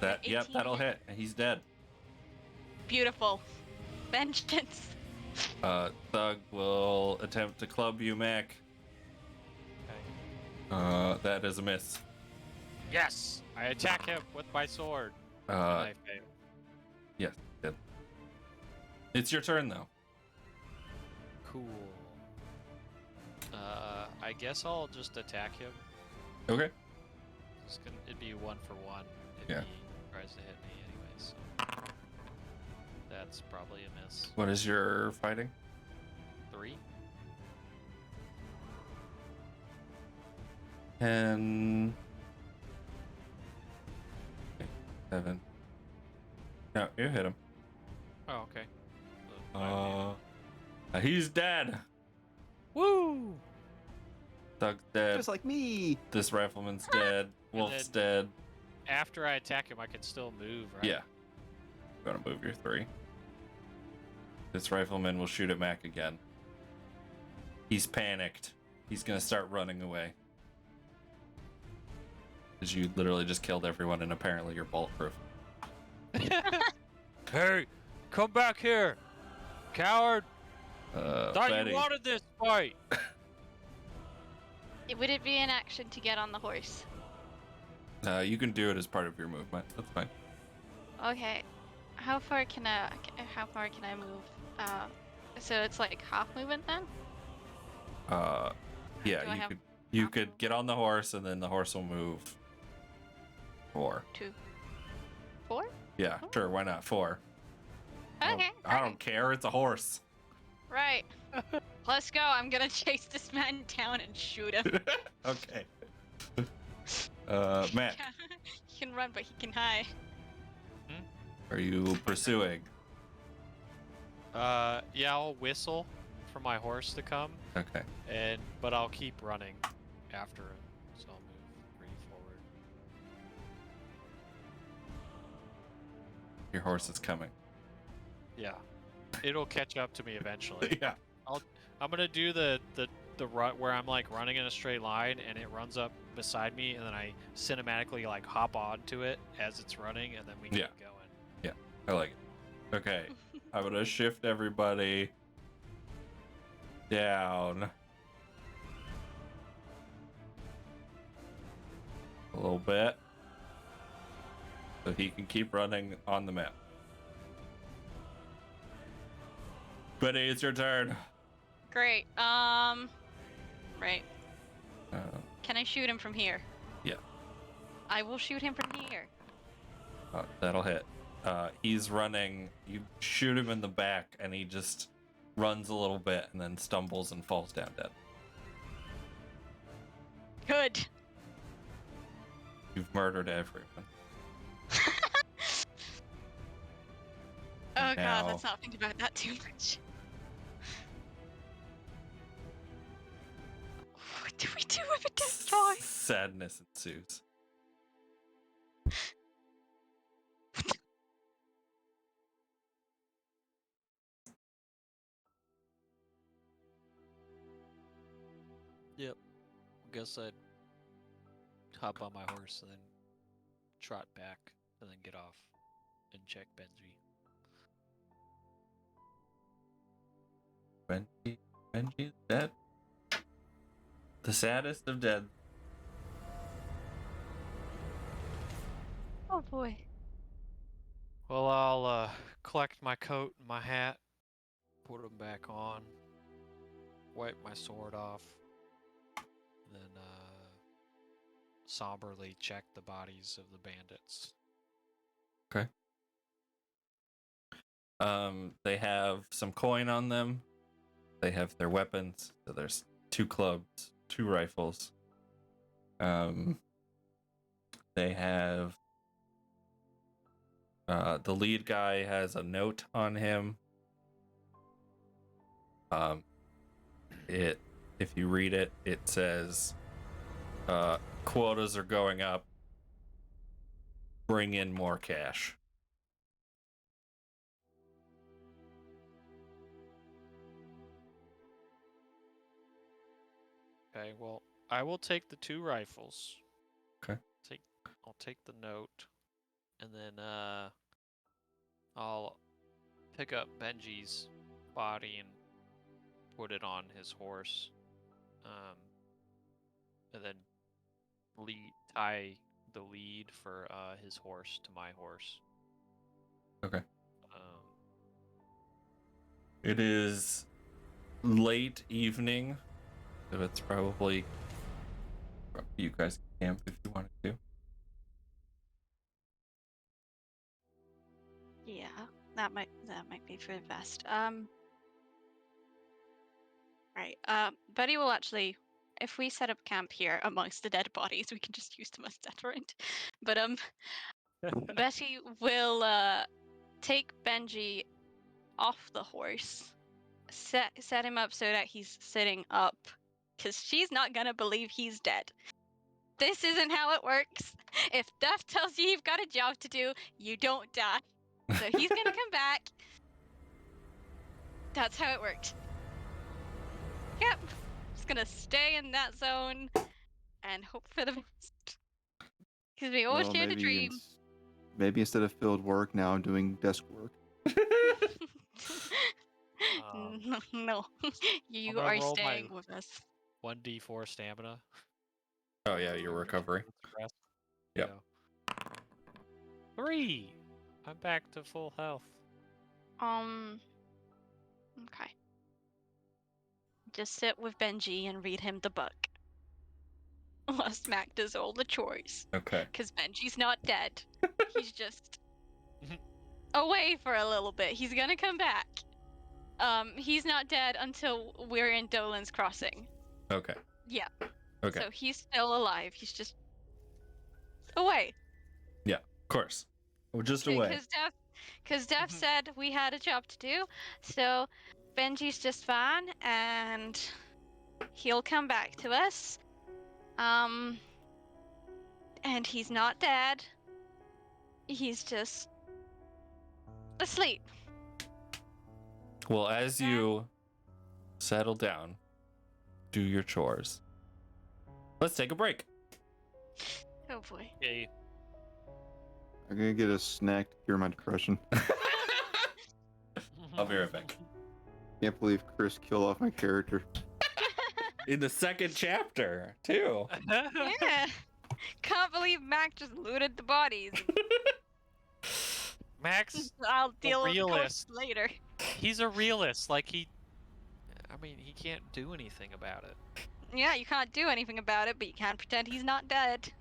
S1: Yep,
S3: 18.
S1: that'll hit. He's dead.
S3: Beautiful. Vengeance.
S1: Thug will attempt to club you, Mac.
S2: Okay.
S1: That is a miss.
S2: Yes! I attack him with my sword. And
S1: Uh,
S2: I fail.
S1: yes, dead. It's your turn though.
S2: Cool. I guess I'll just attack him.
S1: Okay.
S2: It'd be 1 for 1 if
S1: Yeah.
S2: he tries to hit me anyway, so that's probably a miss.
S1: What is your fighting?
S2: 3?
S1: And 7. No, you hit him.
S2: Oh, okay. So, 5
S1: He's dead.
S2: Woo!
S1: Doug's dead.
S4: Just like me.
S1: This rifleman's dead. Wolf's dead.
S2: After I attack him, I can still move, right?
S1: Yeah. You're gonna move your 3. This rifleman will shoot at Mac again. He's panicked. He's gonna start running away. Because you literally just killed everyone and apparently you're bulletproof.
S2: Hey, come back here, coward! Thought
S1: Betty.
S2: you wanted this fight.
S3: Would it be an action to get on the horse?
S1: You can do it as part of your movement. That's fine.
S3: Okay. How far can I move? So it's like half movement then?
S1: Yeah,
S3: Do I
S1: you
S3: have
S1: could
S3: half
S1: get on the horse and then the horse will move 4.
S3: 2, 4?
S1: Yeah, sure, why not 4?
S3: Okay.
S1: I don't care, it's a horse.
S3: Right. Let's go. I'm gonna chase this man down and shoot him.
S1: Okay. Matt,
S3: He can run, but he can hide.
S1: are you pursuing?
S2: Yeah, I'll whistle for my horse to come,
S1: Okay.
S2: but I'll keep running after him. So I'll move 3 forward.
S1: Your horse is coming.
S2: Yeah, it'll catch up to me eventually.
S1: Yeah.
S2: I'm gonna do the run where I'm like running in a straight line and it runs up beside me, and then I cinematically like hop onto it as it's running, and then we keep going.
S1: I like it. Okay. I'm gonna shift everybody down a little bit so he can keep running on the map. Betty, it's your turn.
S3: Great. Right.
S1: Uh,
S3: Can I shoot him from here?
S1: Yeah.
S3: I will shoot him from here.
S1: That'll hit. He's running. You shoot him in the back, and he just runs a little bit and then stumbles and falls down dead.
S3: Good.
S1: You've murdered everyone.
S3: Oh
S1: Now-
S3: god, let's not think about that too much. What do we do with a dead boy?
S1: Sadness ensues.
S2: Yep. Guess I'd hop on my horse and then trot back and then get off and check Benji.
S1: Benji is dead. The saddest of dead.
S3: Oh boy.
S2: Well, I'll collect my coat and my hat, put them back on, wipe my sword off, and then somberly check the bodies of the bandits.
S1: They have some coin on them. They have their weapons. So there's 2 clubs, 2 rifles. They have the lead guy has a note on him. If you read it, it says quotas are going up. Bring in more cash.
S2: Okay, well, I will take the 2 rifles.
S1: Okay.
S2: I'll take the note, and then I'll pick up Benji's body and put it on his horse, and then tie the lead for his horse to my horse.
S1: Okay. It is late evening, so it's probably you guys can camp if you wanted to.
S3: Yeah, that might be for the best. Right. Buddy will actually, if we set up camp here amongst the dead bodies, we can just use them as deterrent. But Betty will take Benji off the horse, set him up so that he's sitting up, because she's not gonna believe he's dead. This isn't how it works. If death tells you you've got a job to do, you don't die. So he's gonna come back. That's how it worked. Yep. Just gonna stay in that zone and hope for the best. Because we all
S4: Well,
S3: shared a dream.
S4: Maybe instead of field work, now I'm doing desk work.
S3: No. You
S2: gonna
S3: are
S2: roll my-
S3: staying with us.
S2: 1d4 stamina.
S1: Oh yeah, your recovery.
S2: Rest.
S1: Yep.
S2: Yeah. 3. I'm back to full health.
S3: Okay. Just sit with Benji and read him the book. Whilst Mac does all the chores.
S1: Okay.
S3: Because Benji's not dead. He's just away for a little bit. He's gonna come back. He's not dead until we're in Dolan's Crossing.
S1: Okay.
S3: Yeah.
S1: Okay.
S3: So he's still alive. He's just away.
S1: Of course. We're just away.
S3: Because Def said we had a job to do. So Benji's just fine, and he'll come back to us. And he's not dead. He's just asleep.
S1: Well, as you settle down, do your chores. Let's take a break.
S3: Oh boy.
S2: Yay.
S4: I'm gonna get a snack to cure my depression.
S1: I'll be right back.
S4: Can't believe Chris killed off my character.
S1: In the second chapter, too.
S3: Yeah. Can't believe Mac just looted the bodies.
S2: Max,
S3: I'll deal with the
S2: realist.
S3: ghosts later.
S2: he's a realist. Like, he can't do anything about it.
S3: Yeah, you can't do anything about it, but you can pretend he's not dead.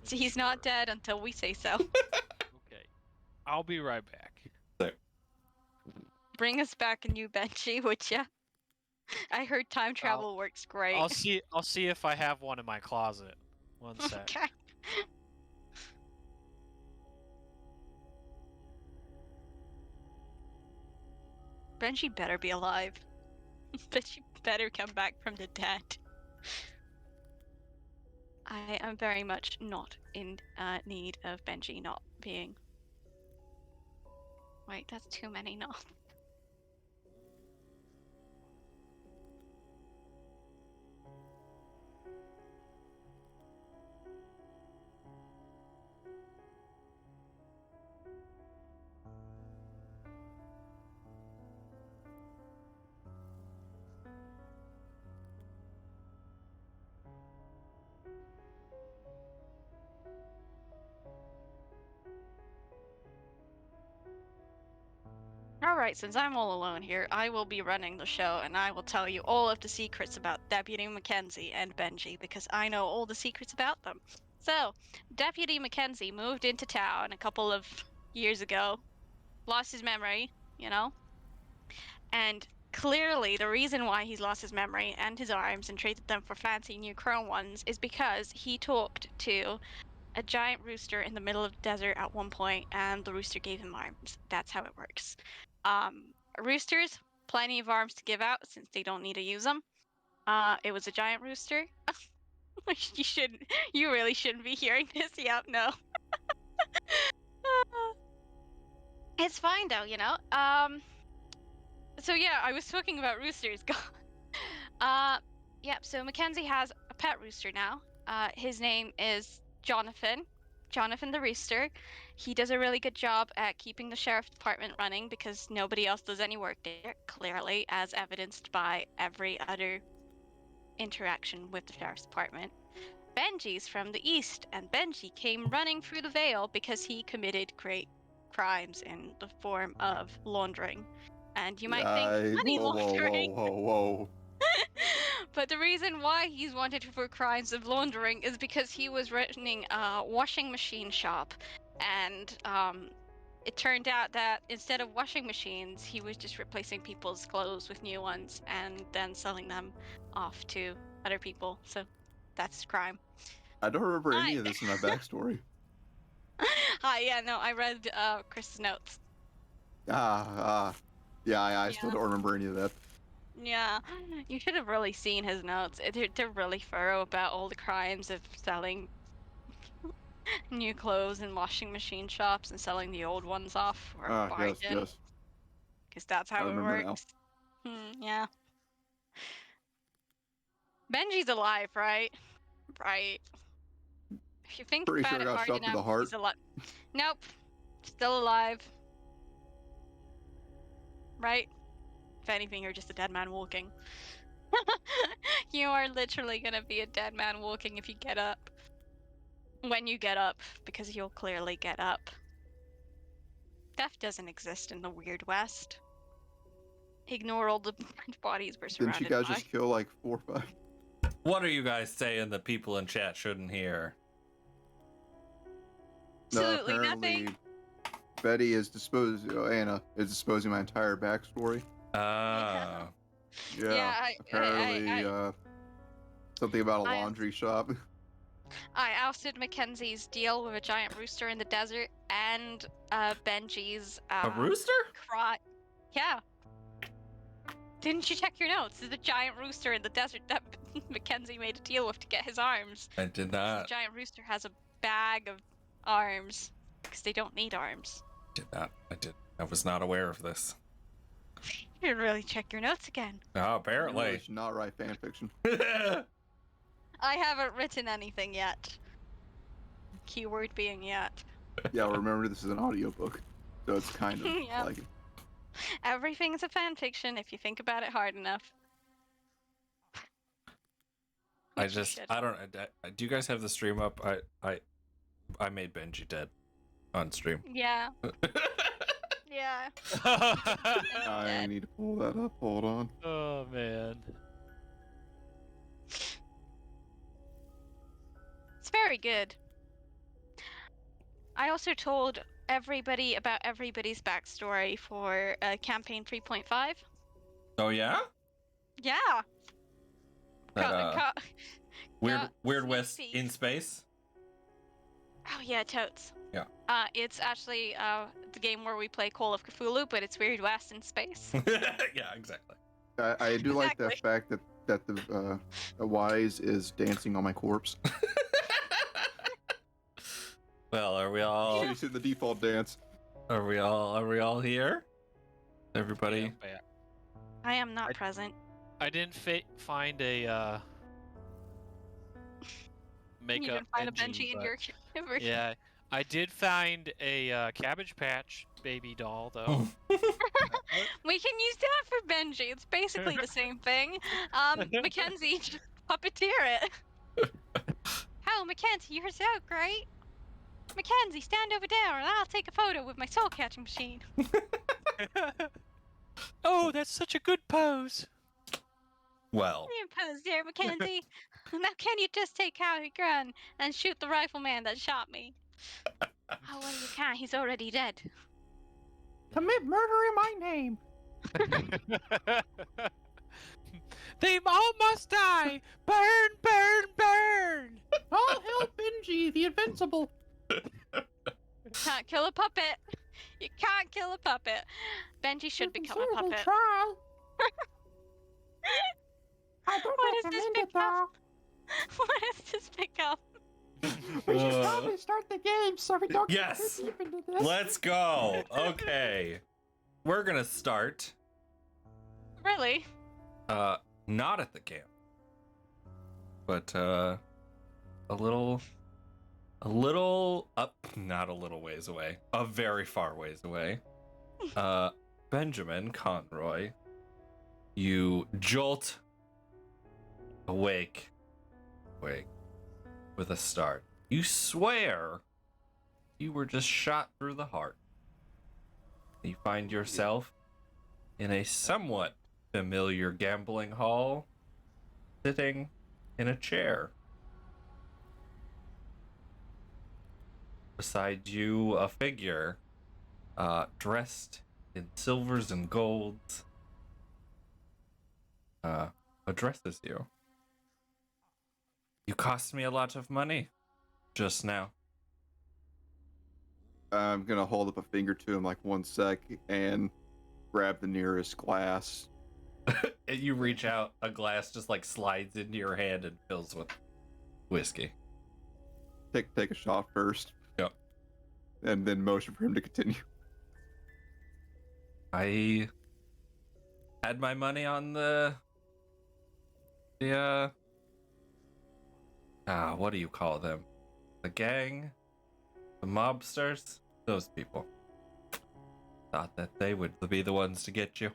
S3: So he's not dead until we say so.
S2: Okay. I'll be right back.
S3: Bring us back a new Benji, would ya? I heard time travel works great.
S2: I'll see if I have one in my closet. One sec.
S3: Okay. Benji better be alive. Benji better come back from the dead. I am very much not in need of Benji not being. Wait, that's too many not. Alright, since I'm all alone here, I will be running the show and I will tell you all of the secrets about Deputy Mackenzie and Benji because I know all the secrets about them. So, Deputy Mackenzie moved into town a couple of years ago, lost his memory, and clearly the reason why he's lost his memory and his arms and traded them for fancy new chrome ones is because he talked to a giant rooster in the middle of the desert at one point and the rooster gave him arms. That's how it works. Roosters, plenty of arms to give out since they don't need to use them. It was a giant rooster. You really shouldn't be hearing this. Yep, no. It's fine though, So yeah, I was talking about roosters. So Mackenzie has a pet rooster now. His name is Jonathan the rooster. He does a really good job at keeping the sheriff department running because nobody else does any work there, clearly, as evidenced by every other interaction with the sheriff's department. Benji's from the east, and Benji came running through the Vale because he committed great crimes in the form of laundering. And you might think money laundering.
S4: Whoa.
S3: But the reason why he's wanted for crimes of laundering is because he was running a washing machine shop, and it turned out that instead of washing machines, he was just replacing people's clothes with new ones and then selling them off to other people. So that's crime.
S4: I don't remember any of this in my backstory.
S3: Hi, yeah, no, I read Chris's notes.
S5: Yeah, I still
S3: Yeah.
S5: don't remember any of that.
S3: Yeah, you should have really seen his notes. They're really thorough about all the crimes of selling new clothes in washing machine shops and selling the old ones off for a
S5: Yes,
S3: bargain.
S5: yes.
S3: Because that's
S5: I
S3: how it
S5: remember now.
S3: works. Yeah. Benji's alive, right? Right. If you think
S5: Pretty
S3: about
S5: sure I
S3: it
S5: got
S3: hard
S5: shot through
S3: enough,
S5: the heart.
S3: he's alive. Nope. Still alive. Right? If anything, you're just a dead man walking. You are literally gonna be a dead man walking if you get up. When you get up, because you'll clearly get up. Death doesn't exist in the Weird West. Ignore all the bodies we're
S5: Didn't you
S3: surrounded
S5: guys
S3: by.
S5: just kill like 4 or 5?
S1: What are you guys saying that people in chat shouldn't hear?
S3: Absolutely
S5: apparently
S3: nothing.
S5: Betty is Anna is disposing my entire backstory.
S1: Ah.
S3: Yeah,
S5: Apparently, something about a
S3: I-
S5: laundry shop.
S3: I ousted Mackenzie's deal with a giant rooster in the desert and Benji's
S1: A rooster?
S3: cry. Yeah. Didn't you check your notes? There's a giant rooster in the desert that Mackenzie made a deal with to get his arms.
S1: I did
S3: The
S1: not.
S3: giant rooster has a bag of arms because they don't need arms.
S1: I was not aware of this.
S3: You should really check your notes again.
S1: Oh,
S5: You really
S1: apparently.
S5: should not write fan fiction.
S3: I haven't written anything yet. Keyword being yet.
S5: Yeah, remember this is an audiobook, so it's kind of
S3: Yep.
S5: like it.
S3: Everything's a fan fiction if you think about it hard enough. Which you should.
S1: I don't. Do you guys have the stream up? I made Benji dead on stream.
S3: Yeah. Yeah.
S5: I
S3: Dead.
S5: need to pull that up. Hold on.
S2: Oh man.
S3: It's very good. I also told everybody about everybody's backstory for campaign 3.5.
S1: Oh yeah.
S3: Yeah.
S1: That, Weird
S3: sneak
S1: West
S3: peek.
S1: in space.
S3: Oh yeah, totes.
S1: Yeah.
S3: It's actually the game where we play Call of Cthulhu, but it's Weird West in space.
S1: Yeah, exactly.
S5: I do like the
S3: Exactly.
S5: fact that the Wise is dancing on my corpse.
S1: Well, are we all?
S5: She's in the default dance.
S1: Are we all here? Everybody.
S2: Yeah.
S3: I am not
S2: I-
S3: present.
S2: I didn't find a
S3: You
S2: makeup
S3: didn't find a
S2: Benji,
S3: Benji in
S2: but-
S3: your universe.
S2: Yeah, I did find a Cabbage Patch baby doll though.
S3: We can use that for Benji. It's basically the same thing. Mackenzie, just puppeteer it. Oh, Mackenzie, you're so great. Mackenzie, stand over there and I'll take a photo with my soul catching machine.
S2: Oh, that's such a good pose.
S1: Well,
S3: You pose there, Mackenzie. Now can you just take out your gun and shoot the rifleman that shot me? Oh, well, you can't. He's already dead.
S4: Commit murder in my name.
S2: They all must die. Burn, burn, burn.
S4: I'll help Benji, the invincible.
S3: Can't kill a puppet. You can't kill a puppet. Benji should become a puppet.
S4: Try. I don't
S3: What does this pick up? What does this pick up?
S4: We should probably start the game so we don't
S1: Yes.
S4: get too deep into this.
S1: let's go. Okay, we're gonna start.
S3: Really?
S1: Not at the camp, but a little up, not a little ways away, a very far ways away. Benjamin Conroy, you jolt awake with a start. You swear you were just shot through the heart. You find yourself in a somewhat familiar gambling hall, sitting in a chair. Beside you, a figure dressed in silvers and golds addresses you. You cost me a lot of money just now.
S5: I'm gonna hold up a finger to him like 1 sec and grab the nearest glass.
S1: And you reach out, a glass just like slides into your hand and fills with whiskey.
S5: Take a shot first.
S1: Yep.
S5: And then motion for him to continue.
S1: I had my money on the what do you call them? The gang? The mobsters? Those people. Thought that they would be the ones to get you.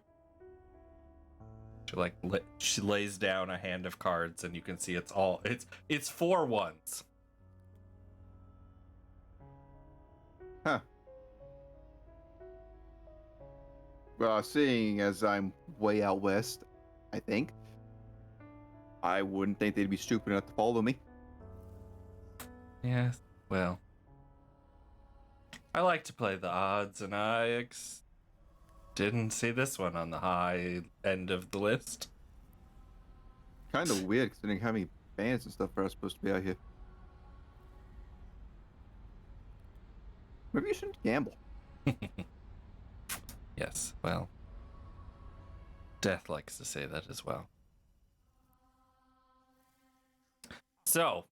S1: She lays down a hand of cards, and you can see it's 4 ones.
S5: Huh. Well, seeing as I'm way out west, I think, I wouldn't think they'd be stupid enough to follow me.
S1: Yes. Well, I like to play the odds, and I didn't see this one on the high end of the list.
S5: Kind of weird considering how many bands and stuff are supposed to be out here. Maybe you shouldn't gamble.
S1: Yes, well, Death likes to say that as well. So,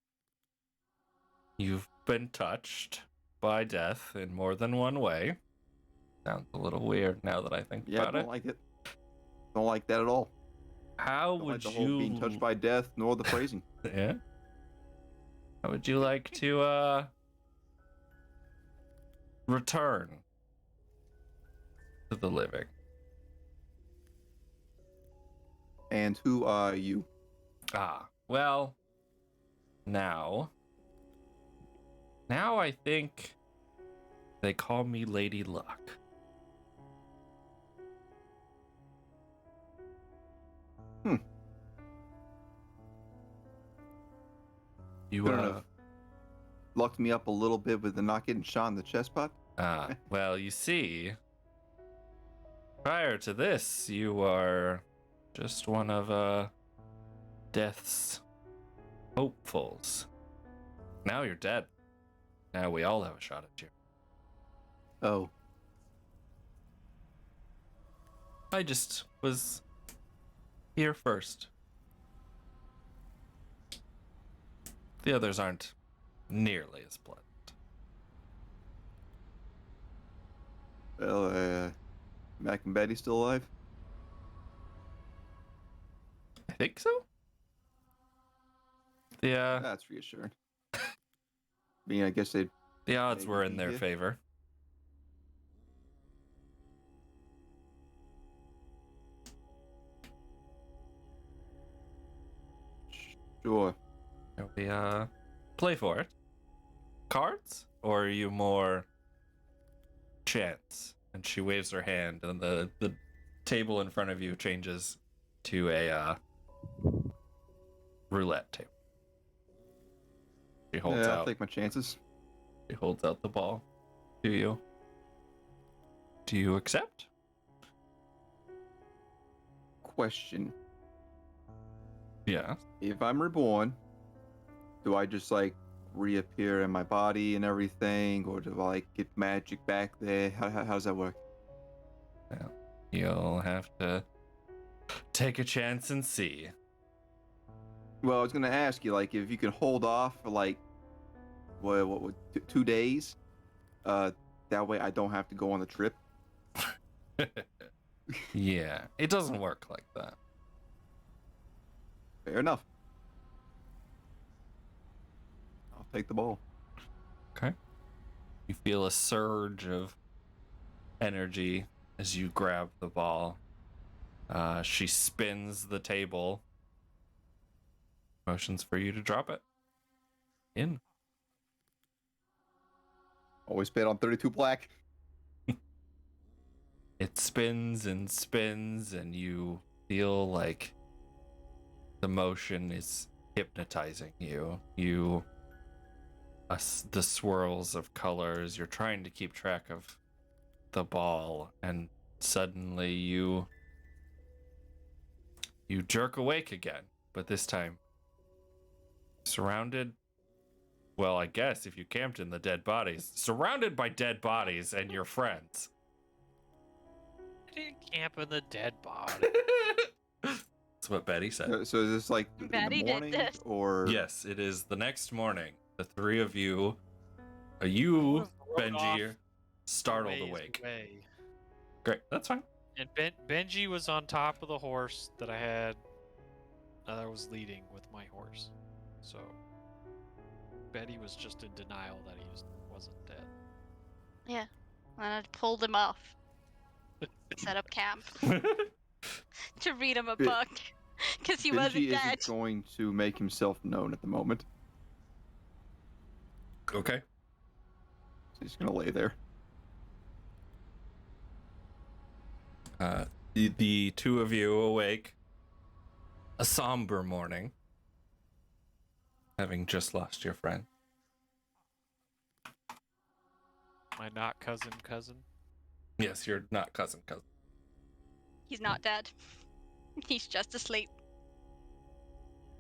S1: you've been touched by Death in more than one way. Sounds a little weird now that I think
S5: Yeah, I
S1: about
S5: don't
S1: it.
S5: like it. Don't like that at all.
S1: How
S5: Don't
S1: would
S5: like the
S1: you
S5: whole being touched by death, nor the phrasing.
S1: Yeah? How would you like to return to the living?
S5: And who are you?
S1: Well, now I think they call me Lady Luck. You
S5: Fair enough. Locked me up a little bit with the not getting shot in the chest spot.
S1: Well, you see, prior to this, you are just one of Death's hopefuls. Now you're dead. Now we all have a shot at you.
S5: Oh.
S1: I just was here first. The others aren't nearly as pleasant.
S5: Well, Mac and Betty still alive?
S1: I think so. Yeah,
S5: That's reassuring. I mean, I guess they'd...
S1: the odds
S5: maybe
S1: were in
S5: be
S1: their
S5: here.
S1: favor.
S5: Sure.
S1: Shall we play for it? Cards? Or are you more chance? And she waves her hand and the table in front of you changes to a roulette table. She holds
S5: I'll
S1: out
S5: take my chances.
S1: She holds out the ball to you. Do you accept?
S5: Question.
S1: Yeah.
S5: If I'm reborn, do I just, like, reappear in my body and everything? Or do I, like, get magic back there? How does that work?
S1: Well, you'll have to take a chance and see.
S5: Well, I was gonna ask you, like, if you can hold off for, like, what 2 days? That way I don't have to go on the trip.
S1: Yeah, it doesn't work like that.
S5: Fair enough. I'll take the ball.
S1: Okay. You feel a surge of energy as you grab the ball. She spins the table. Motions for you to drop it. In.
S5: Always bet on 32 black.
S1: It spins and spins, and you feel like the motion is hypnotizing you. The swirls of colors, you're trying to keep track of the ball, and suddenly you jerk awake again, but this time surrounded Well, I guess if you camped in the dead bodies, surrounded by dead bodies and your friends.
S2: I didn't camp in the dead body.
S1: That's what Betty said.
S5: So is this like in the
S3: Betty did
S5: morning
S3: this.
S5: or?
S1: Yes, it is the next morning. The three of you, you, Benji, are startled
S2: Ways
S1: awake.
S2: away.
S1: Great, that's fine.
S2: And Benji was on top of the horse that I had. That I was leading with my horse. So Betty was just in denial that he wasn't dead.
S3: Yeah. And I pulled him off. Set up camp to read him a
S5: Bit-
S3: book. Because he
S5: Benji
S3: wasn't dead.
S5: isn't going to make himself known at the moment.
S1: Okay.
S5: So he's gonna lay there.
S1: The two of you awake. A somber morning. Having just lost your friend.
S2: My not cousin.
S1: Yes, you're not cousin.
S3: He's not dead. He's just asleep.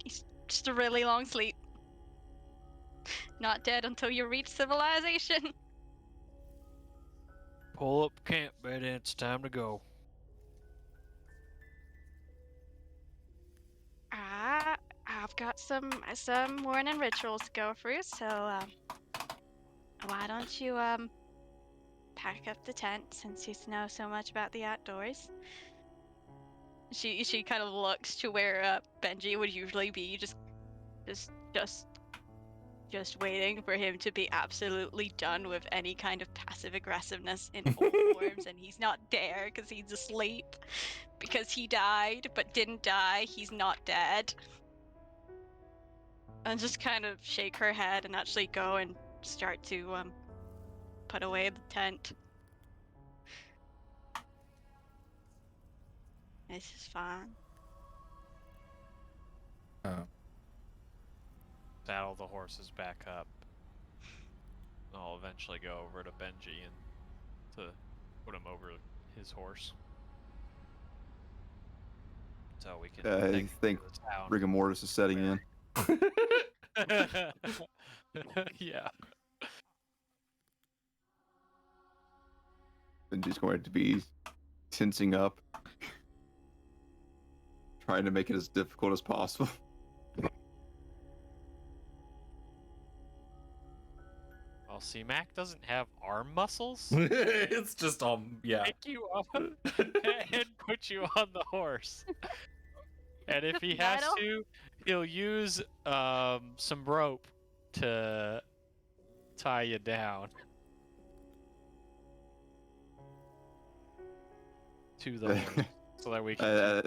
S3: He's just a really long sleep. Not dead until you reach civilization.
S2: Pull up camp, Betty. It's time to go.
S3: I've got some morning rituals to go through, so why don't you pack up the tent since you know so much about the outdoors? She kind of looks to where Benji would usually be, just waiting for him to be absolutely done with any kind of passive aggressiveness in all forms, and he's not there because he's asleep. Because he died, but didn't die, he's not dead. And just kind of shake her head and actually go and start to put away the tent. This is fine.
S2: Saddle the horses back up. I'll eventually go over to Benji and to put him over his horse. So we can.
S5: I
S2: take
S5: think
S2: him to the town.
S5: rigor mortis is setting in.
S2: Yeah.
S5: Benji's going to be tensing up, trying to make it as difficult as possible.
S2: Well, see, Mac doesn't have arm muscles.
S1: It's just yeah.
S2: Pick you up and put you on the horse. And if he has
S3: That'll-
S2: to, he'll use some rope to tie you down to the horse so that we can.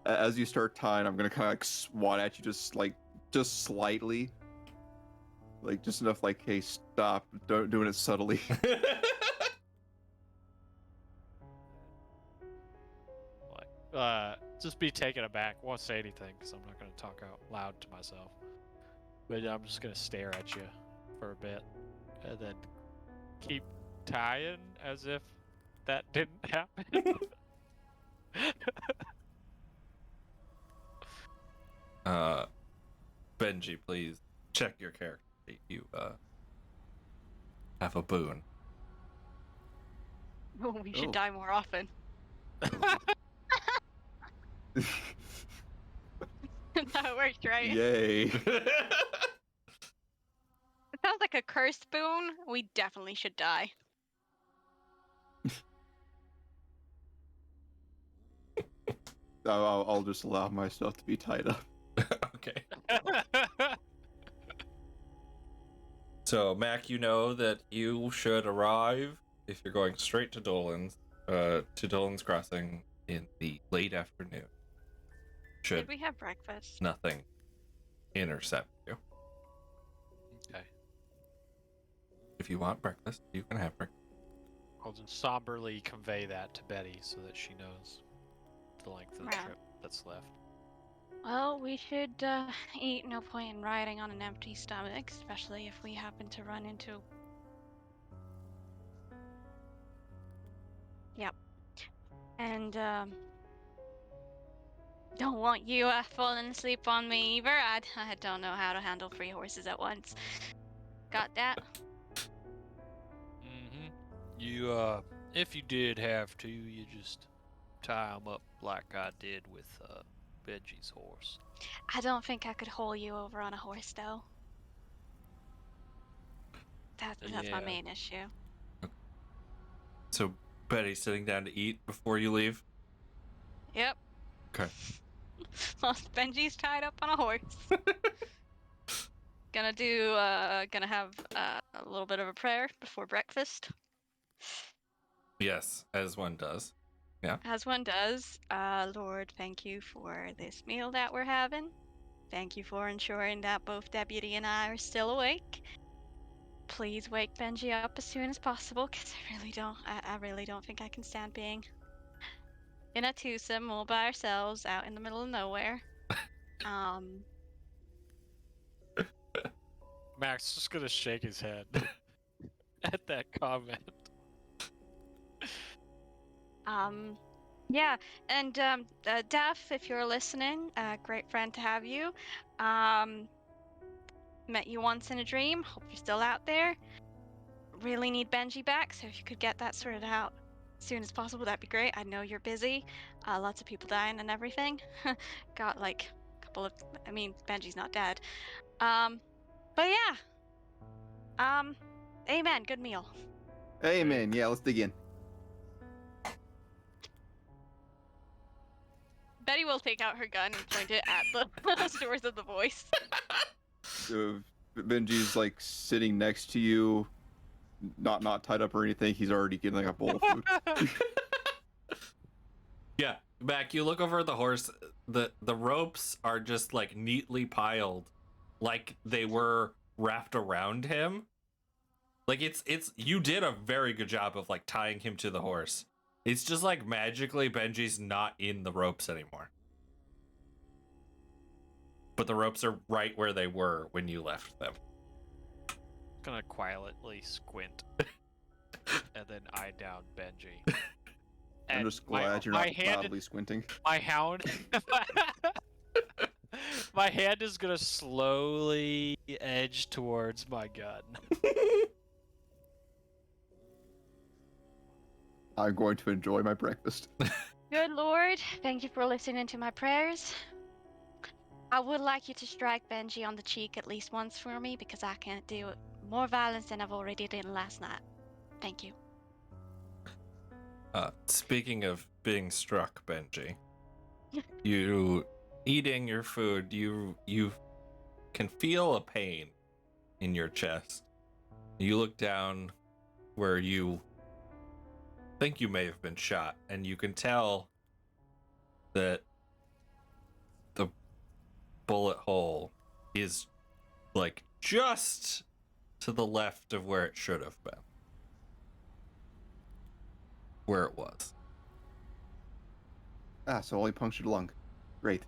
S5: As you start tying, I'm gonna kind of like swat at you, just slightly, like just enough, like, hey, stop, don't doing it subtly.
S2: Just be taken aback. Won't say anything because I'm not going to talk out loud to myself. But I'm just going to stare at you for a bit and then keep tying as if that didn't happen.
S1: Benji, please check your character. You have a boon.
S3: We should
S5: Oh.
S3: die more often. That worked, right?
S5: Yay.
S3: It sounds like a cursed boon. We definitely should die.
S5: I'll just allow myself to be tied up.
S1: Okay. So, Mac, you know that you should arrive if you're going straight to Dolan's Crossing in the late afternoon. Should
S3: Did we have breakfast?
S1: nothing intercept you.
S2: Okay.
S1: If you want breakfast, you can have breakfast.
S2: I'll just somberly convey that to Betty so that she knows the length of the
S3: Right.
S2: trip that's left.
S3: Well, we should eat. No point in riding on an empty stomach, especially if we happen to run into. Yep. And don't want you falling asleep on me either. I don't know how to handle 3 horses at once. Got that?
S2: Mm-hmm. You, if you did have to, you just tie him up like I did with, Benji's horse.
S3: I don't think I could haul you over on a horse, though. That's my
S2: Yeah.
S3: main issue.
S1: So Betty's sitting down to eat before you leave.
S3: Yep.
S1: Okay.
S3: Well, Benji's tied up on a horse. Gonna have a little bit of a prayer before breakfast,
S1: Yes, as one does.
S3: as one does. Lord, thank you for this meal that we're having. Thank you for ensuring that both Deputy and I are still awake. Please wake Benji up as soon as possible, because I really don't think I can stand being in a twosome all by ourselves out in the middle of nowhere.
S2: Max just gonna shake his head at that comment.
S3: Yeah, and Daph, if you're listening, great friend to have you. Met you once in a dream. Hope you're still out there. Really need Benji back, so if you could get that sorted out as soon as possible, that'd be great. I know you're busy. Lots of people dying and everything. Got like a couple of. I mean, Benji's not dead. But yeah. Amen. Good meal.
S5: Amen. Yeah, let's dig in.
S3: Betty will take out her gun and point it at the source of the voice.
S5: Benji's like sitting next to you, not tied up or anything. He's already getting like a bowl of food.
S1: Yeah, Mac, you look over at the horse. The ropes are just like neatly piled, like they were wrapped around him. Like it's you did a very good job of like tying him to the horse. It's just like magically Benji's not in the ropes anymore. But the ropes are right where they were when you left them.
S2: Gonna quietly squint and then eye down Benji.
S5: I'm
S2: And
S5: just glad you're not loudly squinting.
S2: My hound. My hand is gonna slowly edge towards my gun.
S5: I'm going to enjoy my breakfast.
S3: Good Lord, thank you for listening to my prayers. I would like you to strike Benji on the cheek at least once for me, because I can't do more violence than I've already done last night. Thank you.
S1: Speaking of being struck, Benji, you eating your food, you can feel a pain in your chest. You look down where you think you may have been shot, and you can tell that the bullet hole is like just to the left of where it should have been. Where it was.
S5: Ah, so only punctured a lung. Great.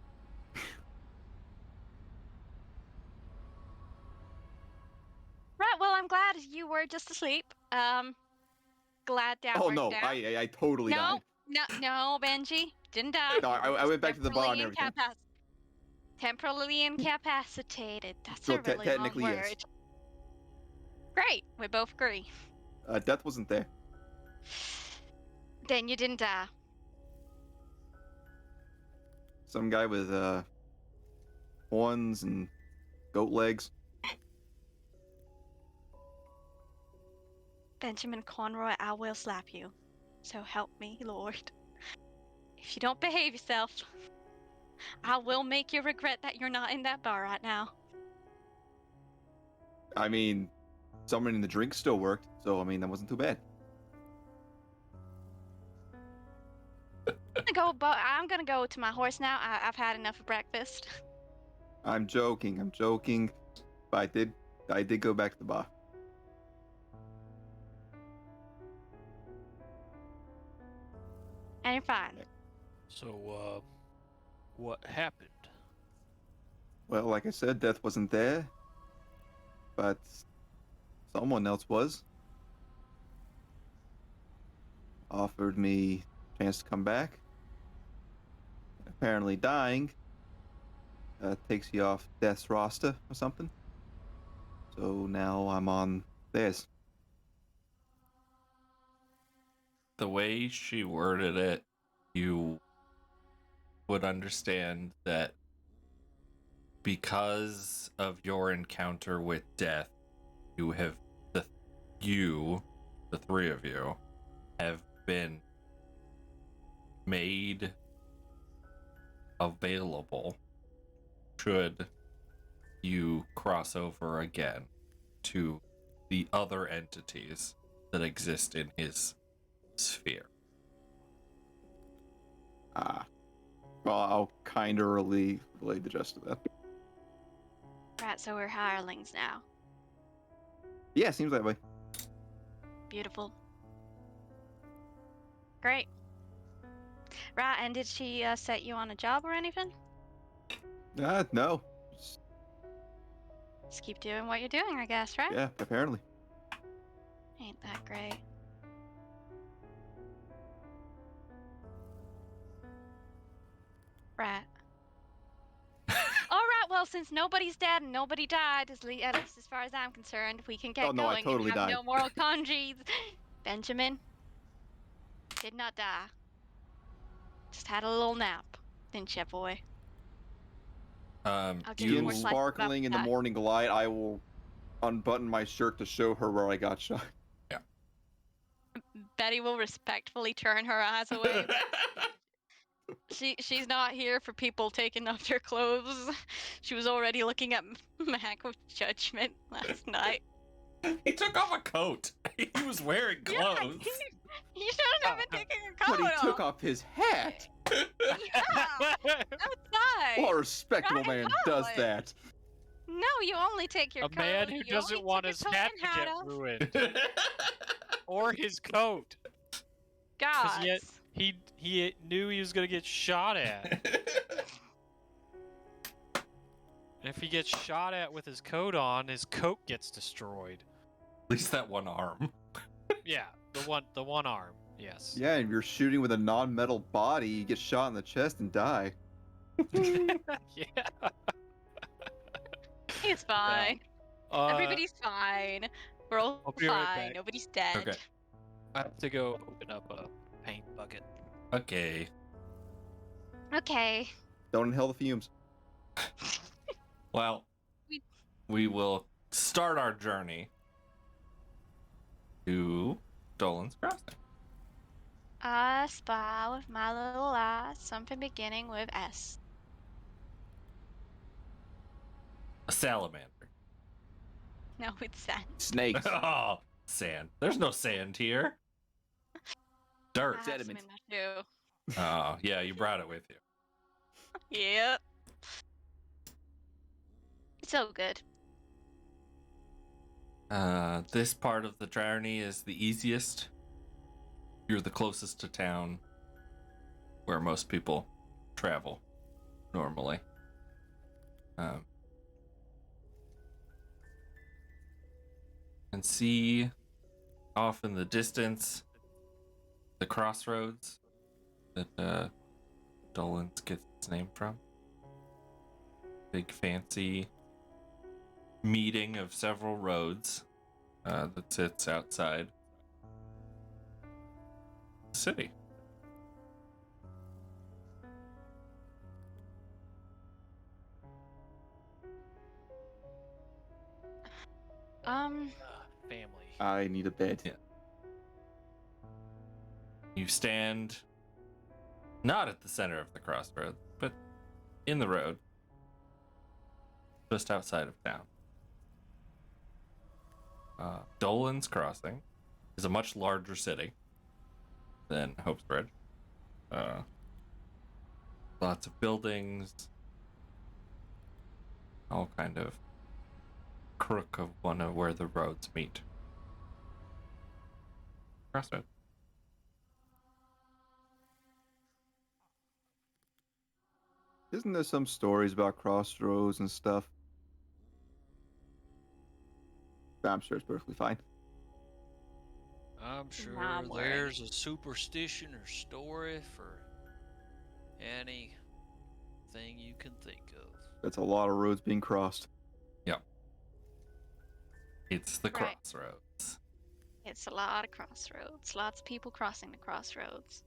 S3: Right, well, I'm glad you were just asleep. Glad that
S5: Oh
S3: worked
S5: no,
S3: out.
S5: I totally died.
S3: No, Benji. Didn't die.
S5: No, I went back to the bar and
S3: Temporally
S5: everything.
S3: Temporally incapacitated. That's
S5: Well,
S3: a really long
S5: technically,
S3: word.
S5: yes.
S3: Great, we both agree.
S5: Death wasn't there.
S3: Then you didn't die.
S5: Some guy with horns and goat legs.
S3: Benjamin Conroy, I will slap you. So help me, Lord. If you don't behave yourself, I will make you regret that you're not in that bar right now.
S5: I mean, summoning the drink still worked, so I mean that wasn't too bad.
S3: I'm gonna go to my horse now. I've had enough of breakfast.
S5: I'm joking. But I did go back to the bar.
S3: And you're fine.
S2: So, what happened?
S5: Well, like I said, Death wasn't there, but someone else was. Offered me a chance to come back. Apparently dying takes you off Death's roster or something. So now I'm on this.
S1: The way she worded it, you would understand that because of your encounter with death, you have the three of you, have been made available should you cross over again to the other entities that exist in his sphere.
S5: Well, I'll kind of relay the gist of that.
S3: Right, so we're hirelings now.
S5: Yeah, seems that way.
S3: Beautiful. Great. Right, and did she set you on a job or anything?
S5: No.
S3: Just keep doing what you're doing, I guess, right?
S5: Yeah, apparently.
S3: Ain't that great? Right. Alright, well, since nobody's dead and nobody died, at least as far as I'm concerned, we can get
S5: Oh, no, I
S3: going
S5: totally
S3: and have
S5: died.
S3: no moral congees. Benjamin did not die. Just had a little nap, didn't you, boy? I'll give you
S5: Skin
S3: more slices of
S5: sparkling in the
S3: appetite.
S5: morning light, I will unbutton my shirt to show her where I got shot.
S3: Betty will respectfully turn her eyes away. She's not here for people taking off their clothes. She was already looking at Mac with judgment last night.
S1: He took off a coat. He was wearing clothes.
S3: You shouldn't have been taking your coat
S5: But he
S3: off.
S5: took off his hat.
S3: Yeah, outside.
S5: What a respectable
S3: Right,
S5: man does
S3: Colin.
S5: that.
S3: No, you only take your
S2: A
S3: coat.
S2: man who
S3: you
S2: doesn't
S3: only
S2: want
S3: take
S2: his
S3: your coat
S2: hat
S3: and
S2: to get
S3: off.
S2: ruined. Or his coat. Because
S3: Gods.
S2: he knew he was going to get shot at. And if he gets shot at with his coat on, his coat gets destroyed.
S1: At least that one arm.
S2: Yeah, the one arm. Yes.
S5: Yeah, and if you're shooting with a non-metal body, you get shot in the chest and die.
S2: Yeah.
S3: It's fine. Everybody's fine. We're all
S2: I'll be right
S3: fine.
S2: back.
S3: Nobody's dead.
S1: Okay.
S2: I have to go open up a paint bucket.
S1: Okay.
S3: Okay.
S5: Don't inhale the fumes.
S1: Well, we will start our journey to Dolan's Crossing.
S3: I spy with my little eye something beginning with S.
S1: A salamander.
S3: No, it's sand.
S5: Snakes.
S1: Oh, sand. There's no sand here. Dirt.
S3: I have some
S5: sediment.
S3: in my shoe.
S1: Oh, yeah, you brought it with you.
S3: Yep. So good.
S1: This part of the journey is the easiest. You're the closest to town where most people travel normally. And see off in the distance the crossroads that Dolan's gets its name from. Big fancy meeting of several roads that sits outside the city.
S2: Family.
S5: I need a bed.
S1: Yeah. You stand not at the center of the crossroads, but in the road, just outside of town. Dolan's Crossing is a much larger city than Hopesbridge. Lots of buildings, all kind of crook of one of where the roads meet. Crossroads.
S5: Isn't there some stories about crossroads and stuff? I'm sure it's perfectly fine.
S2: I'm sure
S3: Nah, I'm worried.
S2: there's a superstition or story for anything you can think of.
S5: That's a lot of roads being crossed.
S1: It's the
S3: Right.
S1: crossroads.
S3: It's a lot of crossroads. Lots of people crossing the crossroads.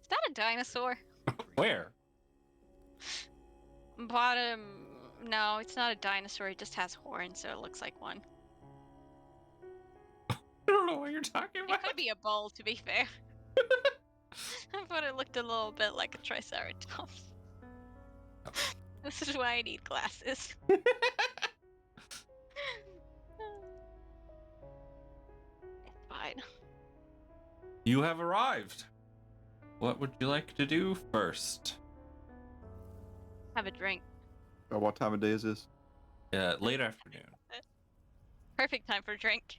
S3: Is that a dinosaur?
S1: Where?
S3: Bottom. No, it's not a dinosaur. It just has horns, so it looks like one.
S1: I don't know what you're talking
S3: It
S1: about.
S3: could be a bull, to be fair. I thought it looked a little bit like a triceratops. This is why I need glasses. It's fine.
S1: You have arrived. What would you like to do first?
S3: Have a drink.
S5: What time of day is this?
S1: Late afternoon.
S3: Perfect time for a drink.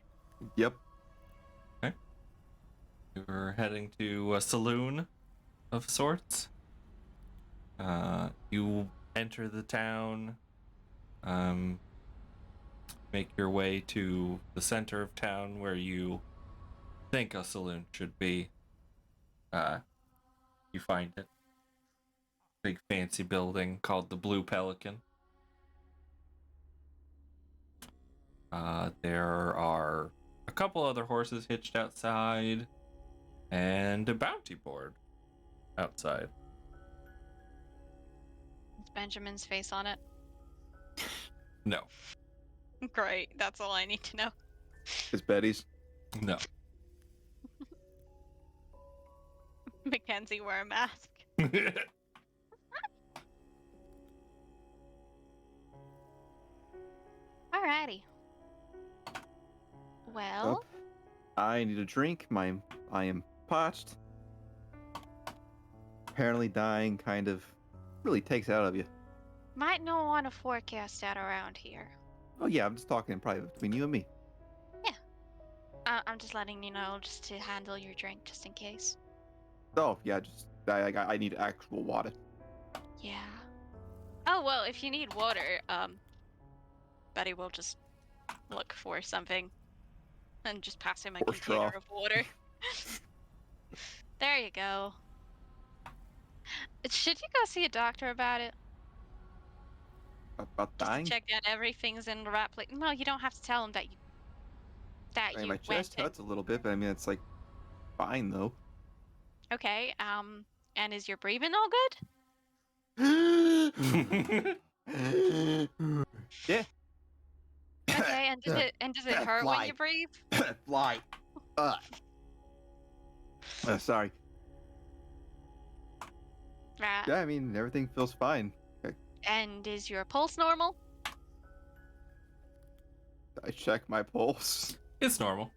S5: Yep.
S1: You're heading to a saloon of sorts. You enter the town, make your way to the center of town where you think a saloon should be. You find it. Big fancy building called the Blue Pelican. There are a couple other horses hitched outside and a bounty board outside.
S3: Is Benjamin's face on it?
S1: No.
S3: Great. That's all I need to know.
S5: It's Betty's.
S1: No.
S3: Mackenzie wear a mask. Alrighty. Well,
S5: I need a drink. I am parched. Apparently dying kind of really takes out of you.
S3: might not want to forecast that around here.
S5: Oh yeah, I'm just talking in private between you and me.
S3: I'm just letting you know just to handle your drink just in case.
S5: Oh yeah, just I need actual water.
S3: Yeah. Oh, well, if you need water, Betty will just look for something and just pass him a
S5: Or
S3: container
S5: straw.
S3: of water. There you go. Should you go see a doctor about it?
S5: About
S3: Just
S5: dying?
S3: to check that everything's in the right place. No, you don't have to tell him that
S5: I mean,
S3: you
S5: my
S3: went
S5: chest
S3: in.
S5: hurts a little bit, but I mean it's like fine though.
S3: Okay, and is your breathing all good?
S5: Yeah.
S3: Okay, and does it hurt when you breathe?
S5: Fly. Sorry.
S3: Right.
S5: Yeah, I mean everything feels fine.
S3: And is your pulse normal?
S5: I check my pulse.
S1: It's normal.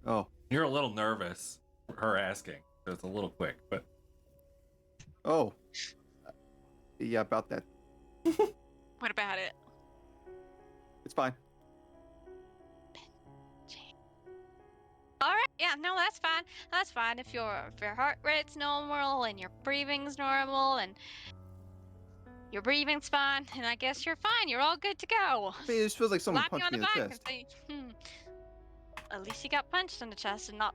S5: Oh.
S1: You're a little nervous for her asking, so it's a little quick, but
S5: Oh. Yeah, about that.
S3: What about it?
S5: It's fine.
S3: All right, yeah, no, that's fine. That's fine if your heart rate's normal and your breathing's normal and your breathing's fine, and I guess you're fine. You're all good to go.
S5: I mean, it just feels like someone
S3: Slap you
S5: punched
S3: on
S5: me
S3: the
S5: in the
S3: back
S5: chest.
S3: and say, At least you got punched in the chest and not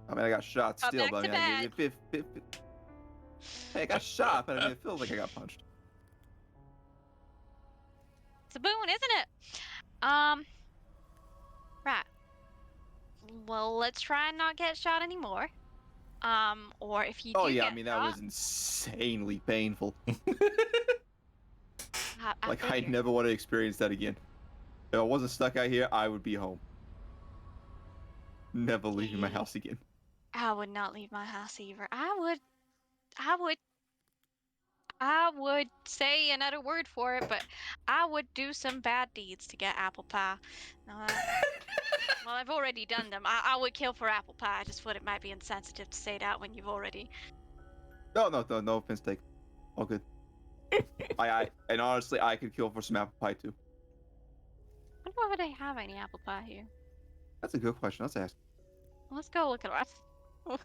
S5: I mean, I got shot
S3: Got
S5: still,
S3: back
S5: but
S3: to
S5: I mean, hey, I got shot, but I mean, it feels like I got punched.
S3: It's a boon, isn't it? Right. Well, let's try and not get shot anymore. Or if you
S5: Oh
S3: do
S5: yeah,
S3: get
S5: I mean that
S3: shot,
S5: was insanely painful.
S3: I
S5: Like I
S3: figured.
S5: never want to experience that again. If I wasn't stuck out here, I would be home. Never leaving my house again.
S3: I would not leave my house either. I would say another word for it, but I would do some bad deeds to get apple pie. No, well, I've already done them. I would kill for apple pie. I just thought it might be insensitive to say that when you've already.
S5: No offense taken. All good. And honestly, I could kill for some apple pie too.
S3: I wonder whether they have any apple pie here.
S5: That's a good question. Let's ask.
S3: Let's go look at us. Let's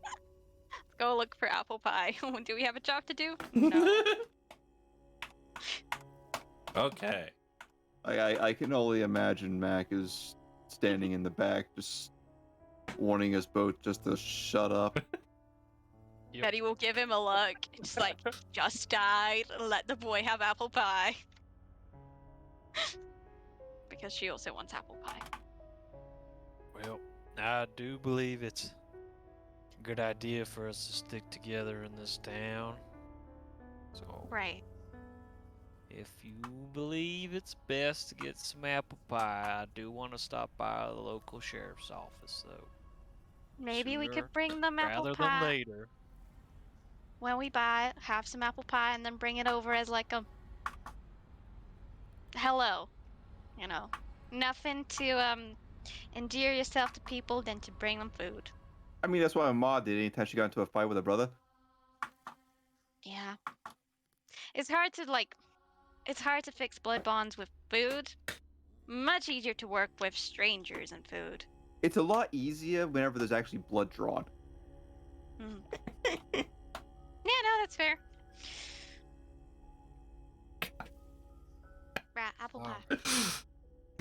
S3: go look for apple pie. Do we have a job to do? No.
S1: Okay.
S5: I can only imagine Mac is standing in the back, just warning us both just to shut up.
S2: Yep.
S3: Betty will give him a look. Just like, just died. Let the boy have apple pie. Because she also wants apple pie.
S2: Well, I do believe it's a good idea for us to stick together in this town. So,
S3: Right.
S2: if you believe it's best to get some apple pie, I do want to stop by the local sheriff's office, though.
S3: Maybe we could
S2: Sooner
S3: bring them apple
S2: rather than
S3: pie
S2: later.
S3: when we buy it, have some apple pie, and then bring it over as like a hello. You know, nothing to endear yourself to people than to bring them food.
S5: I mean, that's what my mom did anytime she got into a fight with her brother.
S3: Yeah. It's hard to it's hard to fix blood bonds with food. Much easier to work with strangers and food.
S5: It's a lot easier whenever there's actually blood drawn.
S3: Mm. Yeah, no, that's fair. Rat, apple
S2: Wow.
S3: pie.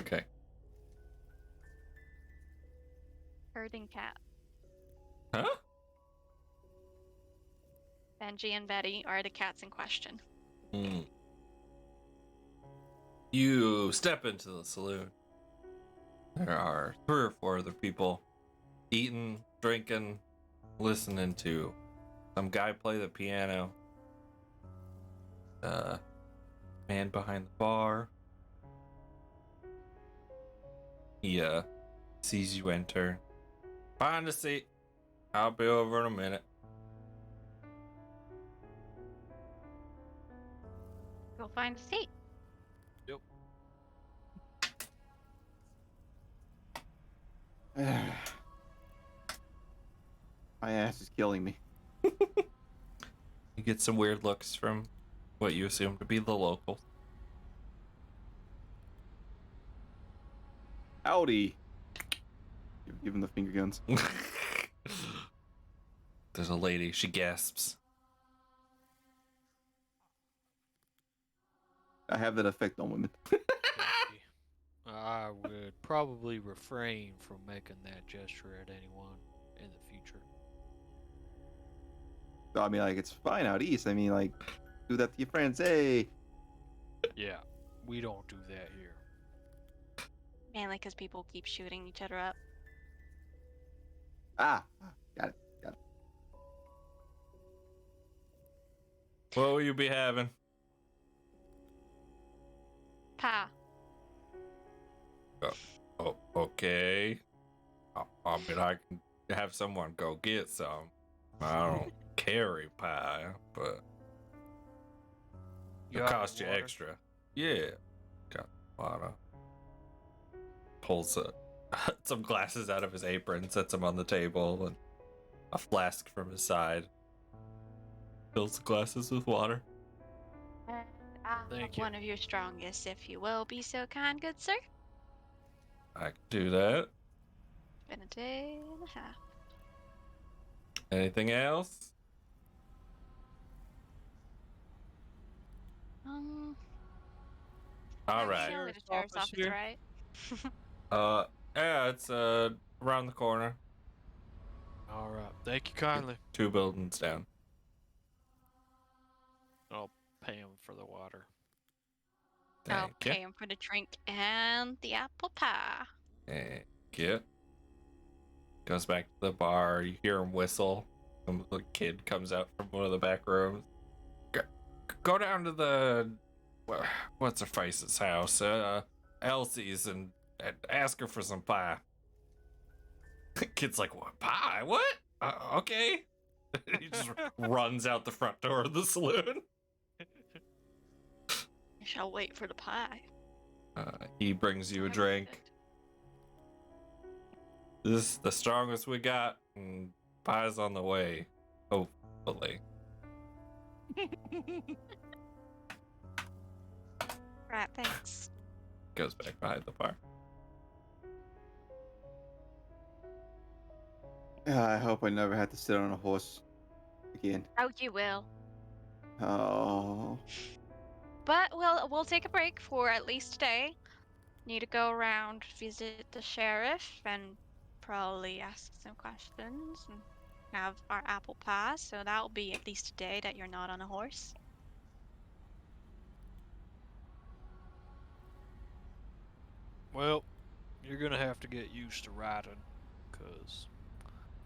S1: Okay.
S3: Herding cat.
S1: Huh?
S3: Benji and Betty are the cats in question.
S1: Hmm. You step into the saloon. There are 3 or 4 other people eating, drinking, listening to some guy play the piano. Man behind the bar. He sees you enter. Find a seat. I'll be over in a minute.
S3: Go find a seat.
S2: Yep.
S5: My ass is killing me.
S1: You get some weird looks from what you assume to be the locals.
S5: Howdy. Give him the finger guns.
S1: There's a lady. She gasps.
S5: I have that effect on women.
S2: I would probably refrain from making that gesture at anyone in the future.
S5: I mean, like, it's fine out east. I mean, like, do that to your friends. Hey.
S2: Yeah, we don't do that here.
S3: Mainly because people keep shooting each other up.
S5: Ah. Got it.
S1: What will you be having?
S3: Pa.
S1: Oh, okay. I bet I can have someone go get some. I don't carry pie, but
S2: You
S1: it'll
S2: got
S1: cost you
S2: water?
S1: extra. Yeah. Got water. Pulls some glasses out of his apron, sets them on the table, and a flask from his side. Fills the glasses with water.
S3: And I'll
S2: Thank
S3: have
S2: you.
S3: one of your strongest, if you will be so kind, good sir.
S1: I can do that.
S3: It's been a day and a half.
S1: Anything else? All
S3: Yeah,
S1: right.
S3: we know where the
S2: Sheriff's
S3: sheriff's
S2: office
S3: office,
S2: here?
S3: right?
S1: Yeah, it's around the corner.
S2: All right. Thank you kindly.
S1: 2 buildings down.
S2: I'll pay him for the water.
S3: I'll
S1: Thank you.
S3: pay him for the drink and the apple pie.
S1: Thank you. Goes back to the bar. You hear him whistle. Some little kid comes out from one of the back rooms. Go down to the what's her face's house, Elsie's, and ask her for some pie. Kid's like, what pie? What? Okay. He just runs out the front door of the saloon.
S3: I shall wait for the pie.
S1: He brings you a
S3: Have
S1: drink. This is the strongest we got, and pie's on the way. Hopefully.
S3: Right, thanks.
S1: Goes back behind the bar.
S5: I hope I never have to sit on a horse again.
S3: Oh, you will.
S5: Oh.
S3: But we'll take a break for at least today. Need to go around, visit the sheriff, and probably ask some questions and have our apple pie. So that'll be at least a day that you're not on a horse.
S2: Well, you're gonna have to get used to riding, 'cause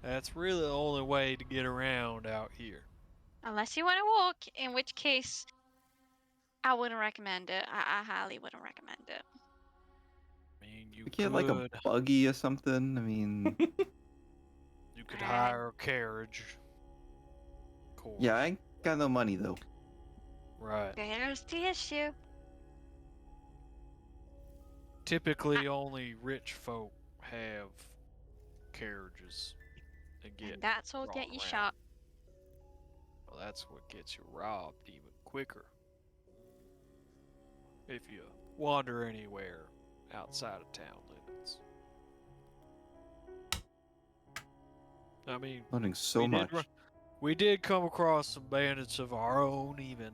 S2: that's really the only way to get around out here.
S3: Unless you want to walk, in which case I wouldn't recommend it. I highly wouldn't recommend it.
S2: I mean, you
S5: We get like a
S2: could
S5: buggy or something. I mean,
S2: you could
S3: Uh,
S2: hire a carriage. Of course.
S5: yeah, I ain't got no money though.
S2: Right.
S3: There's the issue.
S2: Typically, only rich folk have carriages and get
S3: And that's what
S2: brought
S3: get you
S2: around.
S3: shot.
S2: Well, that's what gets you robbed even quicker. If you wander anywhere outside of town limits. I mean,
S5: Learning so
S2: we
S5: much.
S2: we did come across some bandits of our own, even,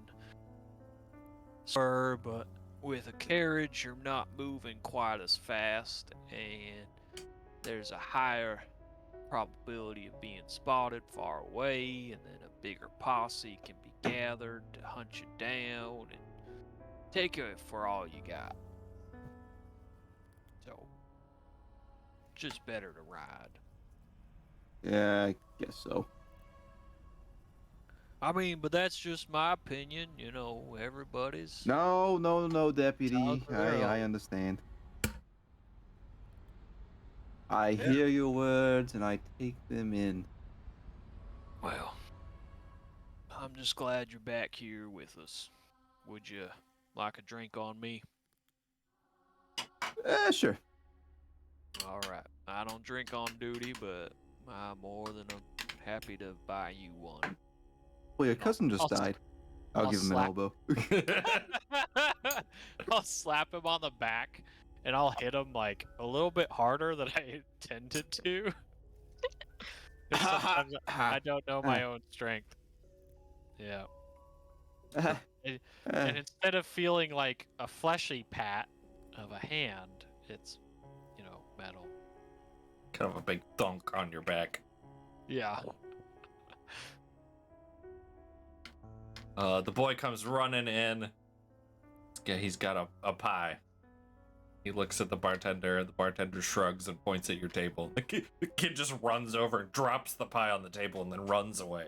S2: sir, but with a carriage, you're not moving quite as fast, and there's a higher probability of being spotted far away, and then a bigger posse can be gathered to hunt you down and take you for all you got. So, just better to ride.
S5: Yeah, I guess so.
S2: I mean, but that's just my opinion, you know, everybody's
S5: No, deputy.
S2: Sounds for their
S5: I
S2: own.
S5: understand. I
S2: Yeah.
S5: hear your words and I take them in.
S2: Well, I'm just glad you're back here with us. Would you like a drink on me?
S5: Sure.
S2: All right. I don't drink on duty, but I'm more than happy to buy you one.
S5: Well, your cousin just
S2: I'll
S5: died. I'll
S2: I'll
S5: give him an
S2: slap-
S5: elbow.
S2: I'll slap him on the back, and I'll hit him like a little bit harder than I intended to. 'Cause sometimes I don't know my own strength. Yeah. And instead of feeling like a fleshy pat of a hand, it's, you know, metal.
S1: Kind of a big thunk on your back.
S2: Yeah.
S1: The boy comes running in. He's got a pie. He looks at the bartender. The bartender shrugs and points at your table. The kid just runs over and drops the pie on the table and then runs away.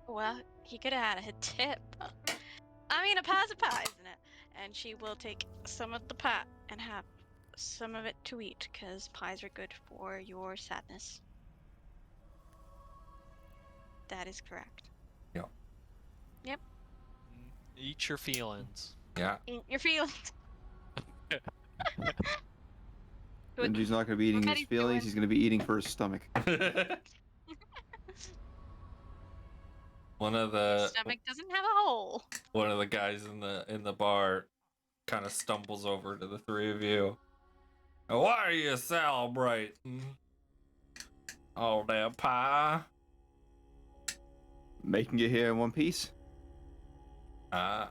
S3: Well, he could have had a tip. I mean, a pie's a pie, isn't it? And she will take some of the pie and have some of it to eat, because pies are good for your sadness. That is correct.
S2: Eat your feelings.
S1: Yeah.
S3: Eat your feelings.
S5: Benji's not going to be eating
S3: What
S5: his
S3: he's
S5: feelings.
S3: doing.
S5: He's going to be eating for his stomach.
S1: One of
S3: Your
S1: the
S3: stomach doesn't have a hole.
S1: one of the guys in the bar kind of stumbles over to the three of you. Why are you celebrating? Oh, that pie.
S5: Making it here in one piece.
S1: I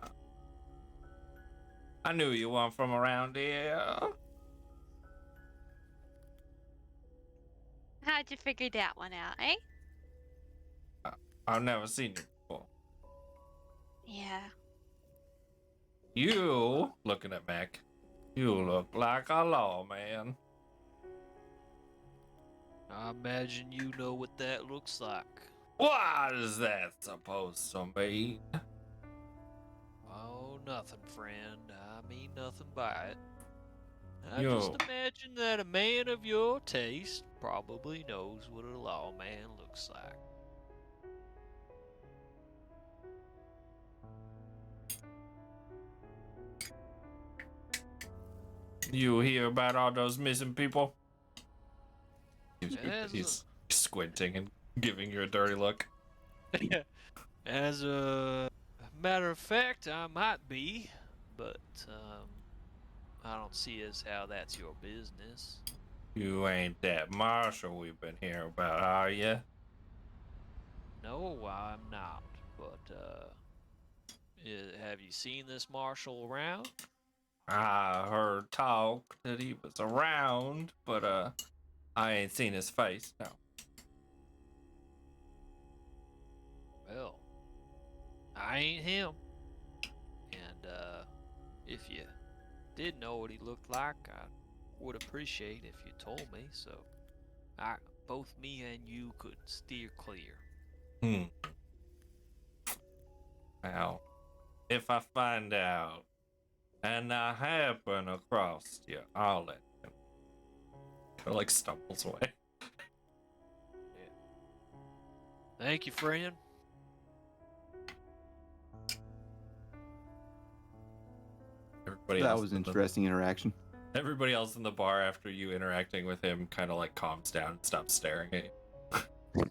S1: knew you weren't from around here.
S3: How'd you figure that one out, eh?
S1: I've never seen you before.
S3: Yeah.
S1: You, looking at Mac, you look like a lawman.
S2: I imagine you know what that looks like.
S1: What is that supposed to mean?
S2: Oh, nothing, friend. I mean nothing by it. I
S1: Yo.
S2: just imagine that a man of your taste probably knows what a lawman looks like.
S1: You hear about all those missing people?
S2: As
S1: He's squinting and giving you a dirty look.
S2: As a matter of fact, I might be, but I don't see as how that's your business.
S1: You ain't that marshal we've been hearing about, are you?
S2: No, I'm not. But have you seen this marshal around?
S1: I heard talk that he was around, but I ain't seen his face, no.
S2: Well, I ain't him. And if you
S6: did know what he looked like, I would appreciate if you told me, so both me and you could steer clear.
S1: Well, if I find out and I happen across you, I'll let him. Kind of like stumbles away.
S6: Thank you, friend.
S1: Everybody
S5: That
S1: else
S5: was
S1: in
S5: interesting interaction.
S1: Everybody else in the bar, after you interacting with him, kind of like calms down and stops staring at you.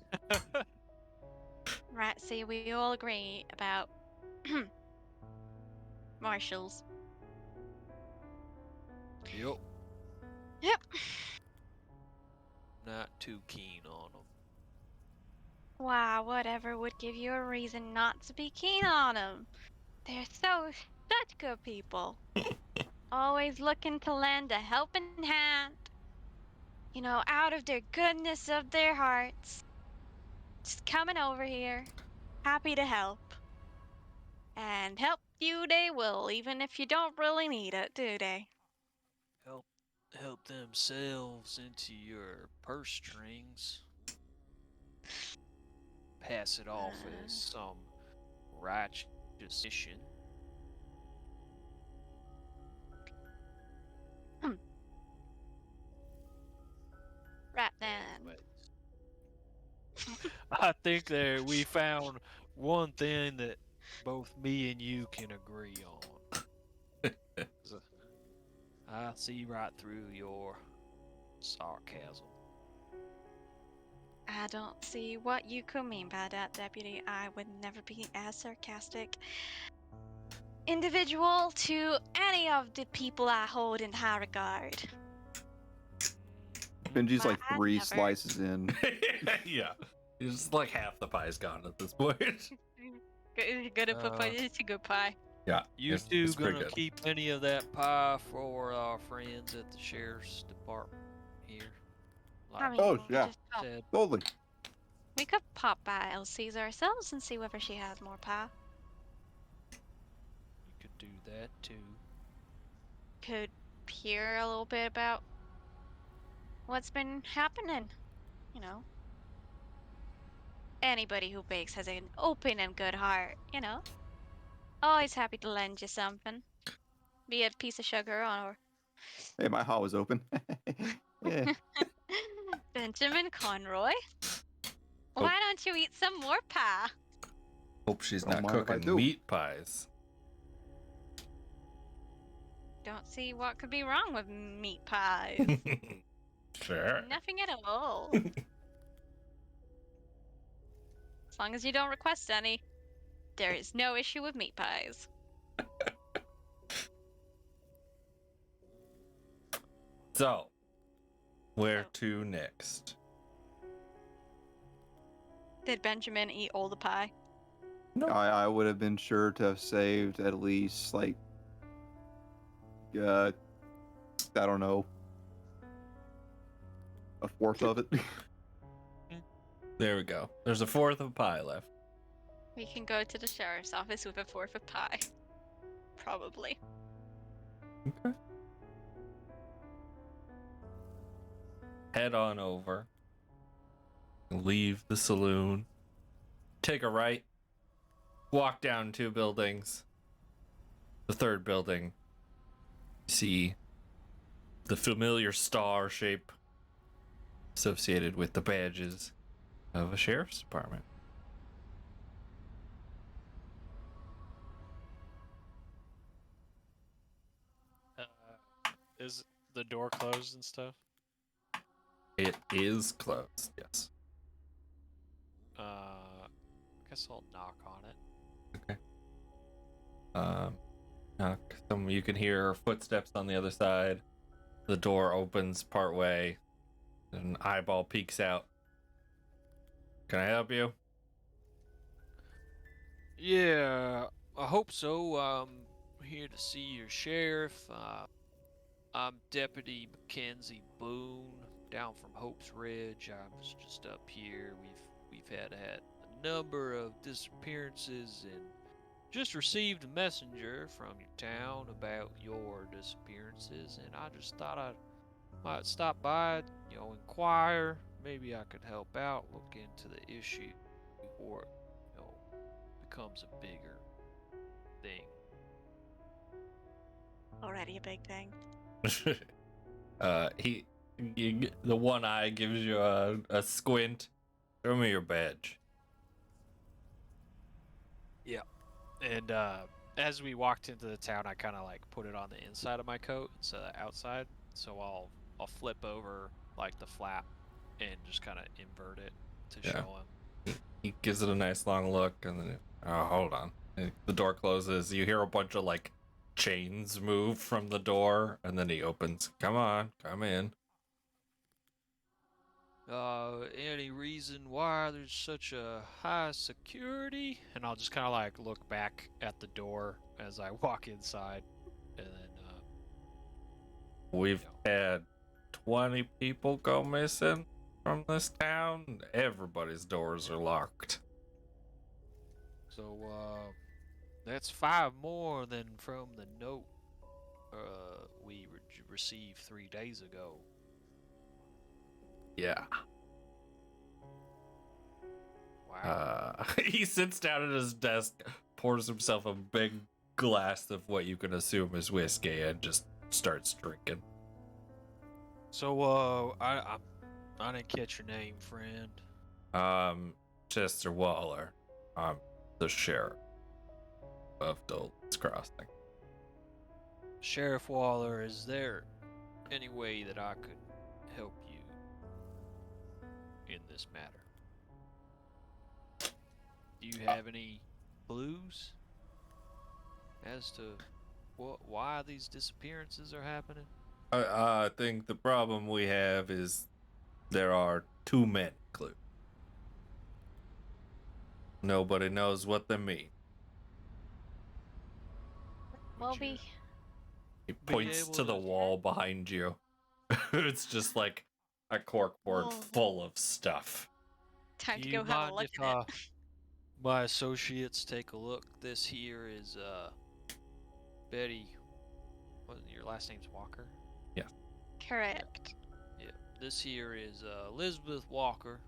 S3: Right, see, we all agree about marshals.
S6: Yep.
S3: Yep.
S6: Not too keen on them.
S3: Wow, whatever would give you a reason not to be keen on them? They're such good people. Always looking to lend a helping hand. You know, out of their goodness of their hearts. Just coming over here, happy to help. And help you they will, even if you don't really need it, do they?
S6: Help themselves into your purse strings. Pass it off as some righteous mission.
S3: Right then.
S6: Anyways. I think that we found one thing that both me and you can agree on. I see right through your sarcasm.
S3: I don't see what you could mean by that, Deputy. I would never be as sarcastic individual to any of the people I hold in high regard.
S5: Benji's
S3: Why,
S5: like
S3: I'd
S5: 3
S3: never.
S5: slices in.
S1: Yeah. It's like half the pie's gone at this point.
S3: Good at pie. It's a good pie.
S1: Yeah.
S6: You
S1: it's
S6: two
S1: pretty
S6: gonna
S1: good.
S6: keep any of that pie for our friends at the sheriff's department here?
S3: I mean,
S5: Oh,
S3: we
S5: yeah.
S3: just pop,
S6: Said,
S5: Totally.
S3: we could pop by Elsie's ourselves and see whether she has more pie.
S6: you could do that too.
S3: Could hear a little bit about what's been happening. You know, anybody who bakes has an open and good heart. You know, always happy to lend you something, be it a piece of sugar or
S5: Hey, my hall was open. Yeah.
S3: Benjamin Conroy.
S1: Oh.
S3: Why don't you eat some more pie?
S1: Hope she's
S5: Don't
S1: not
S5: mind if I
S1: cooking
S5: do.
S1: meat pies.
S3: Don't see what could be wrong with meat pies.
S1: Sure.
S3: Nothing at all. As long as you don't request any, there is no issue with meat pies.
S1: So, where to next?
S3: Did Benjamin eat all the pie?
S1: No.
S5: I would have been sure to have saved at least, like, I don't know, a fourth of it.
S1: There we go. There's a fourth of pie left.
S3: We can go to the sheriff's office with a fourth of pie. Probably.
S1: Okay. Head on over. Leave the saloon. Take a right. Walk down 2 buildings. The third building. See the familiar star shape associated with the badges of a sheriff's department.
S2: Is the door closed and stuff?
S1: It is closed, yes.
S2: I guess I'll knock on it.
S1: Knock. You can hear footsteps on the other side. The door opens part way. An eyeball peeks out. Can I help you?
S6: Yeah, I hope so. I'm here to see your sheriff. I'm Deputy Mackenzie Boone, down from Hope's Ridge. I was just up here. We've had a number of disappearances and just received a messenger from your town about your disappearances, and I just thought I might stop by, inquire. Maybe I could help out, look into the issue before it, becomes a bigger thing.
S3: Already a big thing.
S1: The one eye gives you a squint. Show me your badge.
S2: And as we walked into the town, I kind of like put it on the inside of my coat instead of the outside. So I'll flip over like the flap and just kind of invert it to
S1: Yeah.
S2: show him.
S1: He gives it a nice long look, and then hold on. And the door closes. You hear a bunch of like chains move from the door, and then he opens. Come on, come in.
S6: Any reason why there's such a high security?
S2: And I'll just kind of like look back at the door as I walk inside, and then
S1: We've had 20 people go missing from this town. Everybody's doors are locked.
S6: so that's 5 more than from the note we received 3 days ago.
S1: Yeah.
S2: wow.
S1: He sits down at his desk, pours himself a big glass of what you can assume is whiskey, and just starts drinking.
S6: So I didn't catch your name, friend.
S1: Chester Waller. I'm the sheriff of Dolan's Crossing.
S6: Sheriff Waller, is there any way that I could help you in this matter? Do you have any clues as to why these disappearances are happening?
S1: I think the problem we have is there are too many clues. Nobody knows what they mean.
S3: Well,
S6: Would you
S1: He
S6: be
S1: points
S6: able
S1: to the
S6: to-
S1: wall behind you. It's just like a corkboard
S3: Oh.
S1: full of stuff.
S3: time to
S6: Do you
S3: go have a
S6: mind
S3: look
S6: if
S3: at it.
S6: my associates take a look? This here is Betty. What, your last name's Walker?
S3: Correct.
S6: Yeah. This here is Elizabeth Walker.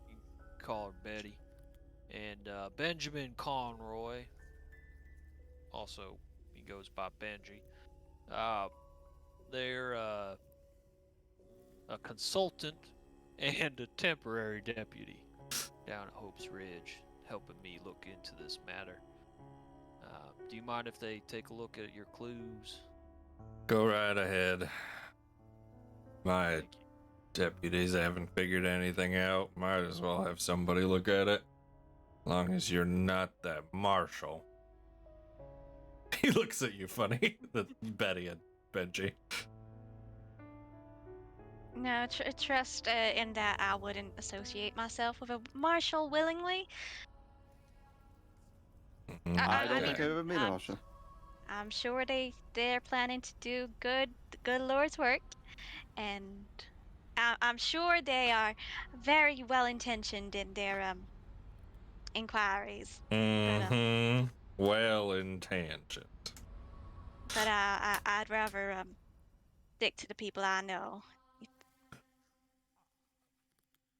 S6: You can call her Betty. And Benjamin Conroy. Also, he goes by Benji. They're a consultant and a temporary deputy down at Hope's Ridge, helping me look into this matter. Do you mind if they take a look at your clues?
S1: Go right ahead. My
S6: Thank you.
S1: deputies haven't figured anything out. Might as well have somebody look at it. Long as you're not that marshal. He looks at you funny. The Betty and Benji.
S3: No, trust in that I wouldn't associate myself with a marshal willingly.
S1: Mhm.
S5: I don't
S3: mean,
S5: think I've ever met a
S3: I'm-
S5: marshal.
S3: I'm sure they're planning to do good Lord's work, and I'm sure they are very well intentioned in their inquiries.
S1: Mm-hmm. Well intentioned.
S3: But I'd rather stick to the people I know.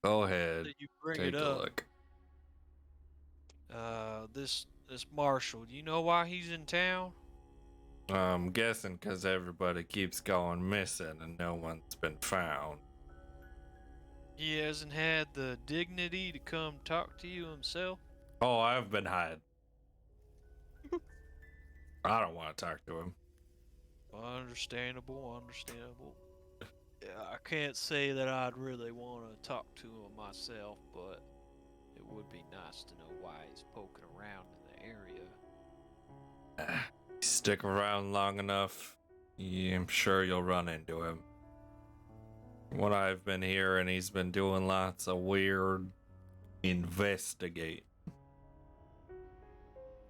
S1: Go ahead.
S6: That you bring
S1: Take
S6: it
S1: a
S6: up.
S1: look.
S6: This marshal, do you know why he's in town?
S1: I'm guessing because everybody keeps going missing and no one's been found.
S6: He hasn't had the dignity to come talk to you himself?
S1: Oh, I've been hiding. I don't want to talk to him.
S6: Understandable. Yeah, I can't say that I'd really want to talk to him myself, but it would be nice to know why he's poking around in the area.
S1: Stick around long enough, I'm sure you'll run into him. What I've been hearing, he's been doing lots of weird investigate.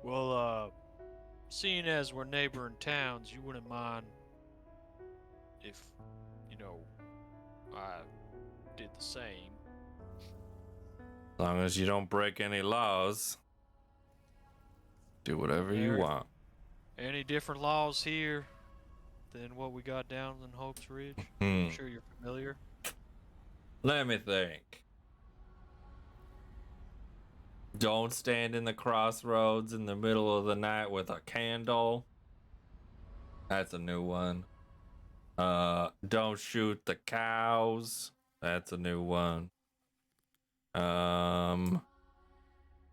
S6: Well, seeing as we're neighboring towns, you wouldn't mind if, I did the same.
S1: As long as you don't break any laws. Do whatever you
S6: Eric?
S1: want.
S6: Any different laws here than what we got down in Hope's Ridge?
S1: Hmm.
S6: I'm sure you're familiar.
S1: Let me think. Don't stand in the crossroads in the middle of the night with a candle. That's a new one. Don't shoot the cows. That's a new one. What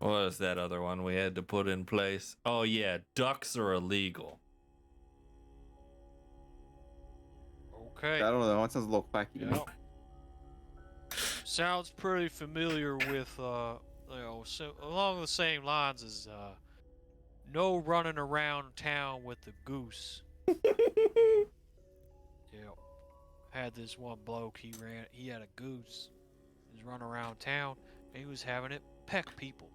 S1: was that other one we had to put in place? Oh yeah, ducks are illegal.
S6: Okay.
S5: I don't know. That sounds a little quacky to me.
S6: Yep. Sounds pretty familiar with, so along the same lines as, no running around town with the goose. Yep. Had this one bloke, he had a goose. He was running around town, and he was having it peck people.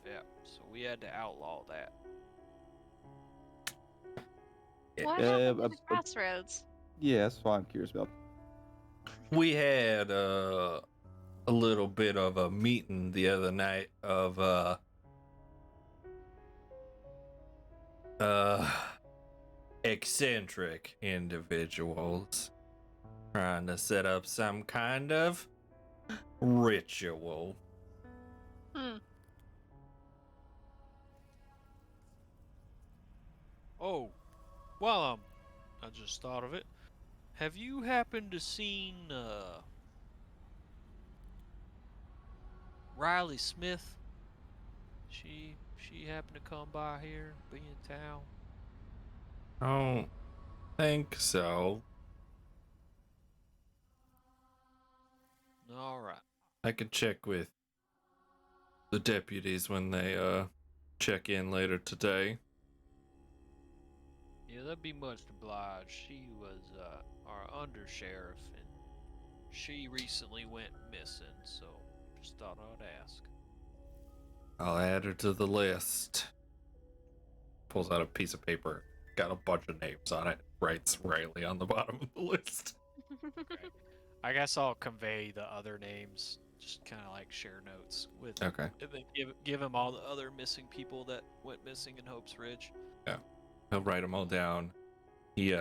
S6: Yeah, so we had to outlaw that.
S3: What
S5: Yeah,
S3: happened
S5: but-
S3: at the crossroads?
S5: Yeah, that's what I'm curious about.
S1: We had a little bit of a meeting the other night of eccentric individuals trying to set up some kind of ritual.
S6: Oh, well, I just thought of it. Have you happened to seen, Riley Smith? She happened to come by here, be in town?
S1: I don't think so.
S6: Alright.
S1: I could check with the deputies when they check in later today.
S6: Yeah, that'd be much obliged. She was, our undersheriff, and she recently went missing, so just thought I'd ask.
S1: I'll add her to the list. Pulls out a piece of paper, got a bunch of names on it, writes Riley on the bottom of the list.
S2: I guess I'll convey the other names, just kind of like share notes with,
S1: Okay.
S2: and then give him all the other missing people that went missing in Hope's Ridge.
S1: He'll write them all down. He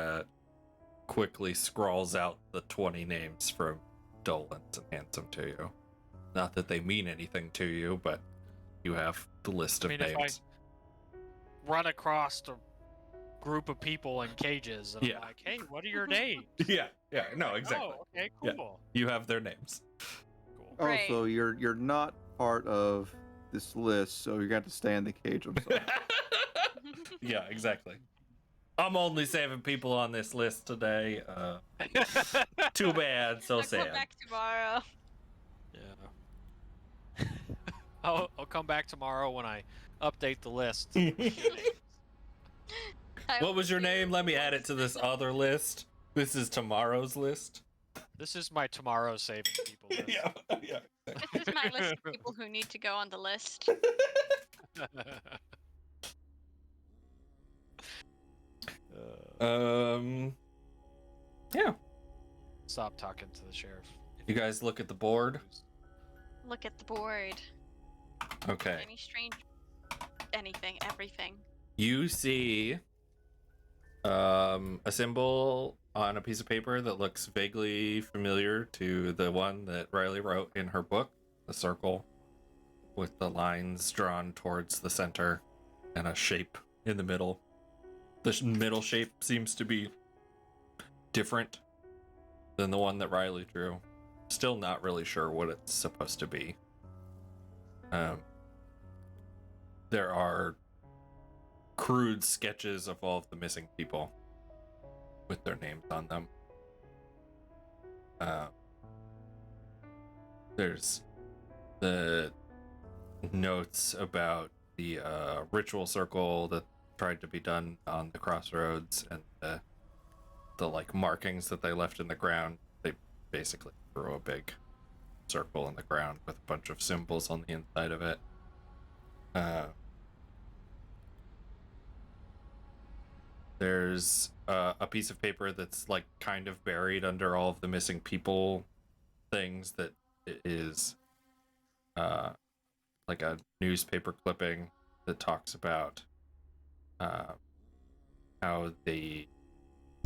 S1: quickly scrawls out the 20 names from Dolan's and hands them to you. Not that they mean anything to you, but you have the list of
S2: I mean, if
S1: names.
S2: I run across a group of people in cages, and
S1: Yeah.
S2: I'm like, "Hey, what are your names?"
S1: Yeah, no, exactly.
S2: Oh, okay,
S1: Yeah.
S2: cool.
S1: You have their names.
S2: Cool.
S5: Oh,
S3: Right.
S5: so you're not part of this list, so you're gonna have to stay in the cage. I'm sorry.
S1: Yeah, exactly. I'm only saving people on this list today. Too bad, so
S3: I'll come
S1: sad.
S3: back tomorrow.
S2: Yeah. I'll come back tomorrow when I update the list.
S1: What was your name? Let me add it to this other list. This is tomorrow's list.
S2: This is my tomorrow saving people list.
S1: yeah.
S3: This is my list of people who need to go on the list.
S1: Yeah.
S2: Stop talking to the sheriff.
S1: You guys look at the board.
S3: Look at the board.
S1: Okay.
S3: Any strange... anything, everything.
S1: You see a symbol on a piece of paper that looks vaguely familiar to the one that Riley wrote in her book, a circle with the lines drawn towards the center and a shape in the middle. The middle shape seems to be different than the one that Riley drew. Still not really sure what it's supposed to be. There are crude sketches of all of the missing people with their names on them. There's the notes about the ritual circle that tried to be done on the crossroads, and the like markings that they left in the ground. They basically threw a big circle in the ground with a bunch of symbols on the inside of it. There's a piece of paper that's like kind of buried under all of the missing people things that is like a newspaper clipping that talks about how the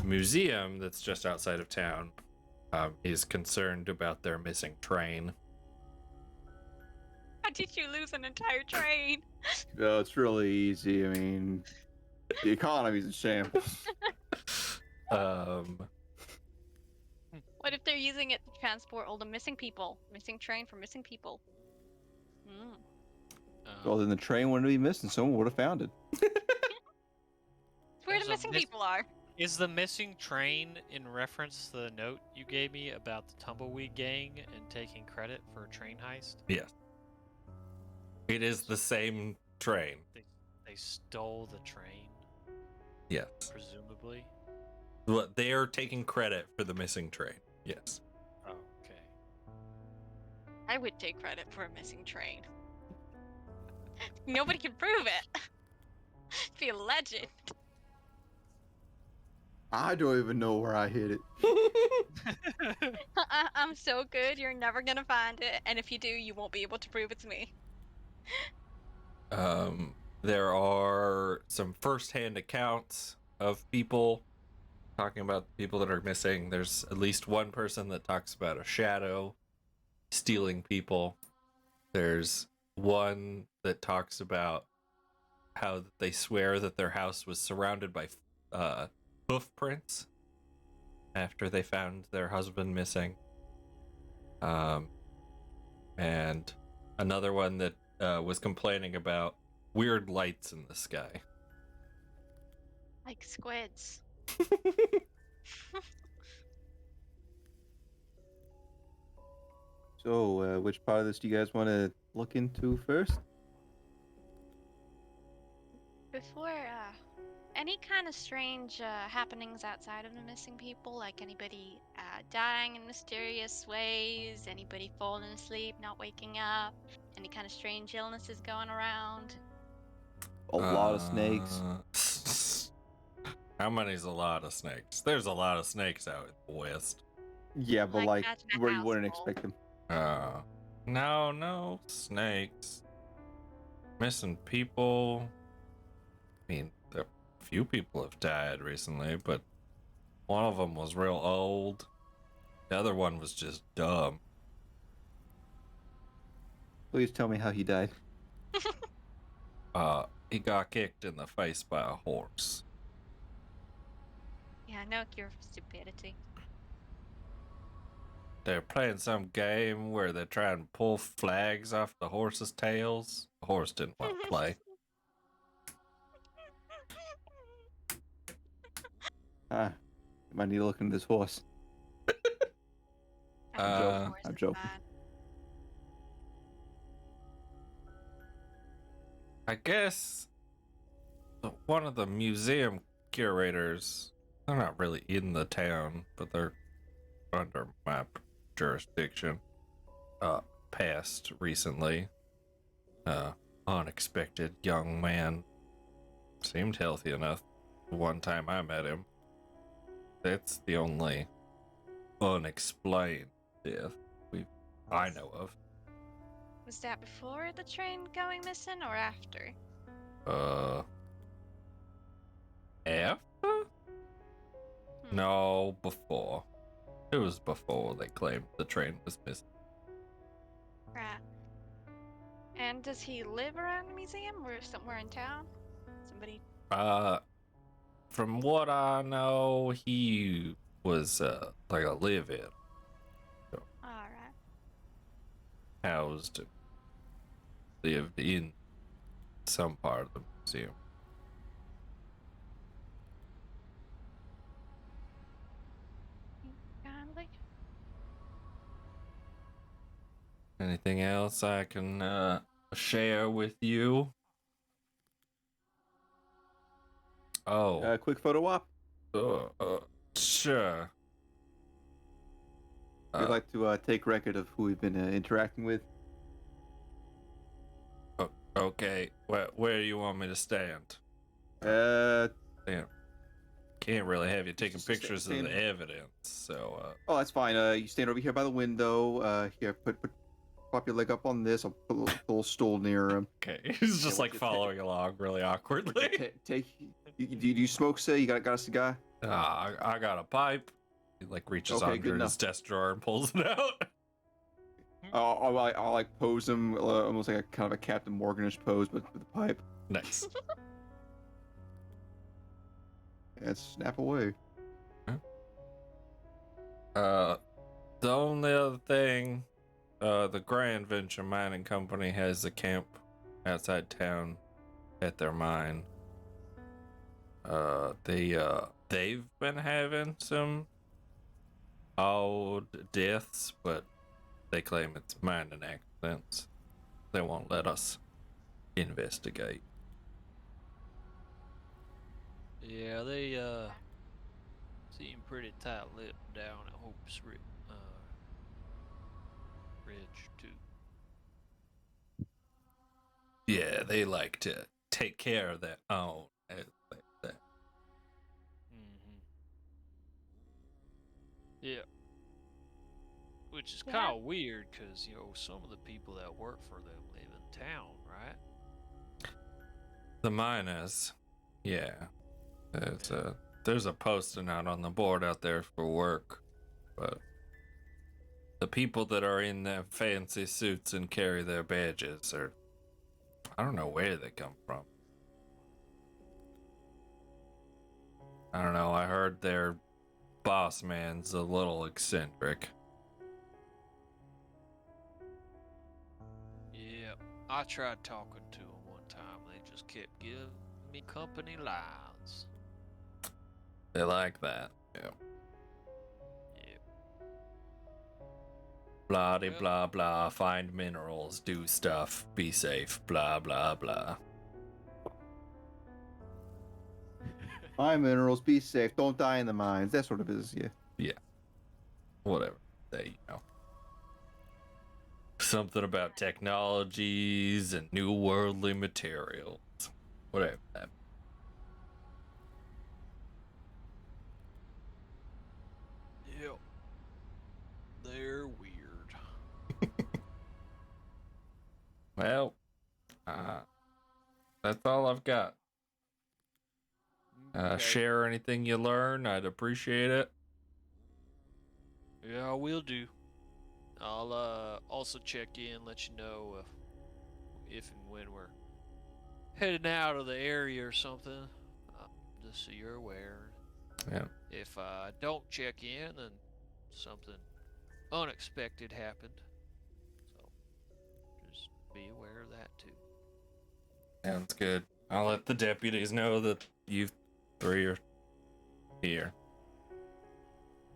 S1: museum that's just outside of town is concerned about their missing train.
S3: How did you lose an entire train?
S5: No, it's really easy. I mean, the economy's in shambles.
S1: Um,
S3: What if they're using it to transport all the missing people? Missing train for missing people. Hmm.
S5: Well, then the train wouldn't be missing. Someone would have found it.
S3: It's where
S2: There's
S3: the
S2: a
S3: missing
S2: miss-
S3: people are.
S2: Is the missing train in reference to the note you gave me about the Tumbleweed Gang and taking credit for a train heist?
S1: yes. It is the same train.
S2: They stole the train,
S1: Yes.
S2: presumably.
S1: Well, they are taking credit for the missing train. Yes.
S2: Oh, okay.
S3: I would take credit for a missing train. Nobody can prove it. Be a legend.
S5: I don't even know where I hid it.
S3: I'm so good, you're never gonna find it, and if you do, you won't be able to prove it's me.
S1: There are some first-hand accounts of people talking about people that are missing. There's at least one person that talks about a shadow stealing people. There's one that talks about how they swear that their house was surrounded by hoof prints after they found their husband missing. And another one that was complaining about weird lights in the sky.
S3: Like squids.
S5: So, which part of this do you guys want to look into first?
S3: Before, any kind of strange happenings outside of the missing people, like anybody dying in mysterious ways, anybody falling asleep, not waking up, any kind of strange illnesses going around?
S5: A lot of snakes.
S1: How many's a lot of snakes? There's a lot of snakes out in the west.
S5: Yeah, but like
S3: that's my
S5: where you wouldn't
S3: household.
S5: expect them.
S1: No snakes. Missing people. I mean, a few people have died recently, but one of them was real old. The other one was just dumb.
S5: Please tell me how he died.
S1: He got kicked in the face by a horse.
S3: Yeah, no cure for stupidity.
S1: They're playing some game where they're trying to pull flags off the horse's tails. The horse didn't want to play.
S5: Ah, I might need to look into this horse. I'm joking.
S1: I guess one of the museum curators, they're not really in the town, but they're under my jurisdiction, passed recently. Unexpected young man. Seemed healthy enough the one time I met him. That's the only unexplained death I know of.
S3: Was that before the train going missing or after?
S1: After? No, before. It was before they claimed the train was missing.
S3: Right. And does he live around the museum or somewhere in town? Somebody.
S1: From what I know, he was like a live-in,
S3: Alright.
S1: housed, lived in some part of the museum.
S3: Kindly.
S1: Anything else I can share with you? Oh,
S5: Quick photo op.
S1: sure.
S5: We'd like to take record of who we've been interacting with.
S1: Okay, where do you want me to stand?
S5: Damn.
S1: Can't really have you taking
S5: Just
S1: pictures of
S5: stand-
S1: the evidence, so
S5: Oh, that's fine. You stand over here by the window. Here, put prop your leg up on this. I'll put a little stool near him.
S1: Okay, he's just
S5: what
S1: like
S5: you
S1: following along really awkwardly.
S5: Take. Do you smoke? Say you got a cigar?
S1: I got a pipe. He like reaches
S5: Okay, good
S1: under his
S5: enough.
S1: desk drawer and pulls it out.
S5: I'll like pose him almost like a kind of a Captain Morganish pose, but with a pipe.
S1: Nice.
S5: And snap away.
S1: The only other thing, the Grand Venture Mining Company has a camp outside town at their mine. They've been having some odd deaths, but they claim it's mining accidents. They won't let us investigate.
S6: Yeah, they seem pretty tight-lipped down at Hope's Ridge too.
S1: Yeah, they like to take care of their own. Like that.
S6: Yeah. Which is
S3: Yeah.
S6: kind of weird, because, you know, some of the people that work for them live in town, right?
S1: The miners, yeah. There's a posting out on the board out there for work, but the people that are in their fancy suits and carry their badges are, I don't know where they come from. I don't know, I heard their boss man's a little eccentric.
S6: Yeah, I tried talking to them one time. They just kept giving me company lines.
S1: They like that, yeah.
S6: Yep.
S1: Blah de
S6: Well-
S1: blah blah, find minerals, do stuff, be safe, blah blah blah.
S5: Find minerals, be safe, don't die in the mines. That sort of business, yeah.
S1: Whatever. They, you know. Something about technologies and new worldly materials. Whatever that.
S6: Yep. They're weird.
S1: Well, that's all I've got.
S6: Okay.
S1: Share anything you learn. I'd appreciate it.
S6: Yeah, I will do. I'll also check in, let you know if and when we're heading out of the area or something, just so you're aware.
S1: Yeah.
S6: If I don't check in, then something unexpected happened. So just be aware of that too.
S1: Sounds good. I'll let the deputies know that you three are here.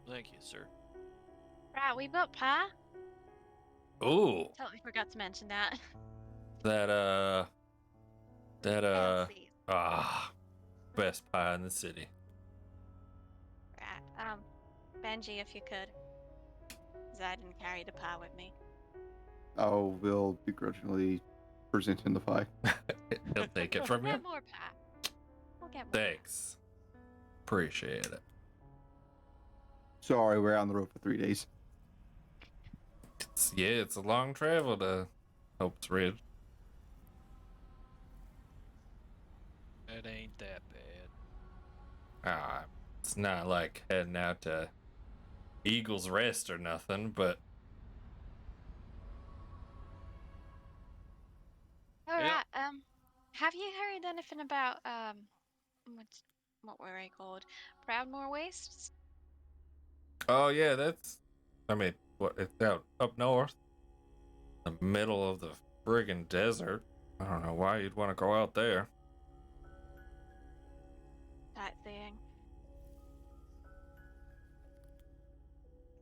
S6: Thank you, sir.
S3: Right, we built pie.
S1: Ooh,
S3: Totally forgot to mention that.
S1: that
S3: Fancy.
S1: best pie in the city.
S3: Right. Benji, if you could. 'Cause I didn't carry the pie with me.
S5: Oh, we'll begrudgingly present him the pie.
S1: He'll take it from
S3: We'll
S1: you.
S3: get more pie. We'll get more.
S1: Thanks. Appreciate it.
S5: Sorry, we're out on the road for 3 days.
S1: It's a long travel to Hope's Ridge.
S6: It ain't that bad.
S1: It's not like heading out to Eagle's Rest or nothing, but
S3: All
S6: Yeah.
S3: right. Have you heard anything about what were they called? Proudmore Wastes?
S1: oh yeah, it's out up north, the middle of the friggin' desert. I don't know why you'd want to go out there.
S3: Sightseeing.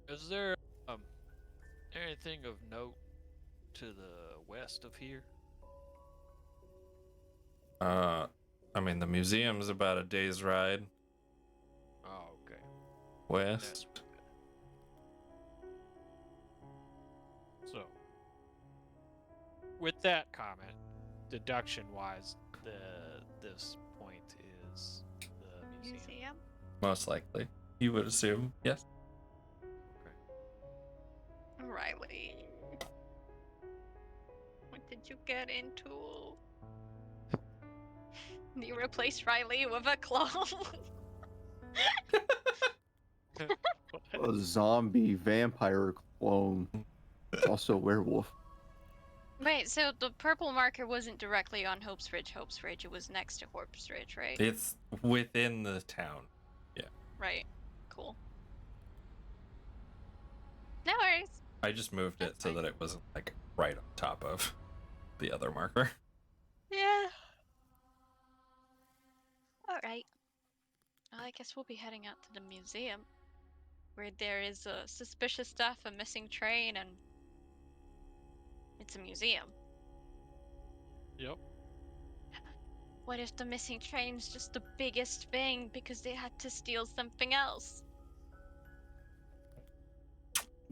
S6: Is there anything of note to the west of here?
S1: The museum's about a day's ride
S6: Oh, okay.
S1: west.
S6: That's good. So, with that comment, deduction-wise, this point is the museum.
S3: Museum?
S1: Most likely, you would assume. Yes.
S6: Okay.
S3: Riley. did you get into? You replaced Riley with a clone.
S5: A zombie vampire clone. Also a werewolf.
S3: Wait, so the purple marker wasn't directly on Hope's Ridge. Hope's Ridge, it was next to Hope's Ridge, right?
S1: It's within the town.
S3: Right. Cool. No worries.
S1: I just moved it
S3: That's
S1: so
S3: fine.
S1: that it wasn't like right on top of the other marker.
S3: Yeah. All right. Well, I guess we'll be heading out to the museum, where there is suspicious stuff, a missing train, and it's a museum.
S6: Yep.
S3: What if the missing train's just the biggest thing because they had to steal something else?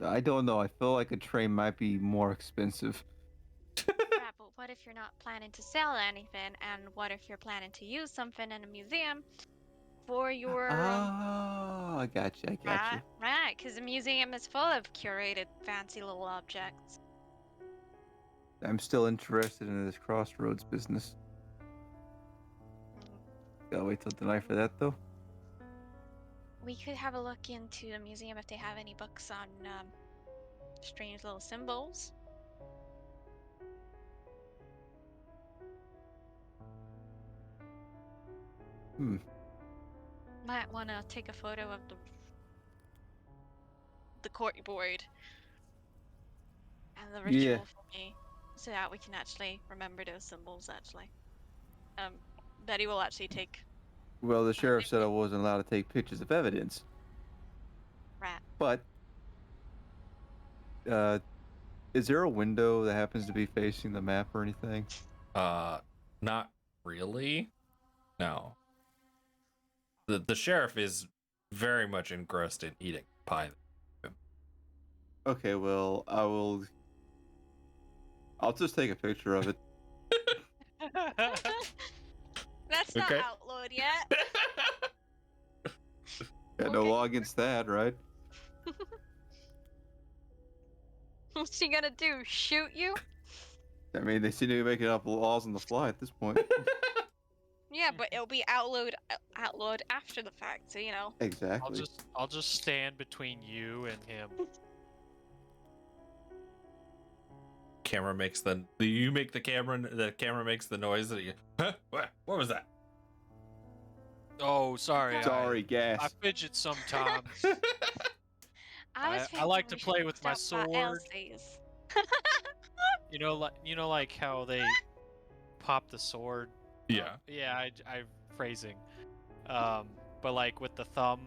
S5: I don't know. I feel like a train might be more expensive.
S3: Yeah, but what if you're not planning to sell anything, and what if you're planning to use something in a museum for your
S5: Oh, I got you. I got you.
S3: right, because the museum is full of curated, fancy little objects.
S5: I'm still interested in this crossroads business. Gotta wait till tonight for that, though.
S3: We could have a look into the museum if they have any books on strange little symbols. Might want to take a photo of the courtyard and the ritual
S5: Yeah.
S3: for me, so that we can actually remember those symbols. Actually, Betty will actually take.
S5: Well, the sheriff said I wasn't allowed to take pictures of evidence.
S3: Rat.
S5: But, is there a window that happens to be facing the map or anything?
S1: Not really. No. The sheriff is very much engrossed in eating pie.
S5: Okay, well, I'll just take a picture of it.
S3: That's not
S1: Okay.
S3: outlawed yet.
S5: Got no
S3: Okay.
S5: law against that, right?
S3: What's she gonna do? Shoot you?
S5: I mean, they seem to be making up laws on the fly at this point.
S3: Yeah, but it'll be outlawed after the fact. So you know.
S5: Exactly.
S6: I'll just stand between you and him.
S1: Camera makes the camera makes the noise that you. Huh? What was that?
S6: Oh, sorry.
S5: Sorry,
S6: I
S5: gas.
S6: fidget sometimes.
S3: I
S6: I like to
S3: thinking we
S6: play
S3: should
S6: with my
S3: stop by
S6: sword.
S3: Elsie's.
S6: You know, like how they pop the sword.
S1: Yeah.
S6: Yeah, I phrasing. But like with the thumb,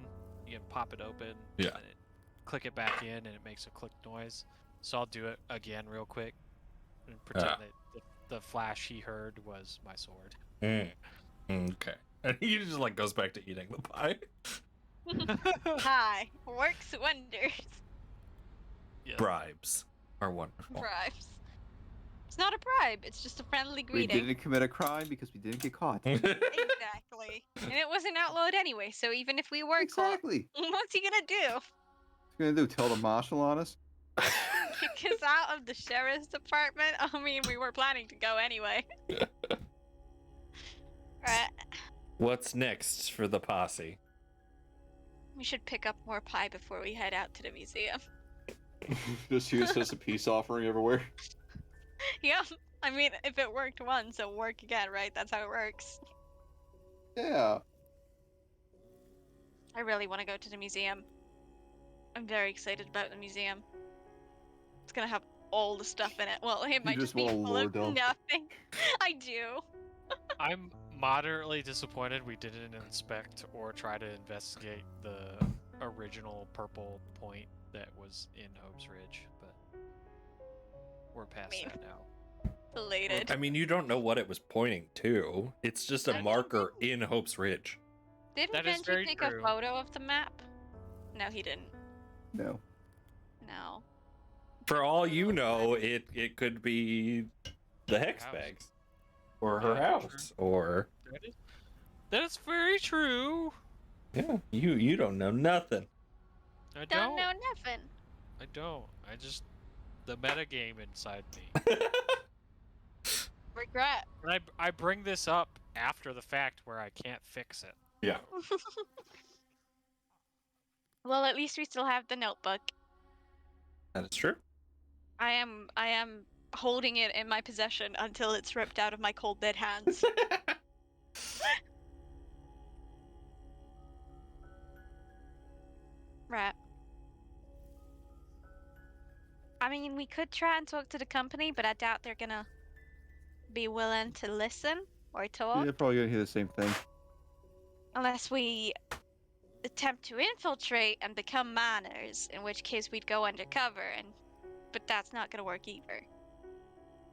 S6: you can pop it open.
S1: Yeah.
S6: And click it back in, and it makes a click noise. So I'll do it again real quick, and pretend that the flash he heard was my sword.
S1: Okay. And he just like goes back to eating the pie.
S3: Hi, works wonders.
S6: Yeah.
S1: Bribes are wonderful.
S3: Bribes. It's not a bribe. It's just a friendly
S5: We
S3: greeting.
S5: didn't commit a crime because we didn't get caught.
S3: Exactly. And it wasn't outlawed anyway. So even if we were
S5: Exactly.
S3: caught, what's he gonna do?
S5: What's he gonna do? Tell the marshal on us?
S3: Kick us out of the sheriff's department? I mean, we were planning to go anyway. Right.
S1: What's next for the posse?
S3: We should pick up more pie before we head out to the museum.
S5: Just use this as a peace offering everywhere.
S3: Yeah. I mean, if it worked once, it'll work again, right? That's how it works.
S5: Yeah.
S3: I really want to go to the museum. I'm very excited about the museum. It's gonna have all the stuff in it. Well, it might
S5: just
S3: just be
S5: want a
S3: full
S5: lore
S3: of
S5: dump.
S3: nothing. I do.
S6: I'm moderately disappointed we didn't inspect or try to investigate the original purple point that was in Hope's Ridge, but we're past
S3: mean-
S6: that now.
S3: Belated.
S1: I mean, you don't know what it was pointing to. It's just
S3: I
S1: a
S3: know,
S1: marker in Hope's Ridge.
S3: Didn't
S6: That is
S3: Benji
S6: very
S3: take
S6: true.
S3: a photo of the map? No, he didn't.
S5: No.
S3: No.
S1: For all you know, it could be the hex
S6: House.
S1: bags, or her
S6: Yeah,
S1: house, or
S6: That's very true.
S1: yeah, you don't know nothing.
S6: I
S3: Don't
S6: don't.
S3: know nothing.
S6: I don't. I just the meta game inside me.
S3: Regret.
S2: And I bring this up after the fact where I can't fix it.
S1: Yeah.
S3: Well, at least we still have the notebook.
S1: That is true.
S3: I am holding it in my possession until it's ripped out of my cold dead hands. Right. I mean, we could try and talk to the company, but I doubt they're gonna be willing to listen or talk
S5: You're probably gonna hear the same thing.
S3: unless we attempt to infiltrate and become miners, in which case we'd go undercover, but that's not gonna work either.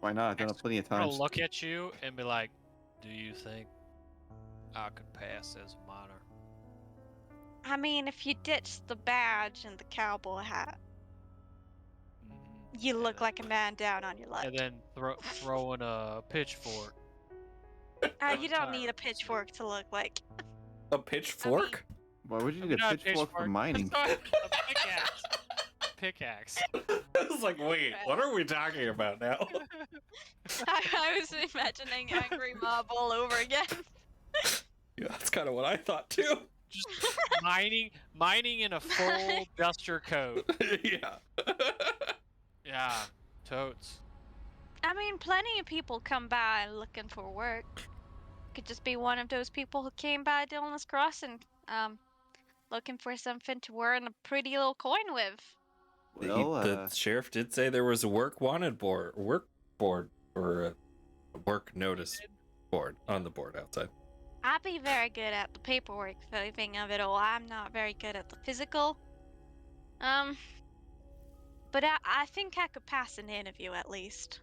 S5: Why not? I've done it plenty of
S2: I'm gonna
S5: times.
S2: look at you and be like, "Do you think I could pass as a miner?"
S3: I mean, if you ditch the badge and the cowboy hat, you look like a man down on your luck.
S2: And then throw in a pitchfork.
S3: You don't need a pitchfork to look like.
S1: A pitchfork?
S5: Why would you
S2: I
S5: need
S2: mean,
S5: a
S2: not
S5: pitchfork for mining?
S2: Sorry, a pickaxe. Pickaxe.
S1: I was like, wait, what are we talking about now?
S3: I was imagining Angry Mob all over again.
S1: Yeah, that's kind of what I thought too.
S2: Just mining in a full duster coat.
S1: Yeah.
S2: Yeah, totes.
S3: I mean, plenty of people come by looking for work. Could just be one of those people who came by Dylan's Crossing, looking for something to earn a pretty little coin with.
S5: Well,
S1: the sheriff did say there was a work board, or a work notice board on the board outside.
S3: I'd be very good at the paperwork thing of it all. I'm not very good at the physical. But I think I could pass an interview at least.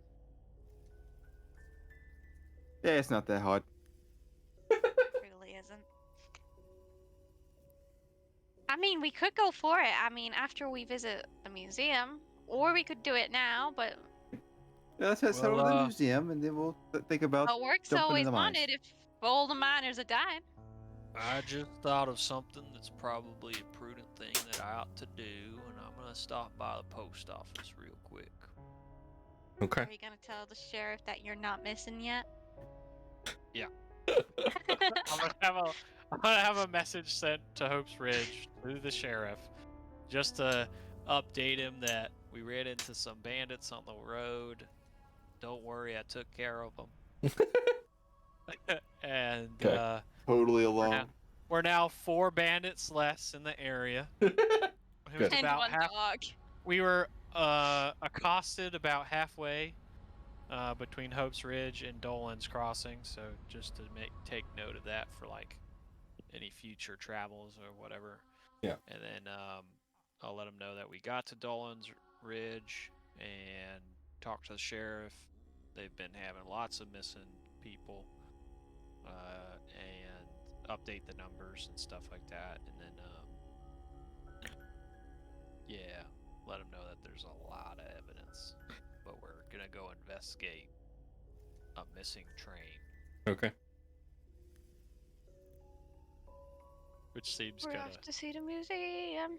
S5: yeah, it's not that hard.
S3: It really isn't. I mean, we could go for it. I mean, after we visit the museum, or we could do it now. But
S5: Yeah, let's head over to
S2: Well,
S5: the museum, and then we'll think about.
S3: a work's
S5: jumping in
S3: always
S5: the mines.
S3: wanted if all the miners are dying.
S6: I just thought of something that's probably a prudent thing that I ought to do, and I'm gonna stop by the post office real quick.
S1: Okay.
S3: Are you gonna tell the sheriff that you're not missing yet?
S6: Yeah.
S2: I'm gonna have a message sent to Hope's Ridge through the sheriff, just to update him that we ran into some bandits on the road. Don't worry, I took care of them. And
S1: Okay.
S5: Totally
S2: we're
S5: alone.
S2: now 4 bandits less in the area. It was
S1: Good.
S3: And
S2: about
S3: one
S2: half.
S3: dog.
S2: We were accosted about halfway between Hope's Ridge and Dolan's Crossing, so just to take note of that for like any future travels or whatever.
S1: Yeah.
S2: And then I'll let them know that we got to Dolan's Ridge and talked to the sheriff. They've been having lots of missing people, and update the numbers and stuff like that. And then yeah, let them know that there's a lot of evidence, but we're gonna go investigate a missing train,
S1: Okay.
S2: which seems
S3: We're
S2: kind
S3: off
S2: of
S3: to see the museum.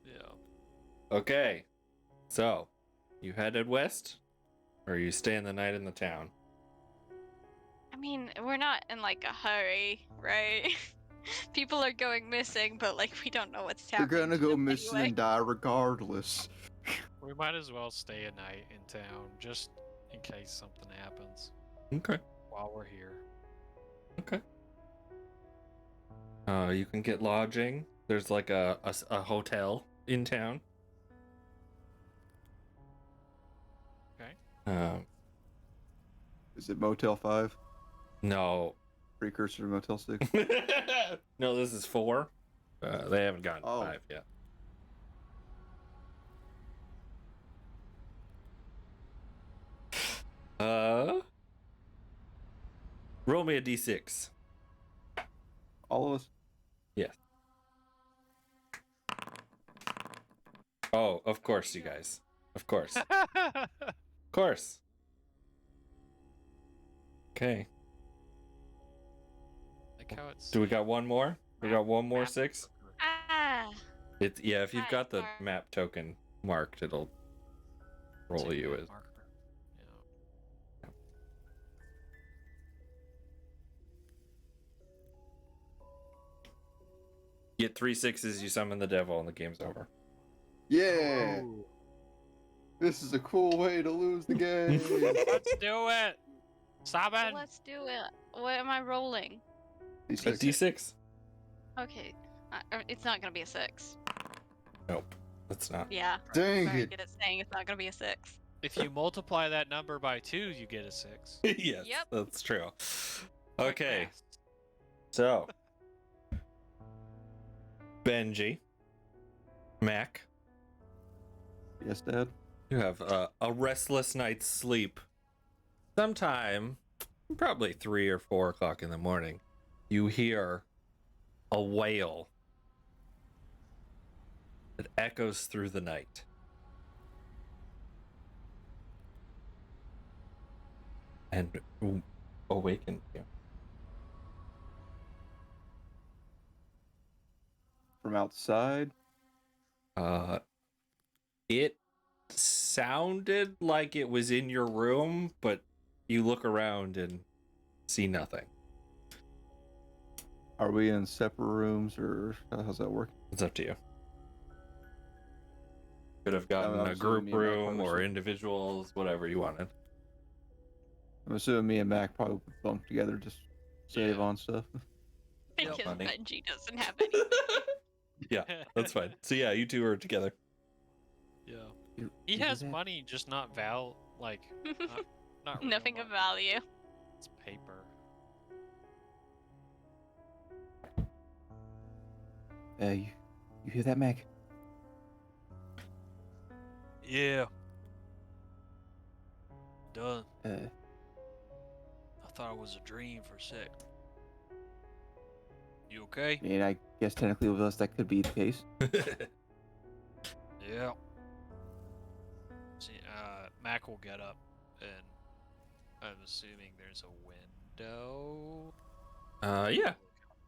S2: yeah.
S1: Okay. So, you headed west, or you staying the night in the town?
S3: I mean, we're not in like a hurry, right? People are going missing, but like we don't know what's
S5: They're
S3: happening.
S5: gonna
S3: to
S5: go
S3: them
S5: missing
S3: anyway.
S5: and die regardless.
S2: We might as well stay a night in town just in case something happens
S1: Okay.
S2: while we're here.
S1: Okay. You can get lodging. There's like a hotel in town.
S2: Okay.
S5: Is it Motel 5?
S1: No.
S5: Precursor to Motel 6?
S1: No, this is 4. They haven't gotten
S5: Oh.
S1: 5 yet. Roll me a d6.
S5: All of us?
S1: Yes. Oh, of course, you guys. Of course. Of course. Okay.
S2: Like how it's
S1: Do we got one more? We got one more 6?
S3: Ah,
S1: It's if you've
S3: Hi,
S1: got the
S3: sorry.
S1: map token marked, it'll roll you as.
S2: marker.
S1: Get 3 6s, you summon the devil, and the game's over.
S5: Yeah.
S6: Ooh,
S5: This is a cool way to lose the game.
S6: let's do it. Summon.
S3: Let's do it. What am I rolling?
S1: A
S5: D6.
S1: D6?
S3: Okay. It's not gonna be a 6.
S1: Nope, that's not.
S3: Yeah.
S5: Dang
S3: Very
S5: it.
S3: good at saying it's not gonna be a 6.
S6: If you multiply that number by 2, you get a 6.
S1: Yes,
S3: Yep.
S1: that's true.
S6: Quick
S1: Okay,
S6: math.
S1: so Benji, Mac,
S5: Yes, Dad.
S1: you have a restless night's sleep. Sometime, probably 3 or 4 o'clock in the morning, you hear a wail that echoes through the night. And awakens you.
S5: From outside.
S1: It sounded like it was in your room, but you look around and see nothing.
S5: Are we in separate rooms, or how's that work?
S1: It's up to you. Could have
S5: I'm
S1: gotten a
S5: assuming
S1: group
S5: me and Mac
S1: room
S5: probably
S1: or
S5: should-
S1: individuals, whatever you wanted.
S5: I'm assuming me and Mac probably bunk together, just save
S6: Yeah.
S5: on stuff.
S3: Because
S1: funny.
S3: Benji doesn't have any.
S1: Yeah, that's fine. So yeah, you two are together.
S6: Yeah.
S5: You-
S6: He
S5: you do
S6: has
S5: that?
S6: money, just not not real
S3: Nothing of
S6: money.
S3: value.
S6: It's paper.
S5: You hear that, Mac?
S6: Yeah. Done.
S5: Uh,
S6: I thought it was a dream for a sec. You okay?
S5: I mean, I guess technically with us that could be the case.
S6: Yeah. See, Mac will get up, and I'm assuming there's a window.
S1: Yeah,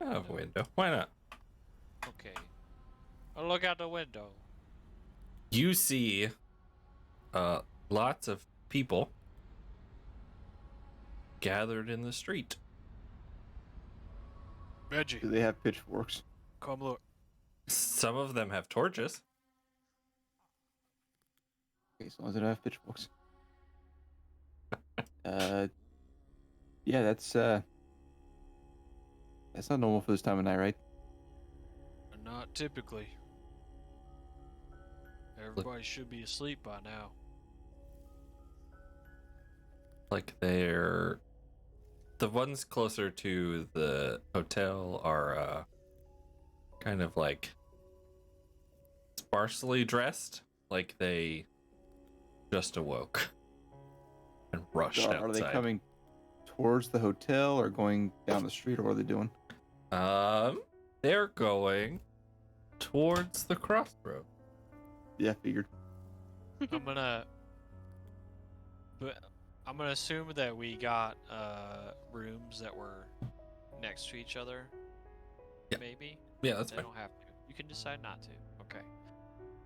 S1: I have a window. Why not?
S6: Okay. I'll look out the window.
S1: You see lots of people gathered in the street.
S5: Do
S6: Reggie,
S5: they have pitchforks?
S6: come look.
S1: Some of them have torches.
S5: Okay, as long as they don't have pitchforks. Yeah, that's not normal for this time of night, right?
S6: Not typically. Everybody should be asleep by now.
S1: Like they're the ones closer to the hotel are kind of like sparsely dressed, like they just awoke and rushed
S5: So
S1: outside.
S5: are they coming towards the hotel or going down the street, or what are they doing?
S1: They're going towards the crossroad.
S5: Yeah, figured.
S6: I'm gonna assume that we got rooms that were next to each other.
S1: Yeah.
S6: Maybe.
S1: Yeah, that's
S6: They
S1: fine.
S6: don't have to. You can decide not to. Okay.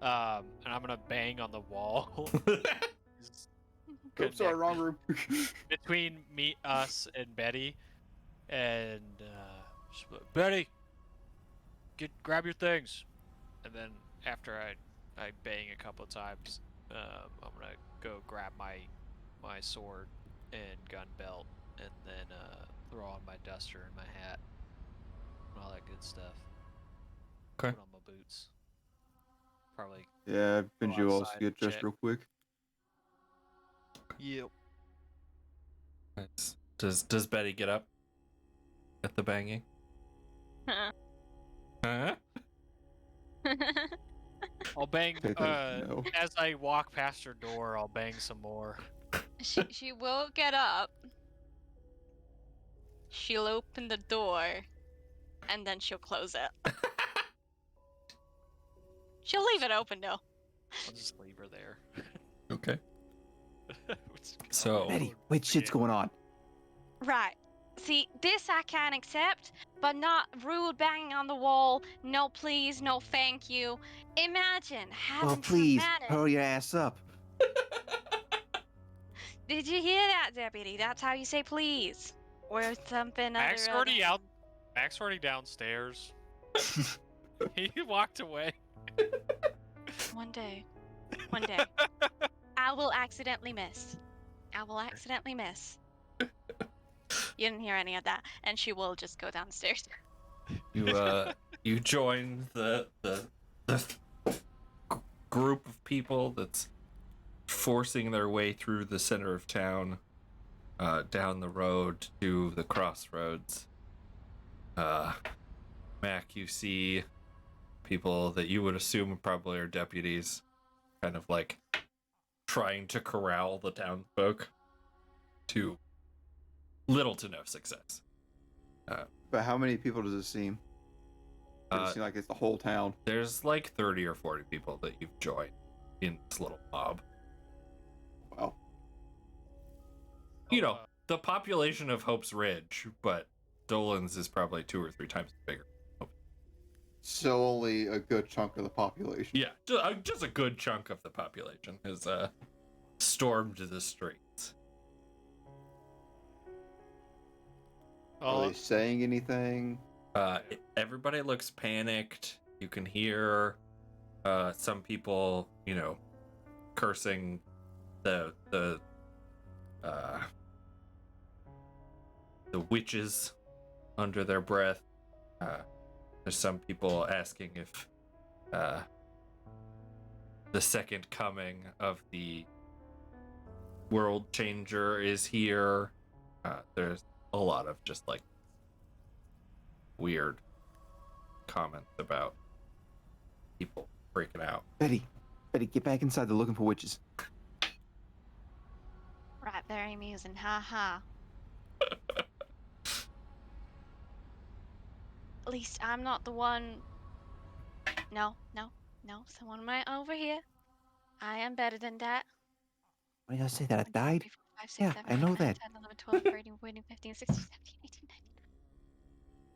S6: And I'm gonna bang on the wall.
S5: Oops, sorry, wrong room.
S6: Between us and Betty, and just be like, Betty, grab your things, and then after I bang a couple of times, I'm gonna go grab my sword and gun belt, and then throw on my duster and my hat, and all that good stuff.
S1: Okay.
S6: Put on my boots. Probably.
S5: Yeah, Benji will also
S6: outside
S5: get dressed
S6: check.
S5: real quick.
S6: Yep.
S1: Nice. Does Betty get up at the banging? Huh?
S6: I'll bang.
S5: I think no.
S6: As I walk past her door, I'll bang some more.
S3: she will get up. She'll open the door, and then she'll close it. She'll leave it open though.
S6: I'll just leave her there.
S1: Okay.
S6: It's
S1: So-
S6: kinda
S5: Betty,
S6: awkward
S5: wait,
S6: for
S5: shit's
S6: you.
S5: going on.
S3: Right. See, this I can accept, but not rude banging on the wall. No please, no thank you. Imagine having
S5: Oh,
S3: to
S5: please,
S3: manage.
S5: hurry your ass up.
S3: Did you hear that, deputy? That's how you say please. Or something
S6: Mac's
S3: other.
S6: already out. Mac's already downstairs.
S2: He walked away.
S3: One day. One day. I will accidentally miss. I will accidentally miss. You didn't hear any of that, and she will just go downstairs.
S1: You join the group of people that's forcing their way through the center of town, down the road to the crossroads. Mac, you see people that you would assume probably are deputies, kind of like trying to corral the townsfolk, to little to no success.
S5: But how many people does it seem? Does it seem like it's the whole town?
S1: There's like 30 or 40 people that you've joined in this little mob.
S5: Wow.
S1: You know, the population of Hope's Ridge, but Dolan's is probably 2 or 3 times bigger.
S5: So only a good chunk of the population.
S1: Yeah, just a good chunk of the population has stormed the streets.
S5: Are they saying anything?
S1: Everybody looks panicked. You can hear some people, you know, cursing the witches under their breath. There's some people asking if the second coming of the world changer is here. There's a lot of just like weird comments about people freaking out.
S5: Betty, get back inside. They're looking for witches.
S3: Right, very amusing. Ha ha. At least I'm not the one. No. Someone right over here. I am better than that.
S4: Why did I say that? I
S3: 1, 2,
S4: died?
S3: 3, 4, 5, 6,
S4: Yeah,
S3: 7,
S4: I
S3: 8,
S4: know
S3: 9,
S4: that.
S3: 10, 11, 12, 13, 14, 15, 16, 17, 18, 19.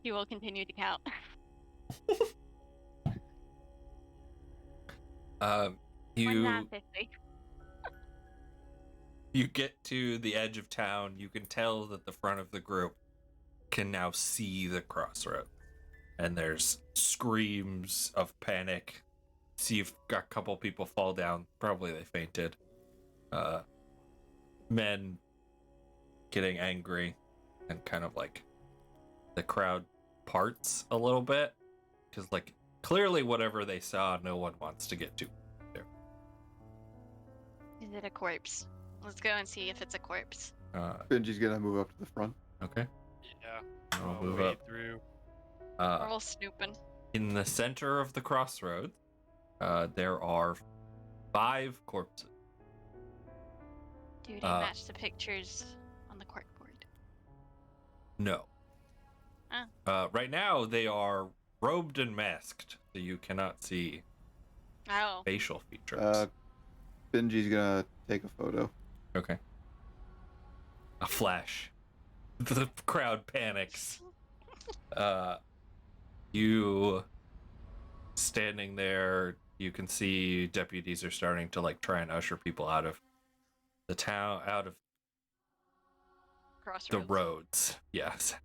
S3: You will continue to count.
S1: You
S3: 50.
S1: you get to the edge of town. You can tell that the front of the group can now see the crossroad, and there's screams of panic. See, you've got a couple people fall down. Probably they fainted. Men getting angry, and kind of like the crowd parts a little bit, because like clearly whatever they saw, no one wants to get to.
S3: Is it a corpse? Let's go and see if it's a corpse.
S5: Benji's gonna move up to the front.
S1: Okay.
S2: Yeah.
S1: I'll move
S2: wade
S1: up.
S2: through.
S3: We're all snooping.
S1: In the center of the crossroads, there are 5 corpses.
S3: Do they match the pictures on the corkboard?
S1: No.
S3: Oh.
S1: Right now, they are robed and masked, so you cannot see
S3: Oh.
S1: facial features.
S5: Benji's gonna take a photo.
S1: Okay. A flash. The crowd panics. You standing there, you can see deputies are starting to like try and usher people out of the town, out of
S3: Crossroads.
S1: the roads. Yes.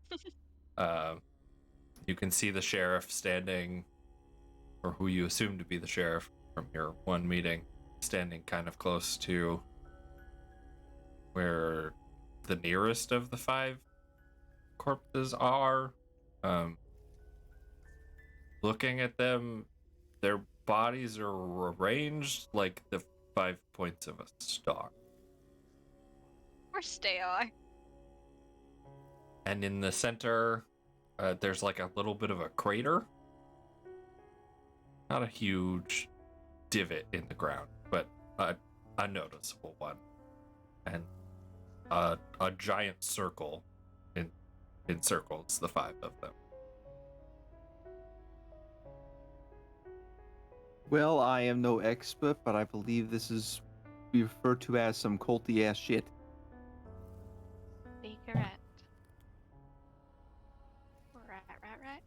S1: You can see the sheriff standing, or who you assume to be the sheriff from your one meeting, standing kind of close to where the nearest of the 5 corpses are. Looking at them, their bodies are arranged like the 5 points of a star.
S3: Of course they are.
S1: And in the center, there's like a little bit of a crater. Not a huge divot in the ground, but a noticeable one. And a giant circle encircles the 5 of them.
S5: Well, I am no expert, but I believe this is referred to as some culty ass shit.
S3: Be correct. Right.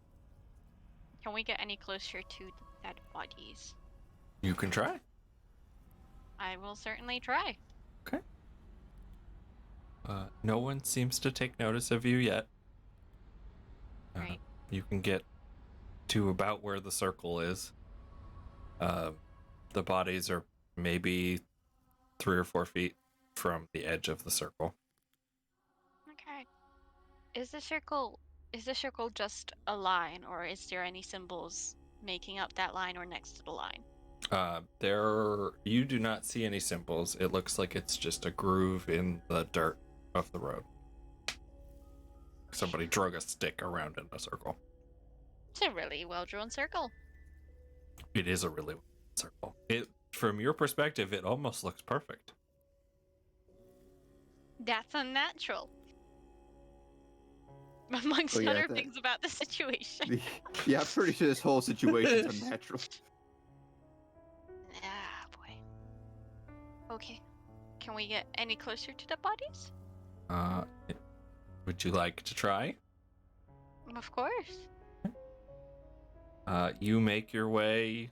S3: Can we get any closer to the dead bodies?
S1: You can try.
S3: I will certainly try.
S1: Okay. No one seems to take notice of you yet.
S3: Right.
S1: You can get to about where the circle is. The bodies are maybe 3 or 4 feet from the edge of the circle.
S3: Okay. Is the circle just a line, or is there any symbols making up that line or next to the line?
S1: You do not see any symbols. It looks like it's just a groove in the dirt of the road. Somebody drug a stick around in a circle.
S3: It's a really well drawn circle.
S1: It is a really circle. From your perspective, it almost looks perfect.
S3: That's unnatural. Amongst
S5: Oh, yeah,
S3: other
S5: that-
S3: things about the situation.
S5: Yeah, I'm pretty sure this whole situation's unnatural.
S3: Ah, boy. Okay. Can we get any closer to the bodies?
S1: Would you like to try?
S3: Of course.
S1: You make your way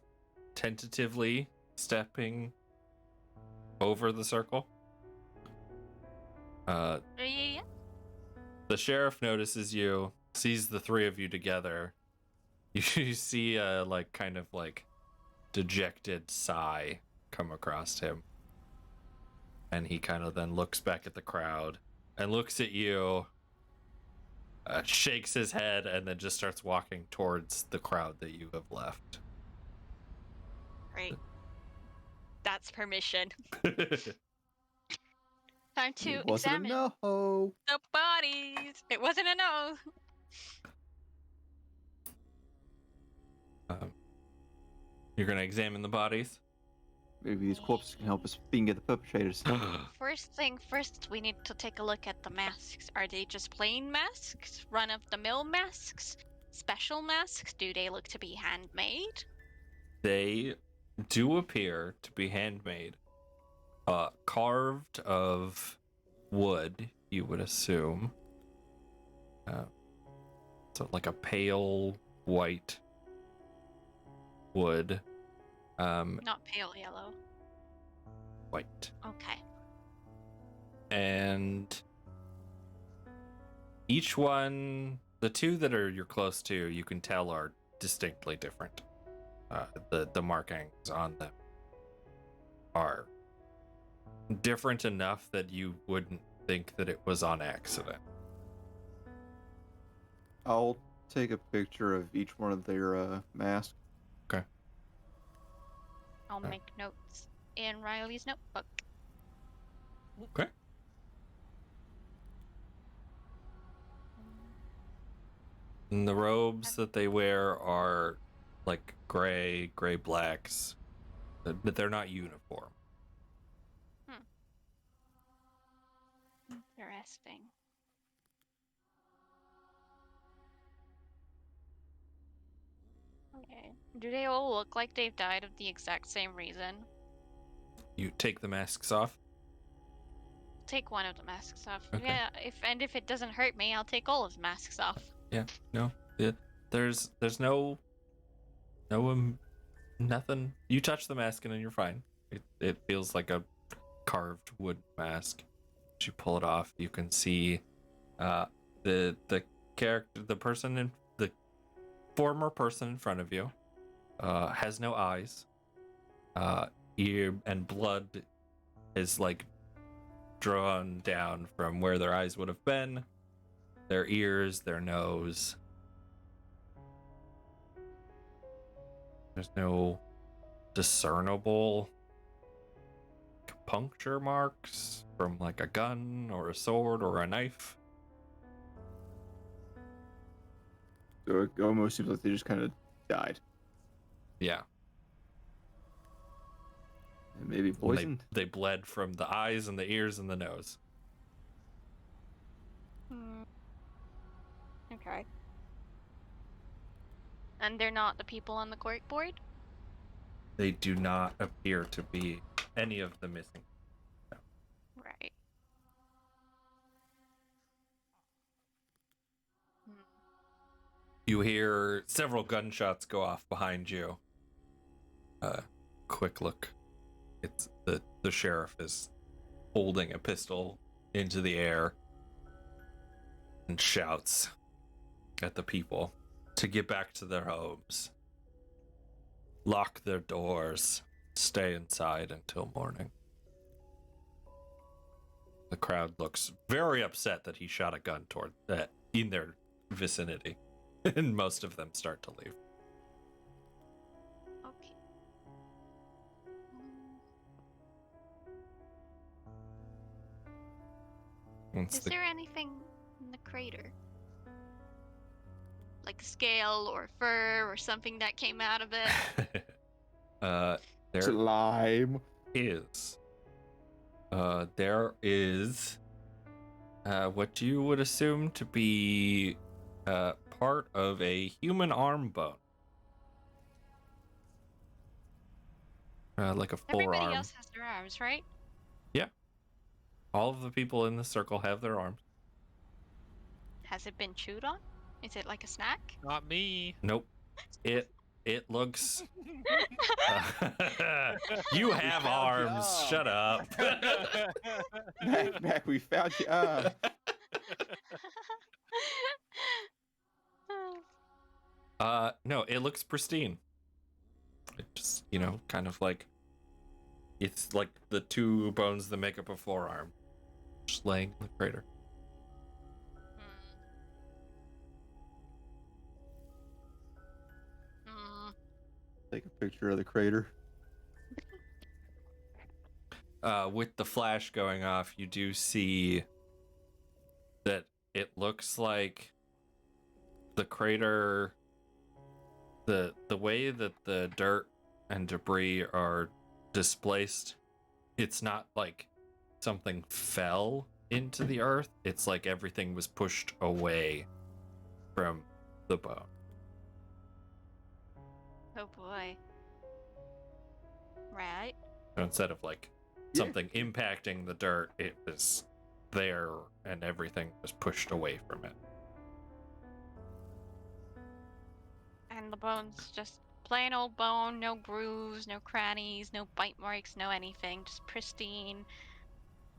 S1: tentatively, stepping over the circle.
S3: Yeah.
S1: The sheriff notices you, sees the 3 of you together. You see a kind of dejected sigh come across him. And he kind of then looks back at the crowd and looks at you, shakes his head, and then just starts walking towards the crowd that you have left.
S3: Great. That's permission. Time to
S5: It wasn't
S3: examine
S5: a no.
S3: the bodies. It wasn't a no.
S1: You're gonna examine the bodies?
S5: Maybe these corpses can help us finger the perpetrators.
S3: First thing first, we need to take a look at the masks. Are they just plain masks? Run-of-the-mill masks? Special masks? Do they look to be handmade?
S1: They do appear to be handmade. Carved of wood, you would assume. So like a pale white wood.
S3: Not pale yellow.
S1: White.
S3: Okay.
S1: And each one, the 2 that you're close to, you can tell are distinctly different. The markings on them are different enough that you wouldn't think that it was on accident.
S5: I'll take a picture of each one of their masks.
S3: I'll
S1: Alright.
S3: make notes in Riley's notebook.
S1: Okay. And the robes that they wear are like gray blacks, but they're not uniform.
S3: Interesting. Okay. Do they all look like they've died of the exact same reason?
S1: You take the masks off.
S3: Take one of the masks off.
S1: Okay.
S3: Yeah, if it doesn't hurt me, I'll take all of the masks off.
S1: No, there's nothing. You touch the mask and then you're fine. It feels like a carved wood mask. As you pull it off, you can see the character, the former person in front of you has no eyes. Ear and blood is drawn down from where their eyes would have been, their ears, their nose. There's no discernible puncture marks from a gun or a sword or a knife.
S5: So it almost seems like they just kind of died.
S1: Yeah.
S5: And maybe
S1: And
S5: poisoned.
S1: They bled from the eyes and the ears and the nose.
S3: Okay. And they're not the people on the cork board?
S1: They do not appear to be any of the missing.
S3: Right.
S1: You hear several gunshots go off behind you. Quick look. It's the sheriff is holding a pistol into the air and shouts at the people to get back to their homes, lock their doors, stay inside until morning. The crowd looks very upset that he shot a gun toward that in their vicinity, and most of them start to leave.
S3: Okay.
S1: Once
S3: Is there anything in the crater? Like a scale or fur or something that came out of it?
S1: there
S5: Slime.
S1: is. There is what you would assume to be part of a human arm bone. Like a
S3: Everybody
S1: forearm.
S3: else has their arms, right?
S1: All of the people in the circle have their arms.
S3: Has it been chewed on? Is it like a snack?
S6: Not me.
S1: Nope. It looks. You have arms. Shut up.
S5: Mac, we found you.
S1: No, it looks pristine. It just, kind of like it's like the two bones that make up a forearm, just laying in the crater.
S5: Take a picture of the crater.
S1: With the flash going off, you do see that it looks like the crater, the way that the dirt and debris are displaced, it's not like something fell into the earth. It's like everything was pushed away from the bone.
S3: Oh boy. Right.
S1: So instead of like something impacting the dirt, it was there and everything was pushed away from it.
S3: And the bone's just plain old bone, no grooves, no crannies, no bite marks, no anything. Just pristine,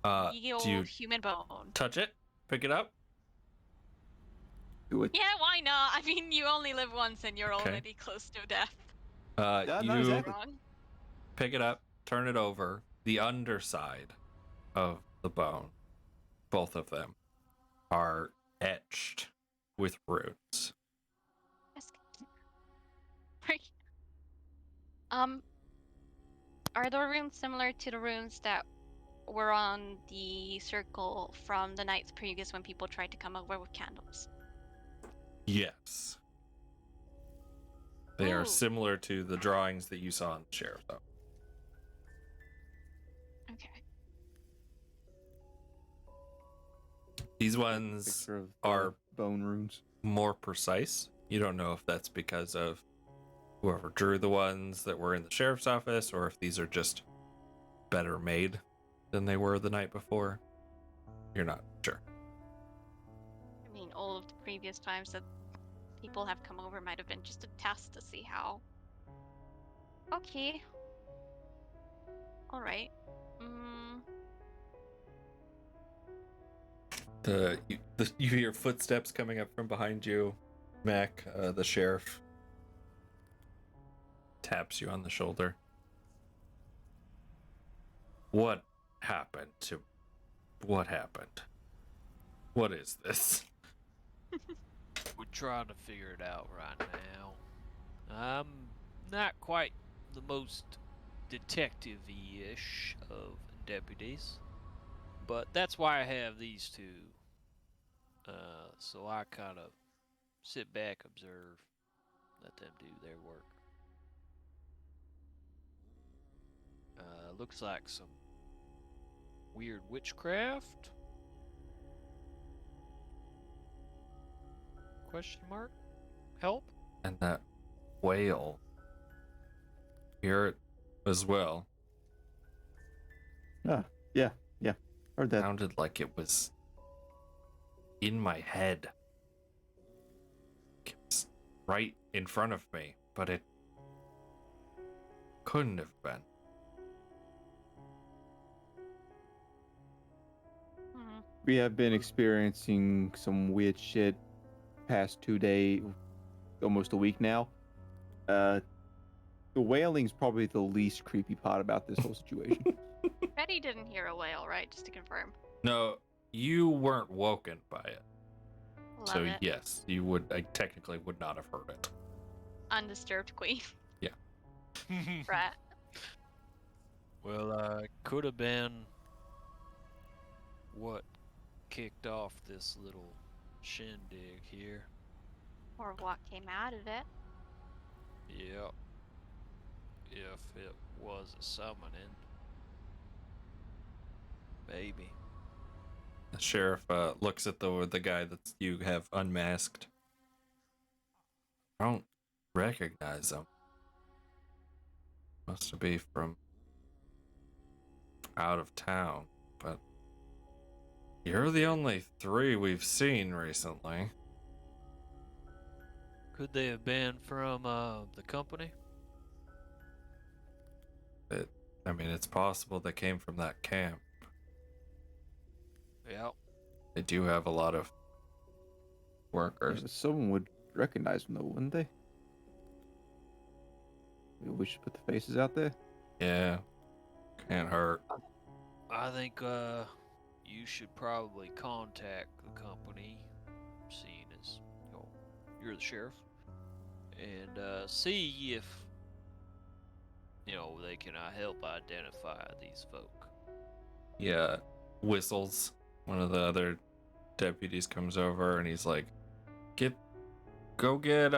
S3: ye
S1: Do you
S3: old human bone.
S1: touch it? Pick it up?
S5: Do it.
S3: Yeah, why not? I mean, you only live once and you're
S1: Okay.
S3: already close to death.
S5: Yeah, no,
S1: You
S5: exactly.
S3: Wrong.
S1: pick it up, turn it over. The underside of the bone, both of them, are etched with runes.
S3: Yes. Are the runes similar to the runes that were on the circle from the nights previous when people tried to come over with candles?
S1: Yes. They are
S3: Ooh.
S1: similar to the drawings that you saw in the sheriff's office.
S3: Okay.
S1: These ones
S5: Picture of the
S1: are
S5: bone runes.
S1: more precise. You don't know if that's because of whoever drew the ones that were in the sheriff's office or if these are just better made than they were the night before. You're not sure.
S3: I mean, all of the previous times that people have come over might have been just a test to see how. Okay. All right.
S1: You hear footsteps coming up from behind you. Mac, the sheriff, taps you on the shoulder. What happened? What is this?
S6: We're trying to figure it out right now. I'm not quite the most detective-ish of deputies, but that's why I have these two. So I kind of sit back, observe, let them do their work. Looks like some weird witchcraft? Question mark? Help?
S1: And that wail. Hear it as well.
S5: Yeah. Heard that.
S1: Sounded like it was in my head. It was right in front of me, but it couldn't have been.
S5: We have been experiencing some weird shit past 2 days. almost a week now. The wailing's probably the least creepy part about this whole situation.
S3: Betty didn't hear a wail, right? Just to confirm.
S1: No, you weren't woken by it.
S3: Love
S1: So
S3: it.
S1: yes, you would. I technically would not have heard it.
S3: Undisturbed queen.
S1: Yeah.
S3: Rat.
S6: Well, could have been what kicked off this little shindig here.
S3: Or what came out of it.
S6: Yep. If it was a summoning. Maybe.
S1: The sheriff looks at the guy that you have unmasked. I don't recognize him. Must be from out of town, but you're the only three we've seen recently.
S6: Could they have been from the company?
S1: I mean, it's possible they came from that camp.
S6: Yep.
S1: They do have a lot of workers.
S5: Someone would recognize them, though, wouldn't they? Maybe we should put the faces out there.
S1: Yeah, can't hurt.
S6: I think you should probably contact the company, seeing as you're the sheriff, and see if they can help identify these folk.
S1: Yeah, whistles. One of the other deputies comes over and he's like, go get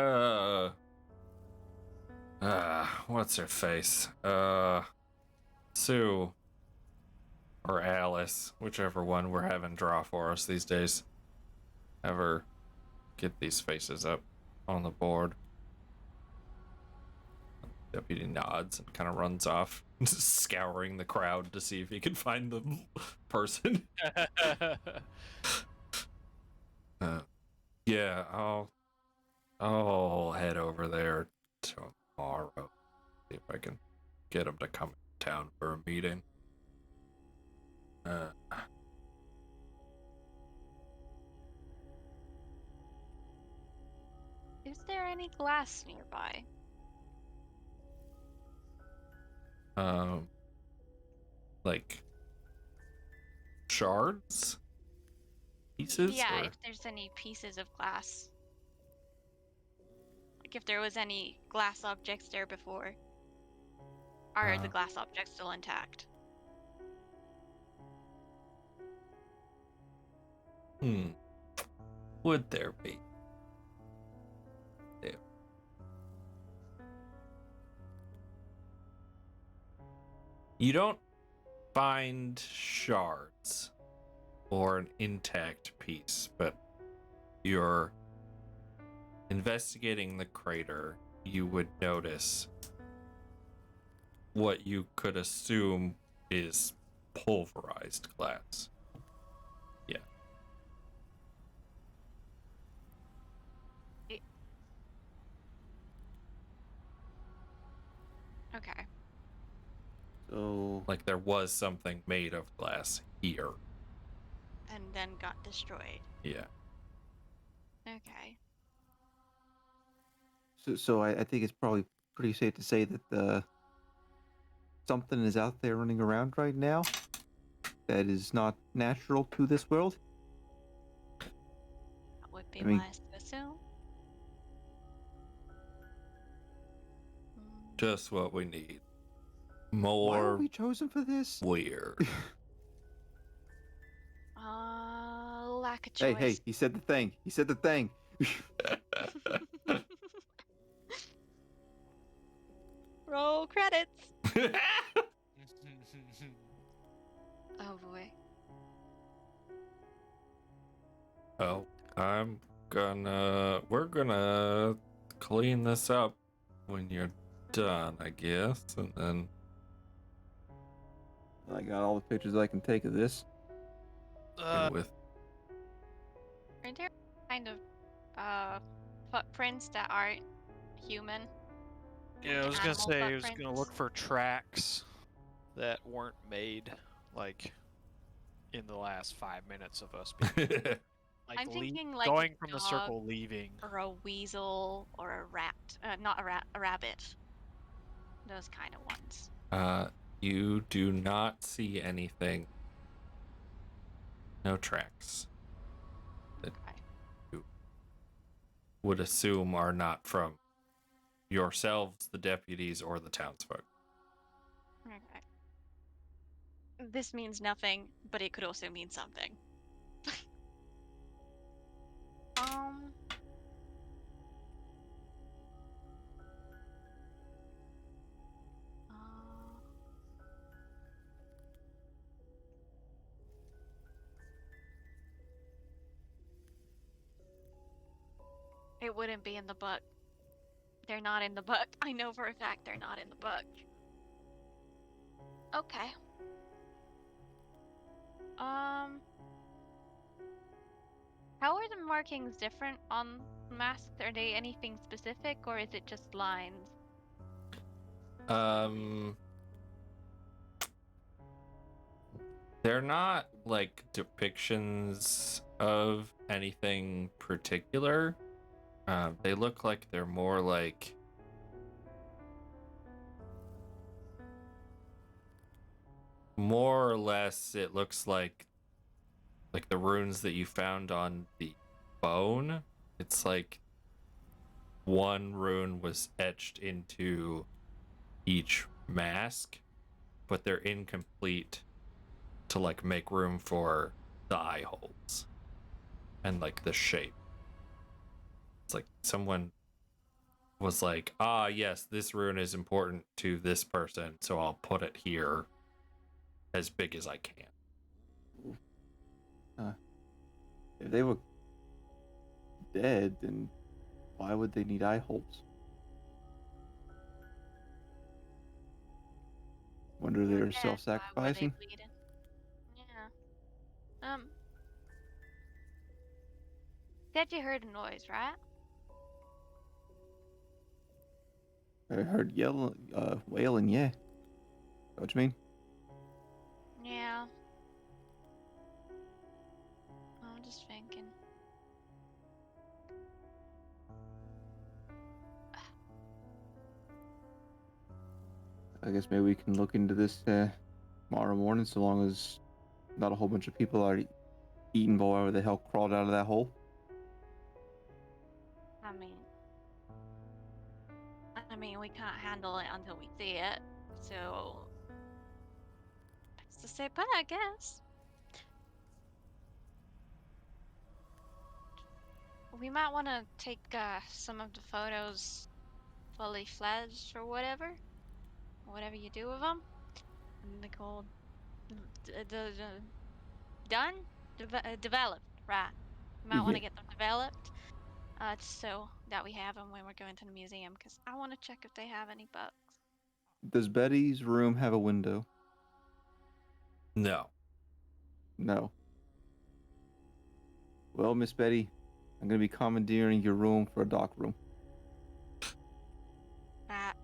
S1: what's her face? Sue or Alice, whichever one we're having draw for us these days. Have her get these faces up on the board. Deputy nods and kind of runs off, scouring the crowd to see if he can find the person. Yeah, I'll head over there tomorrow. See if I can get him to come to town for a meeting.
S3: Is there any glass nearby?
S1: Like shards? Pieces?
S3: Yeah,
S1: or-
S3: if there's any pieces of glass. Like if there was any glass objects there before. Are the glass objects still intact?
S1: Would there be? Yeah. You don't find shards or an intact piece, but you're investigating the crater, you would notice what you could assume is pulverized glass. Yeah.
S3: Okay.
S5: So,
S1: Like there was something made of glass here.
S3: And then got destroyed.
S1: Yeah.
S3: Okay.
S5: so I think it's probably pretty safe to say that something is out there running around right now that is not natural to this world.
S3: That would be
S5: I mean-
S3: wise to assume.
S1: Just what we need.
S5: Why
S1: More
S5: are we chosen for this?
S1: weird.
S3: Lack of
S5: Hey,
S3: choice.
S5: hey, he said the thing. He said the thing.
S3: Roll credits. Oh boy.
S1: Oh, we're gonna clean this up when you're done, I guess, and then
S5: I got all the pictures I can take of this.
S1: with
S3: Are there kind of footprints that aren't human?
S6: Yeah, I was gonna
S3: Animal
S6: say I was gonna
S3: footprints?
S6: look for tracks that weren't made like in the last 5 minutes of us being
S2: Like
S3: I'm thinking like
S2: going
S3: a
S2: from the
S3: dog
S2: circle, leaving.
S3: or a weasel or a rat. Not a rat, a rabbit. Those kind of ones.
S1: You do not see anything. No tracks.
S3: Okay.
S1: Would assume are not from yourselves, the deputies, or the townsfolk.
S3: Okay. This means nothing, but it could also mean something. Um. It wouldn't be in the book. They're not in the book. I know for a fact they're not in the book. Okay. How are the markings different on masks? Are they anything specific, or is it just lines?
S1: They're not like depictions of anything particular. They look like they're more like more or less it looks like the runes that you found on the bone. It's like one rune was etched into each mask, but they're incomplete to like make room for the eye holes and like the shape. It's like someone was like, ah, yes, this rune is important to this person, so I'll put it here as big as I can.
S5: If they were dead, then why would they need eye holes? Wonder
S3: They're
S5: they're
S3: dead. Why were they
S5: self-sacrificing?
S3: bleeding? Yeah. Said you heard a noise, right?
S5: I heard yelling, wailing. Yeah. What you mean?
S3: Yeah. I'm just thinking.
S5: I guess maybe we can look into this tomorrow morning, so long as not a whole bunch of people are eating whatever the hell crawled out of that hole.
S3: I mean, we can't handle it until we see it. So, it's to say, but I guess we might want to take some of the photos fully fledged or whatever you do with them, and they called done, developed, right? You might want
S5: Yeah.
S3: to get them developed, just so that we have them when we're going to the museum. Because I want to check if they have any books.
S5: Does Betty's room have a window?
S1: No.
S5: No. Well, Miss Betty, I'm gonna be commandeering your room for a dock room.
S3: Right.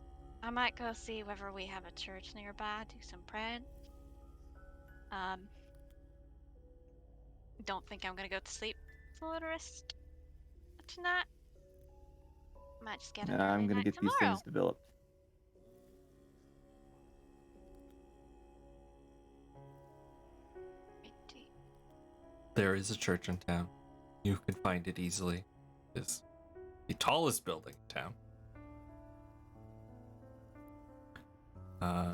S3: I might go see whether we have a church nearby, do some praying. Don't think I'm gonna go to sleep for the rest of tonight. Might just get an
S5: I'm
S3: early
S5: gonna
S3: night
S5: get these
S3: tomorrow.
S5: things developed.
S3: Righty.
S1: There is a church in town. You can find it easily. It's the tallest building in town.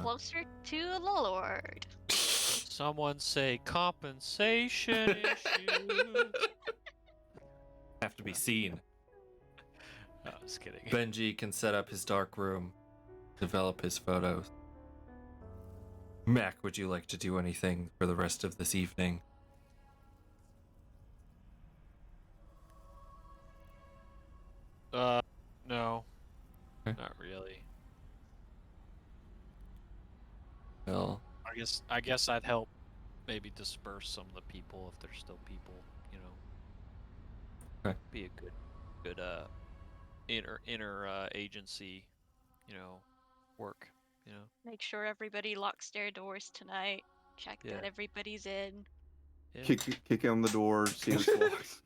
S3: Closer to the Lord.
S2: Someone say compensation issue.
S1: Have to be seen.
S2: I was kidding.
S1: Benji can set up his dark room, develop his photos. Mac, would you like to do anything for the rest of this evening?
S2: No,
S1: Okay.
S2: not really.
S1: Well,
S2: I guess I'd help maybe disperse some of the people if there's still people, you know.
S1: Okay.
S2: Be a good inner agency, you know, work, you know.
S3: Make sure everybody locks their doors tonight. Check
S2: Yeah.
S3: that everybody's in.
S2: Yeah.
S5: Kick on the door, see if it's locked.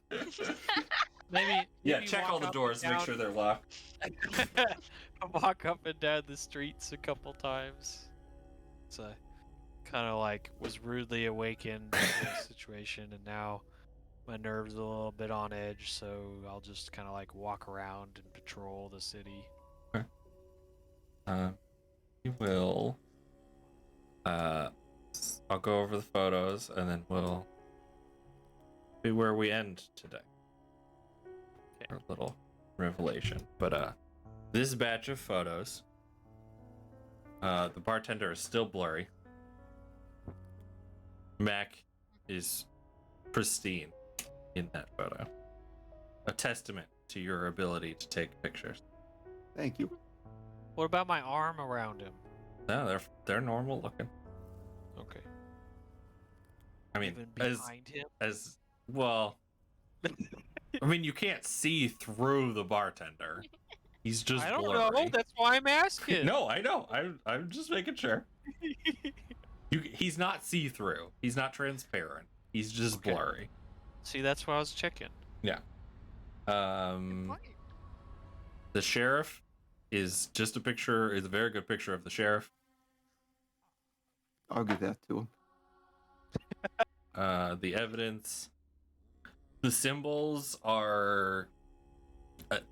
S2: Maybe.
S1: Yeah,
S2: maybe
S1: check
S2: walk
S1: all the
S2: up and
S1: doors, make
S2: down-
S1: sure they're locked.
S2: walk up and down the streets a couple times. So, kind of like was rudely awakened to the situation, and now my nerves are a little bit on edge. So I'll just kind of like walk around and patrol the city.
S1: You will. I'll go over the photos, and then we'll be where we end today.
S2: Okay.
S1: Our little revelation. But this batch of photos, the bartender is still blurry. Mac is pristine in that photo. A testament to your ability to take pictures.
S5: Thank you.
S2: What about my arm around him?
S1: No, they're normal looking.
S2: Okay.
S1: I mean,
S2: Even
S1: as
S2: behind him.
S1: well. I mean, you can't see through the bartender. He's just
S2: I don't
S1: blurry.
S2: know. That's why I'm asking.
S1: No, I know. I'm just making sure. He's not see-through. He's not transparent. He's just
S2: Okay.
S1: blurry.
S2: See, that's why I was checking.
S1: Yeah. The sheriff is just a picture. Is a very good picture of the sheriff.
S5: I'll give that to him.
S1: The evidence. The symbols are.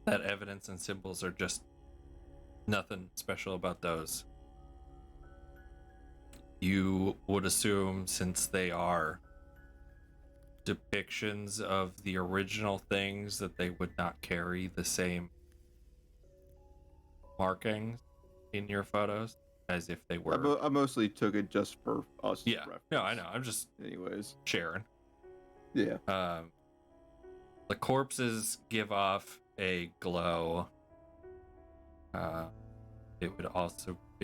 S1: That evidence and symbols are just nothing special about those. You would assume, since they are depictions of the original things, that they would not carry the same markings in your photos as if they were.
S5: I mostly took it just for us.
S1: Yeah.
S5: Reference.
S1: No, I know. I'm just
S5: Anyways.
S1: sharing.
S5: Yeah.
S1: The corpses give off a glow. It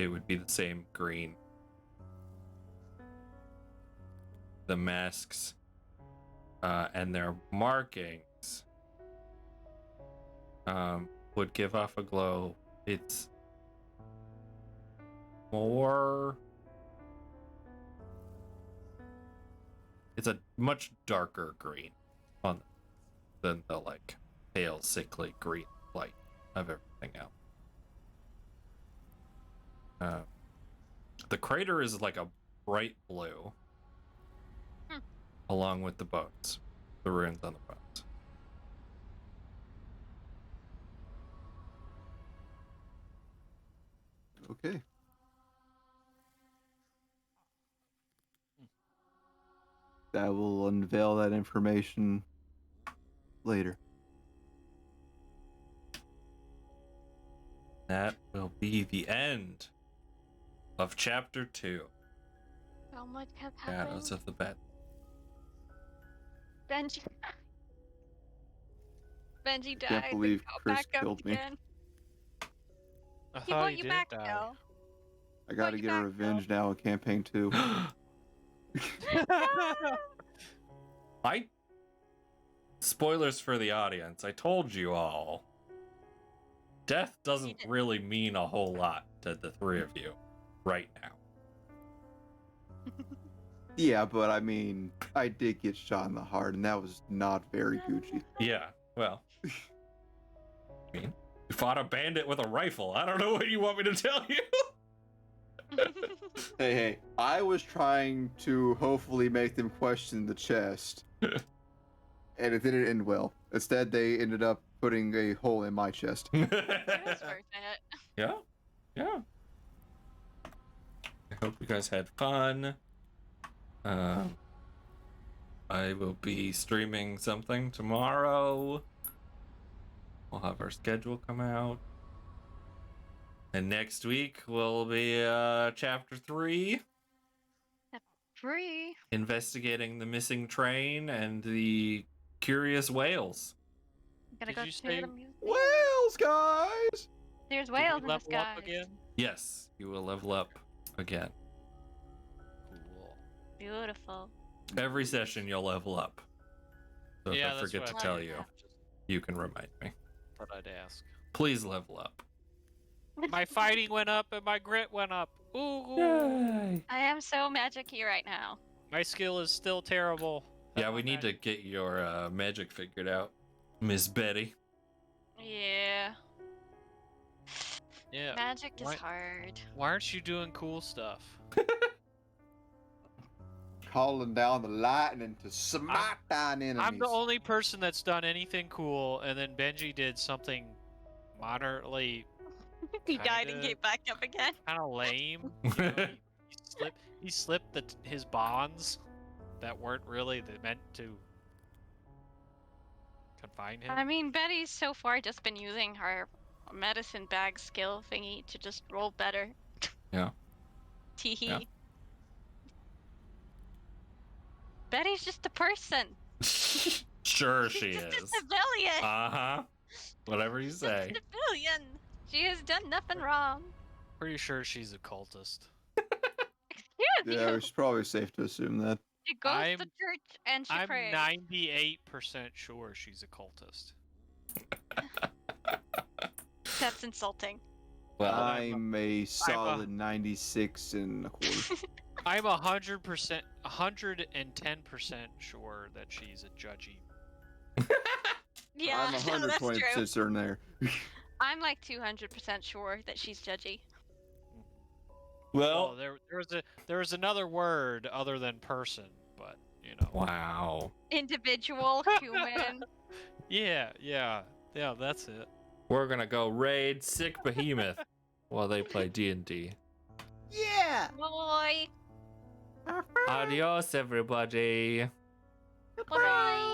S1: would be the same green. The masks and their markings would give off a glow. It's more. It's a much darker green than the like pale, sickly green light of everything else. The crater is like a bright blue, along with the bones, the runes on the bones.
S5: Okay. I will unveil that information later.
S1: That will be the end of chapter 2.
S3: So much has
S1: Shadows
S3: happened.
S1: of the Bed.
S3: Benji died.
S5: Can't believe
S3: but got
S5: Chris
S3: back up
S5: killed me.
S3: again.
S2: I
S3: He
S2: thought
S3: brought
S2: he
S3: you
S2: did
S3: back
S2: die.
S3: though.
S5: I gotta
S3: you
S5: get
S3: back,
S5: revenge now in campaign 2.
S1: Spoilers for the audience. I told you all. Death doesn't really mean a whole lot to the three of you right now.
S5: Yeah, but I mean, I did get shot in the heart, and that was not very Gucci.
S1: Yeah, well. I mean, you fought a bandit with a rifle. I don't know what you want me to tell you.
S5: Hey, I was trying to hopefully make them question the chest, and it didn't end well. Instead, they ended up putting a hole in my chest.
S3: It was worth it.
S1: Yeah. I hope you guys had fun. I will be streaming something tomorrow. We'll have our schedule come out. And next week will be chapter 3.
S3: Free.
S1: Investigating the missing train and the curious whales.
S3: Gotta
S2: Did
S3: go
S2: you
S3: to
S2: say
S3: the museum.
S5: Whales, guys!
S3: There's
S2: Did we
S3: whales in the
S2: level up
S3: sky.
S2: again?
S1: Yes, you will level up again.
S2: Cool.
S3: Beautiful.
S1: Every session you'll level up. So
S2: Yeah,
S1: if I
S2: that's
S1: forget
S2: what
S1: to
S2: I
S1: tell
S3: thought.
S1: you,
S2: Just
S1: you can remind me.
S2: thought I'd ask.
S1: Please level up.
S2: My fighting went up and my grit went up. Ooh.
S1: Yay!
S3: I am so magic-y right now.
S2: My skill is still terrible.
S1: Yeah, we need to get your magic figured out, Miss Betty.
S3: Yeah.
S2: Yeah.
S3: Magic is
S2: Why-
S3: hard.
S2: Why aren't you doing cool stuff?
S5: Calling down the lightning to smite thine enemies.
S2: I'm the only person that's done anything cool, and then Benji did something moderately
S3: He died and
S2: Kinda-
S3: came back up again.
S2: kind of lame. You know, he slipped his bonds that weren't really meant to confine him.
S3: I mean, Betty's so far just been using her medicine bag skill thingy to just roll better.
S1: Yeah.
S3: Teehee.
S1: Yeah.
S3: Betty's just a person.
S1: Sure she
S3: She's just a
S1: is.
S3: civilian.
S1: Uh-huh. Whatever you
S3: She's just a
S1: say.
S3: civilian. She has done nothing wrong.
S2: Pretty sure she's a cultist.
S3: Excuse
S5: Yeah,
S3: you.
S5: it's probably safe to assume that.
S3: She goes
S2: I'm-
S3: to church and she
S2: I'm
S3: prays.
S2: 98% sure she's a cultist.
S3: That's insulting.
S1: Well,
S5: I'm a solid 96 and a quarter.
S2: I'm 100%, 110% sure that she's a judgy.
S3: Yeah,
S5: I'm
S3: no, that's
S5: 120%
S3: true.
S5: certain there.
S3: I'm like 200% sure that she's judgy.
S1: well,
S2: There was another word other than person, but you know.
S1: wow.
S3: Individual, human.
S2: Yeah, that's it.
S1: We're gonna go raid Sick Behemoth while they play D&D.
S5: Yeah!
S3: Boy.
S1: Adios, everybody.
S3: Bye.